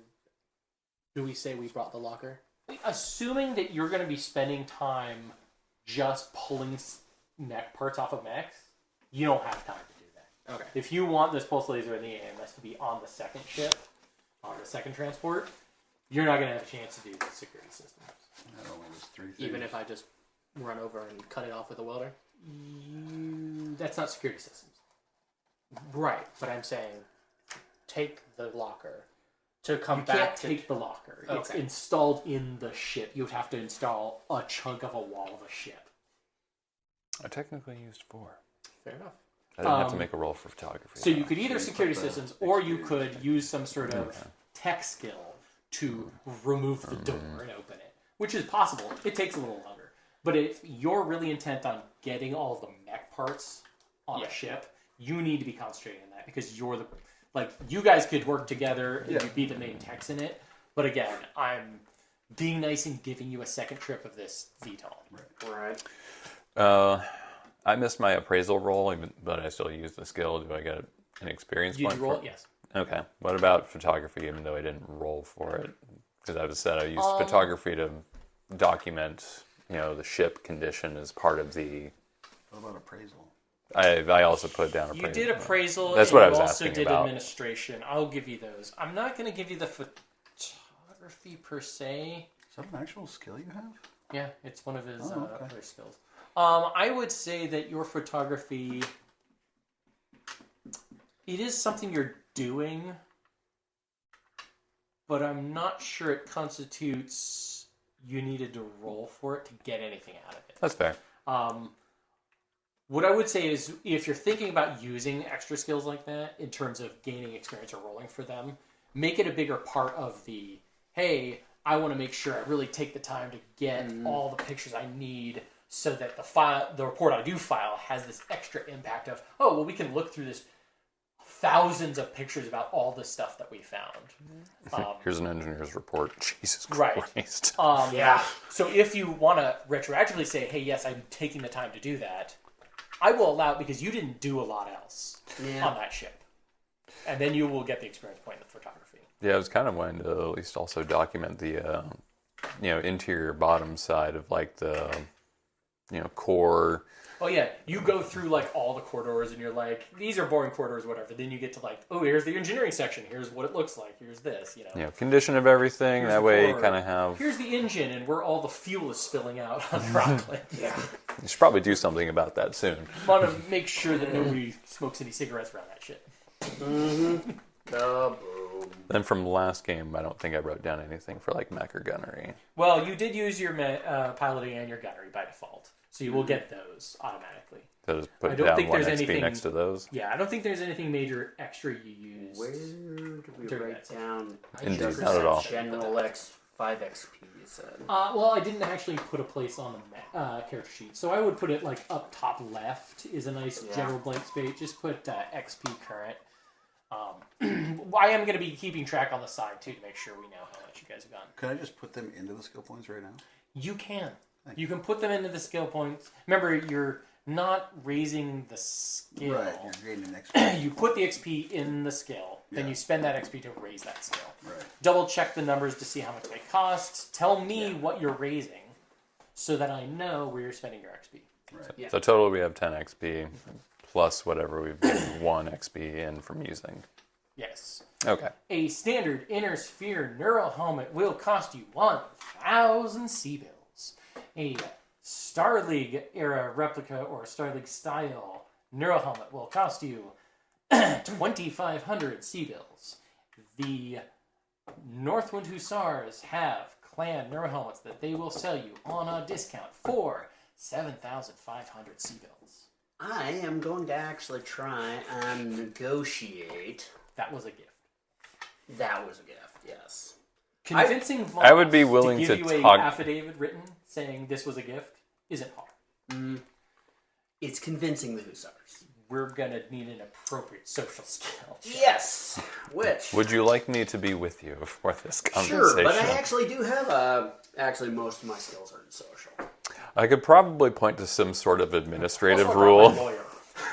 Do we say we brought the locker? Assuming that you're going to be spending time just pulling mech parts off of mechs, you don't have time to do that. Okay. If you want this pulse laser and the AMS to be on the second ship, on the second transport, you're not going to have a chance to do the security systems. That only was 3 things. Even if I just run over and cut it off with a welder? That's not security systems. Right, but I'm saying take the locker to come You back can't to... take the locker. It's Okay. installed in the ship. You would have to install a chunk of a wall of a ship. I technically used 4. Fair enough. I didn't have to make a roll for photography. So you could either So you security put the systems, or you experience could use some sort of tech skill to remove the door and open it, which is possible. It takes a little longer. But if you're really intent on getting all of the mech parts on a ship, you need to be concentrating on that, because you're the... Like, you guys could work together and you'd be the main techs in it. But again, I'm being nice and giving you a second trip of this VTOL. Right. I missed my appraisal roll, but I still used the skill. Do I get an experience You point? roll it? Yes. Okay. What about photography, even though I didn't roll for it? Because I said I used photography to document, the ship condition as part of the... What about appraisal? I also put down appraisal. You did appraisal. That's and what I you was also asking did about. administration. I'll give you those. I'm not going to give you the photography per se. Is that an actual skill you have? Yeah, it's one of his okay. other skills. I would say that your photography, it is something you're doing, but I'm not sure it constitutes you needed to roll for it to get anything out of it. That's fair. What I would say is, if you're thinking about using extra skills like that in terms of gaining experience or rolling for them, make it a bigger part of the, hey, I want to make sure I really take the time to get all the pictures I need, so that the report I do file has this extra impact of, oh, well, we can look through this thousands of pictures about all the stuff that we found. Here's an engineer's report. Jesus Right. Christ. Yeah. So if you want to retroactively say, hey, yes, I'm taking the time to do that, I will allow it, because you didn't do a lot else on that ship. And then you will get the experience point in the photography. Yeah, I was kind of wanting to at least also document the, interior bottom side of like the, core. Oh yeah, you go through like all the corridors and you're like, these are boring corridors, whatever. Then you get to like, oh, here's the engineering section. Here's what it looks like. Here's this, Condition of everything. Here's that the way you core. kind of have... Here's the engine and where all the fuel is spilling out on Rockland. Yeah. You should probably do something about that soon. Want to make sure that nobody smokes any cigarettes around that shit. Boom. Then from the last game, I don't think I wrote down anything for like mech or gunnery. Well, you did use your piloting and your gunnery by default, so you will get those automatically. So just I put don't down think one there's XP anything- next to those. Yeah, I don't think there's anything major extra you used. Where did we During write that down? Indeed, just not at all. General X 5 XP, you said. Well, I didn't actually put a place on the character sheet, so I would put it like up top left is a nice general blank space. Just put XP current. I am going to be keeping track on the side too to make sure we know how much you guys have gotten. Can I just put them into the skill points right now? You can. Thank You can put them into the skill points. Remember, you're not raising the skill. Right, you're gaining XP. You put the XP in the skill, then Yeah. you spend that XP to raise that skill. Right. Double check the numbers to see how much they cost. Tell me what you're raising so that I know where you're spending your XP. Right. Yeah. So total we have 10 XP plus whatever we've given 1 XP in from using. Yes. Okay. A standard inner sphere neural helmet will cost you 1,000 sea bills. A Star League era replica or Star League style neural helmet will cost you 2,500 sea bills. The Northwind Hussars have clan neural helmets that they will sell you on a discount for 7,500 sea bills. I am going to actually try and negotiate. That was a gift. That was a gift, yes. Convincing Voss I would be willing give to you talk- an affidavit written saying this was a gift isn't hard. It's convincing the Hussars. We're gonna need an appropriate social skill. Yes. Which? Would you like me to be with you for this conversation? Sure, but I actually do have actually most of my skills are in social. I could probably point to some sort of administrative Also, rule. lawyer.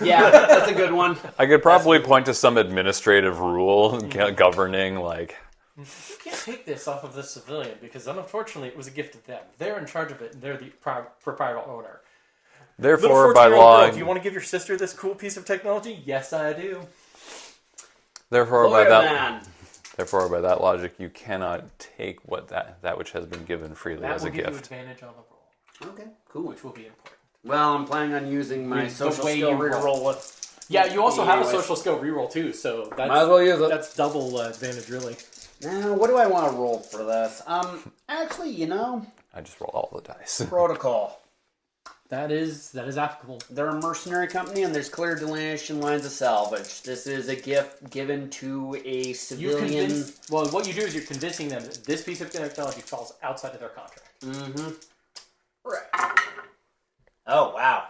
Yeah, that's a good one. I could probably point to some administrative rule governing, like... You can't take this off of the civilian because, unfortunately, it was a gift to them. They're in charge of it, and they're the proprietor owner. Therefore, by law... Do you want to give your sister this cool piece of technology? Yes, I do. Therefore, Lawyer man. Therefore, by that logic, you cannot take what that which has been given freely That as will a give you gift. advantage on the roll, Okay, cool. which will be important. Well, I'm planning on using my The social way skill you roll. reroll with. Yeah, you also have a Anyways. social skill reroll too, so that's, Might as well use it. that's double advantage, really. Now, what do I want to roll for this? Actually, I just roll all the dice. protocol. That is applicable. They're a mercenary company, and there's clear delineation lines of salvage. This is a gift given to a You civilian. convince. Well, what you do is you're convincing them that this piece of technology falls outside of their contract. Mm-hmm. Right. Oh, wow.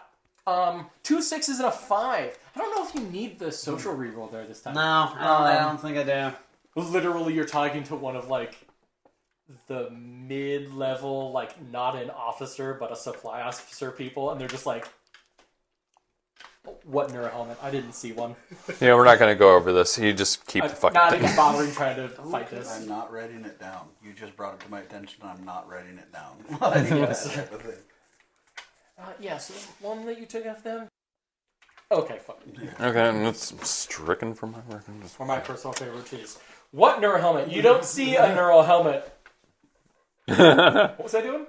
2 6s and a 5. I don't know if you need the social reroll there this time. No, I don't think I do. Literally, you're talking to one of like the mid-level, like not an officer but a supply officer people, and they're just like, "What neurohelmet? I didn't see one." Yeah, we're not going to go over this. You just keep the fucking Not thing. even bothering trying to fight this. I'm not writing it down. You just brought it to my attention. I'm not writing it down. Yes. Type of thing. Yeah, so the one that you took off them? Okay, fine. Okay, and it's stricken from my record. For my personal favorite is what neurohelmet? You don't see a neurohelmet. What was I doing?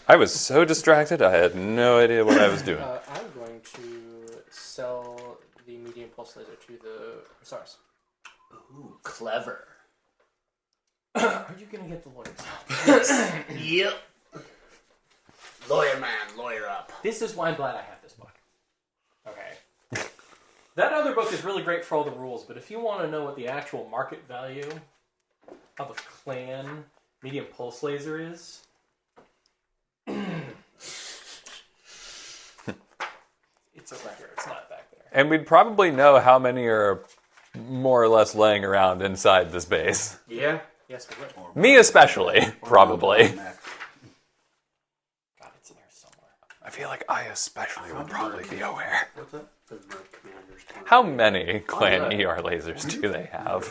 I was so distracted, I had no idea what I was doing. I'm going to sell the medium pulse laser to the Hussars. Ooh, clever. Are you gonna get the lawyers help? Yep. Lawyer man, lawyer up. This is why I'm glad I have this book. Okay. That other book is really great for all the rules, but if you want to know what the actual market value of a clan medium pulse laser is, it's over here. It's not back there. And we'd probably know how many are more or less laying around inside this base. Yeah. Yes, we would. Me especially, probably. God, it's in here somewhere. I feel like I especially would probably be aware. What's that? The Merc Commander's point. How many clan ER lasers do they have?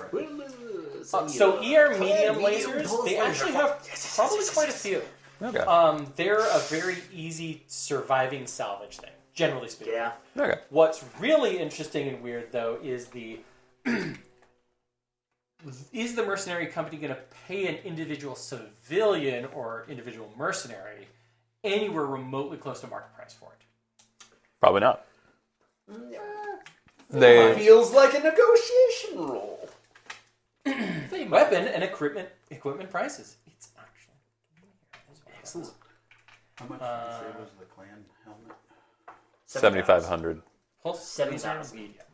So ER medium lasers, they actually have probably quite a few. Okay. They're a very easy surviving salvage thing, generally speaking. Yeah. Okay. What's really interesting and weird, though, is is the mercenary company going to pay an individual civilian or individual mercenary anywhere remotely close to market price for it? Probably not. It They feels like a negotiation role. Weapon and equipment prices. It's actually Excellent. How much did you say was the clan helmet? 7,500. Pulse 7,000. medium.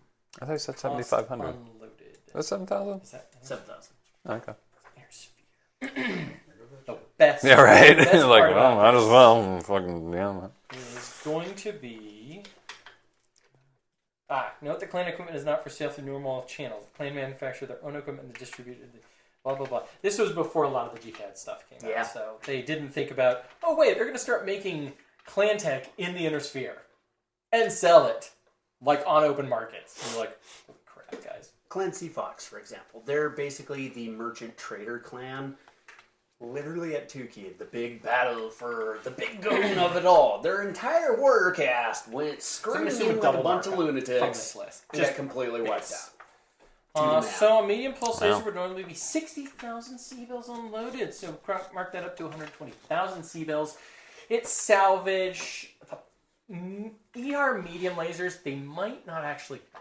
I thought you said 7,500. Unloaded. That's 7,000. Is that 7,000. Okay. Air the best. Yeah, right. The best Like, part well, about might this as well. Fucking yeah. is going to be. Note the clan equipment is not for sale through normal channels. The clan manufacture their own equipment and distribute it. Blah, blah, blah. This was before a lot of the jihad stuff came Yeah. out. So they didn't think about, oh, wait, they're going to start making clan tech in the Inner Sphere and sell it, like, on open markets. And you're like, holy crap, guys. Clan Sea Fox, for example. They're basically the merchant trader clan. Literally at Tukey, the big battle for the big goon of it all. Their entire warrior cast went screaming assume in like a double bunch of markup lunatics. from this list. And got completely wiped Yes. out. So a medium pulse laser Wow. would normally be 60,000 C-bills unloaded. So mark that up to 120,000 C-bills. It's salvage. ER medium lasers, they might not actually buy.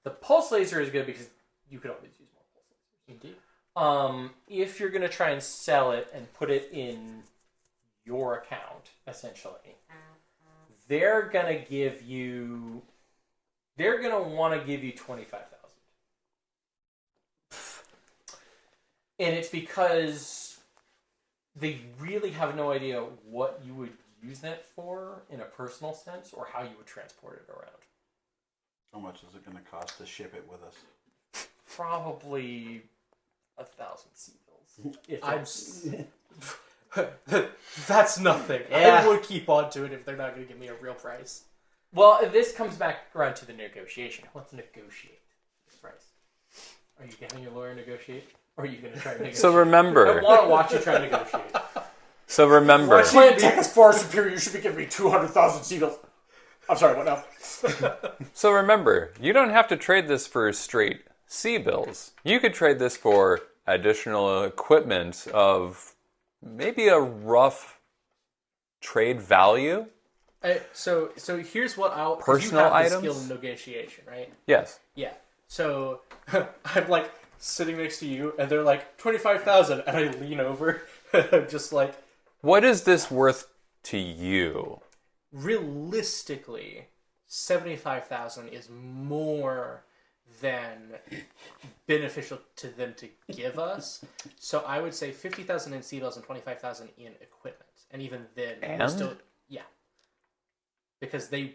The pulse laser is good because you could always use more pulse lasers. Indeed. If you're going to try and sell it and put it in your account, essentially, they're going to want to give you 25,000. And it's because they really have no idea what you would use that for in a personal sense, or how you would transport it around. How much is it going to cost to ship it with us? Probably 1,000 sea bills. That's nothing. Yeah. I would keep on to it if they're not going to give me a real price. Well, this comes back around to the negotiation. Let's negotiate this price. Are you having your lawyer negotiate? Or are you going to try to negotiate? So remember. I want to watch you try to negotiate. So remember. Clan Tech is far superior. You should be giving me 200,000 seagulls. I'm sorry, what now? So remember, you don't have to trade this for straight sea bills. You could trade this for additional equipment of maybe a rough trade value. So here's what I'll... Personal you have items? the skill in negotiation, right? Yes. Yeah. So I'm like sitting next to you, and they're like 25,000, and I lean over, I'm just like, What is this worth to you? realistically, 75,000 is more than beneficial to them to give us. So I would say 50,000 in seedles and 25,000 in equipment, and even then, we're And? still because they.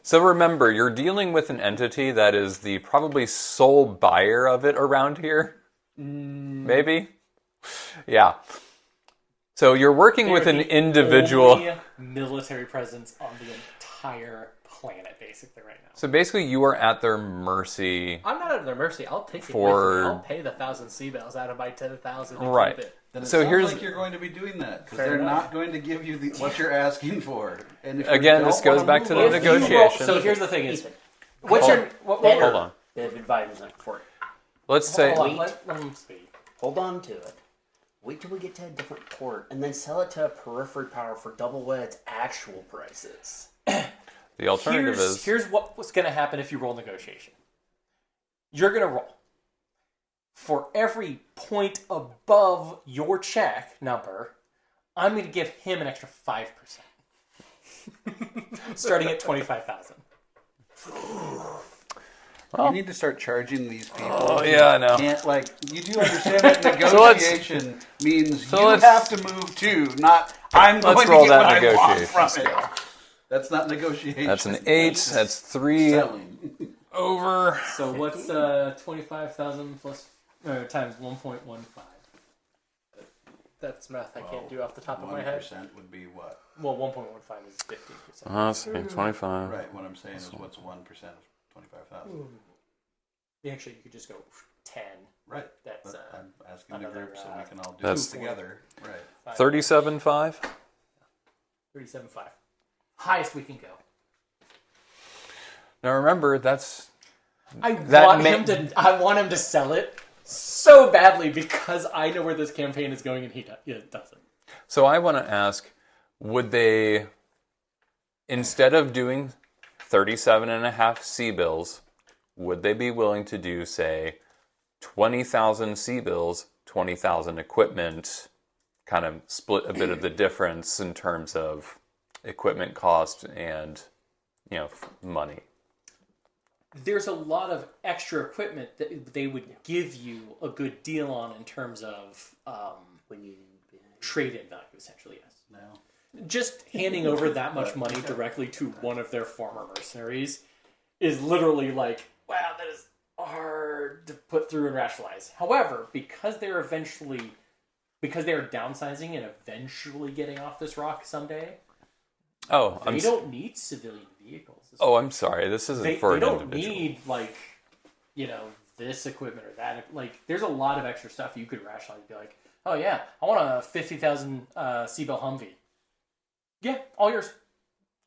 So remember, you're dealing with an entity that is the probably sole buyer of it around here. Maybe? Yeah. So you're working with an individual. Only military presence on the entire planet, basically, right now. So basically, you are at their mercy. I'm not at their mercy. I'll take it For- with me. I'll pay the 1,000 sea bells out of my 10,000 to Right. keep it. Then it So sounds here's- like you're going to be doing that because Fair they're enough. not going to give you what you're asking for. And if Again, you this don't goes wanna back move to the on- If you roll- negotiation. So here's the thing: is Ethan, what's Hold your what, better Hold on. bit of advice for you. Let's say. Hold on, let him speak. Hold on to it. Wait till we get to a different port, and then sell it to a periphery power for double what its actual price is. The alternative is. Here's what's going to happen if you roll negotiation. You're going to roll. For every point above your check number, I'm going to give him an extra 5%. Starting at 25,000. You need to start charging these people. Oh, yeah, I know. Can't, you do understand that negotiation means you let's- have to move too, not I'm going Let's to roll get that what I want negotiation from it. That's not negotiation. That's an 8. That's 3 selling. over. So what's 25,000 plus times 1.15? That's math I can't do off the top of my head. 1% would be what? Well, 1.15 is 15%. Let's see, 25. Right, what I'm saying is what's 1% of 25,000? Actually, you could just go 10. Right. That's But I'm asking the another, group so we can all do That's- this together. Right. 37.5. 37.5. Highest we can go. Now remember, that's. I That want may- I want him to sell it so badly because I know where this campaign is going and he doesn't. So I want to ask, would they, instead of doing 37.5 sea bills, would they be willing to do, say, 20,000 sea bills, 20,000 equipment, kind of split a bit of the difference in terms of equipment cost and, money? There's a lot of extra equipment that they would give you a good deal on in terms of When you trade-in value, essentially, yes. No. Just handing over that much money directly to one of their former mercenaries is literally like, wow, that is hard to put through and rationalize. However, because they are downsizing and eventually getting off this rock someday, Oh, they don't need civilian vehicles. I'm sorry. This isn't They for an don't individual. need this equipment or that. There's a lot of extra stuff you could rationalize. Be like, oh yeah, I want a 50,000 Seabell Humvee. Yeah, all yours.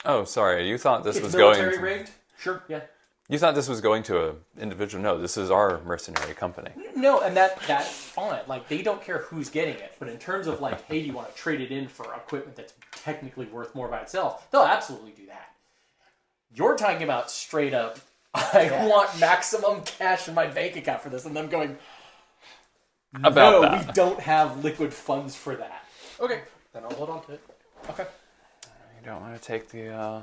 Oh, sorry. You thought this It's was military going. rigged. Sure, yeah. You thought this was going to an individual. No, this is our mercenary company. No, and that's fine. They don't care who's getting it. But in terms of hey, do you want to trade it in for equipment that's technically worth more by itself? They'll absolutely do that. You're talking about straight up, I want maximum cash in my bank account for this, and them going, About no, that. we don't have liquid funds for that. Okay, then I'll hold on to it. Okay. You don't want to take the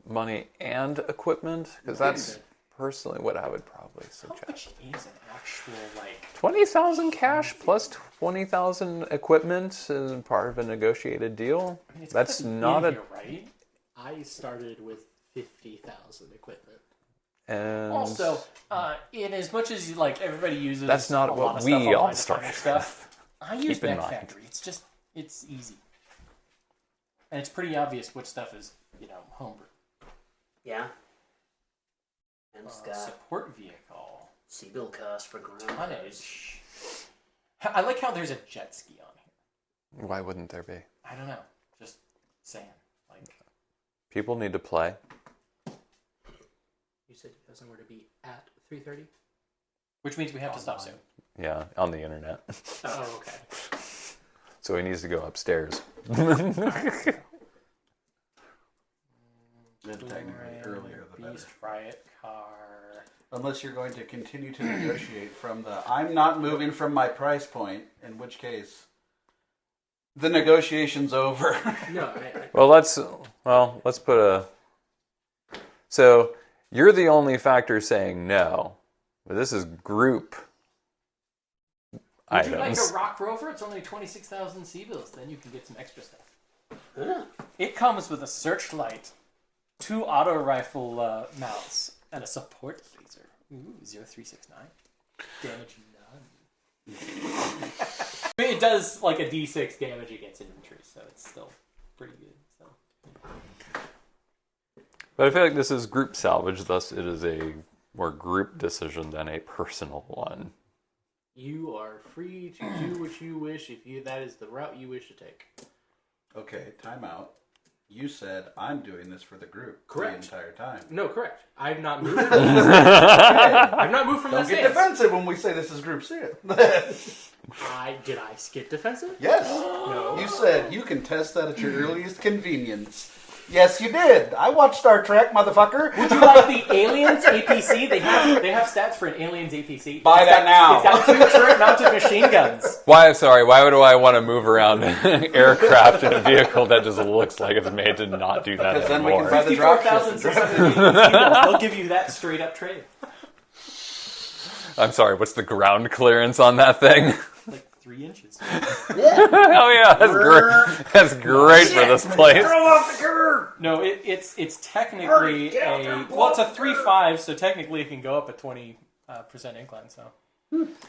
money and equipment? Because that's personally what I would probably How suggest. much is an actual, like... 20,000 cash plus 20,000 equipment is part of a negotiated deal. I mean, it's That's gotta be not in a... here, right? I started with 50,000 equipment. And Also, in as much as everybody uses that's not a lot what of we stuff online all to started find stuff, I use Keep in Back mind. Factory. It's easy. And it's pretty obvious which stuff is, homebrew. Yeah. And it's got Support vehicle. Seabill cost for ground. Tonnage. I like how there's a jet ski on here. why wouldn't there be? I don't know. Just saying. People need to play. You said you have somewhere to be at 3:30? Which means we have to stop soon. Yeah, on the internet. Oh, okay. So he needs to go upstairs. Then technically earlier the better. Beast Riot car. Unless you're going to continue to negotiate from the I'm not moving from my price point, in which case the negotiation's over. No, Well, let's put a... So, you're the only factor saying no. But this is group Would items. you like a Rock Rover? It's only 26,000 Seabills. Then you can get some extra stuff. Huh. It comes with a searchlight, 2 auto rifle mounts, and a support laser. Ooh, 0369. Damage none. It does like a d6 damage against infantry, so it's still pretty good. So. But I feel like this is group salvage, thus it is a more group decision than a personal one. you are free to do what you wish if that is the route you wish to take. Okay, time out. You said I'm doing this for the group Correct. the entire time. No, correct. I've not moved from this. I've not moved from Don't this get stance. defensive when we say this is group shit. Did I get defensive? Yes. No. You said you can test that at your earliest convenience. Yes, you did. I watched Star Trek, motherfucker. Would you like the Aliens APC? They have stats for an Aliens APC. Buy that now. It's got 2 turret-mounted machine guns. Why would I want to move around aircraft in a vehicle that just looks like it's made to not do that Because then we can anymore? buy the dropship. 54,600. They'll give you that straight-up trade. I'm sorry, what's the ground clearance on that thing? Like 3 inches. Oh yeah, that's great. That's great for this place. No, it's technically it's a 3.5, so technically it can go up a 20% incline.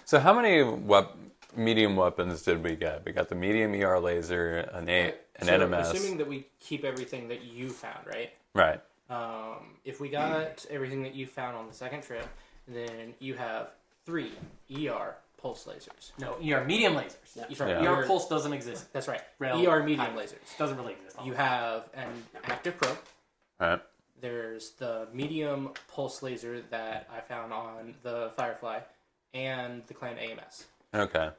So how many medium weapons did we get? We got the medium ER laser, an NMS. Assuming that we keep everything that you found, right? Right. If we got everything that you found on the second trip, then you have 3 ER pulse lasers. No, ER medium lasers. Yeah. Sorry, Yeah. ER pulse doesn't exist. That's right. Rail ER medium high. lasers. Doesn't really exist. You have an active probe. Right. There's the medium pulse laser that I found on the Firefly, and the Clan AMS. Okay.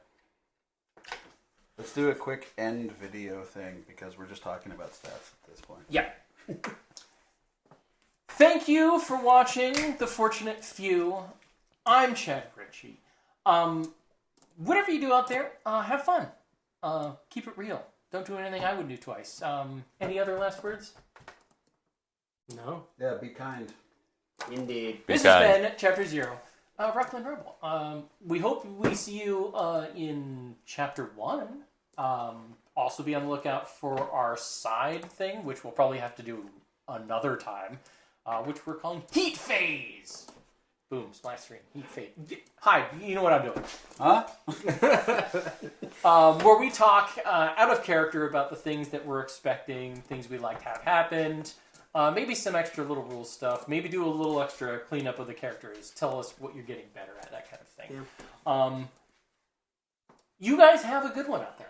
Let's do a quick end video thing because we're just talking about stats at this point. Yeah. Thank you for watching The Fortunate Few. I'm Chad Ritchie. Whatever you do out there, have fun. Keep it real. Don't do anything I would do twice. Any other last words? No. Yeah, be kind. Indeed. This has been Chapter 0, Rockland Rebel. We hope we see you in Chapter 1. Also be on the lookout for our side thing, which we'll probably have to do another time, which we're calling Heat Phase. Boom, splash screen, Heat Phase. Hi, you know what I'm doing. Huh? Where we talk out of character about the things that we're expecting, things we'd like to have happened, maybe some extra little rule stuff, maybe do a little extra cleanup of the characters, tell us what you're getting better at, that kind of thing. Yeah. You guys have a good one out there.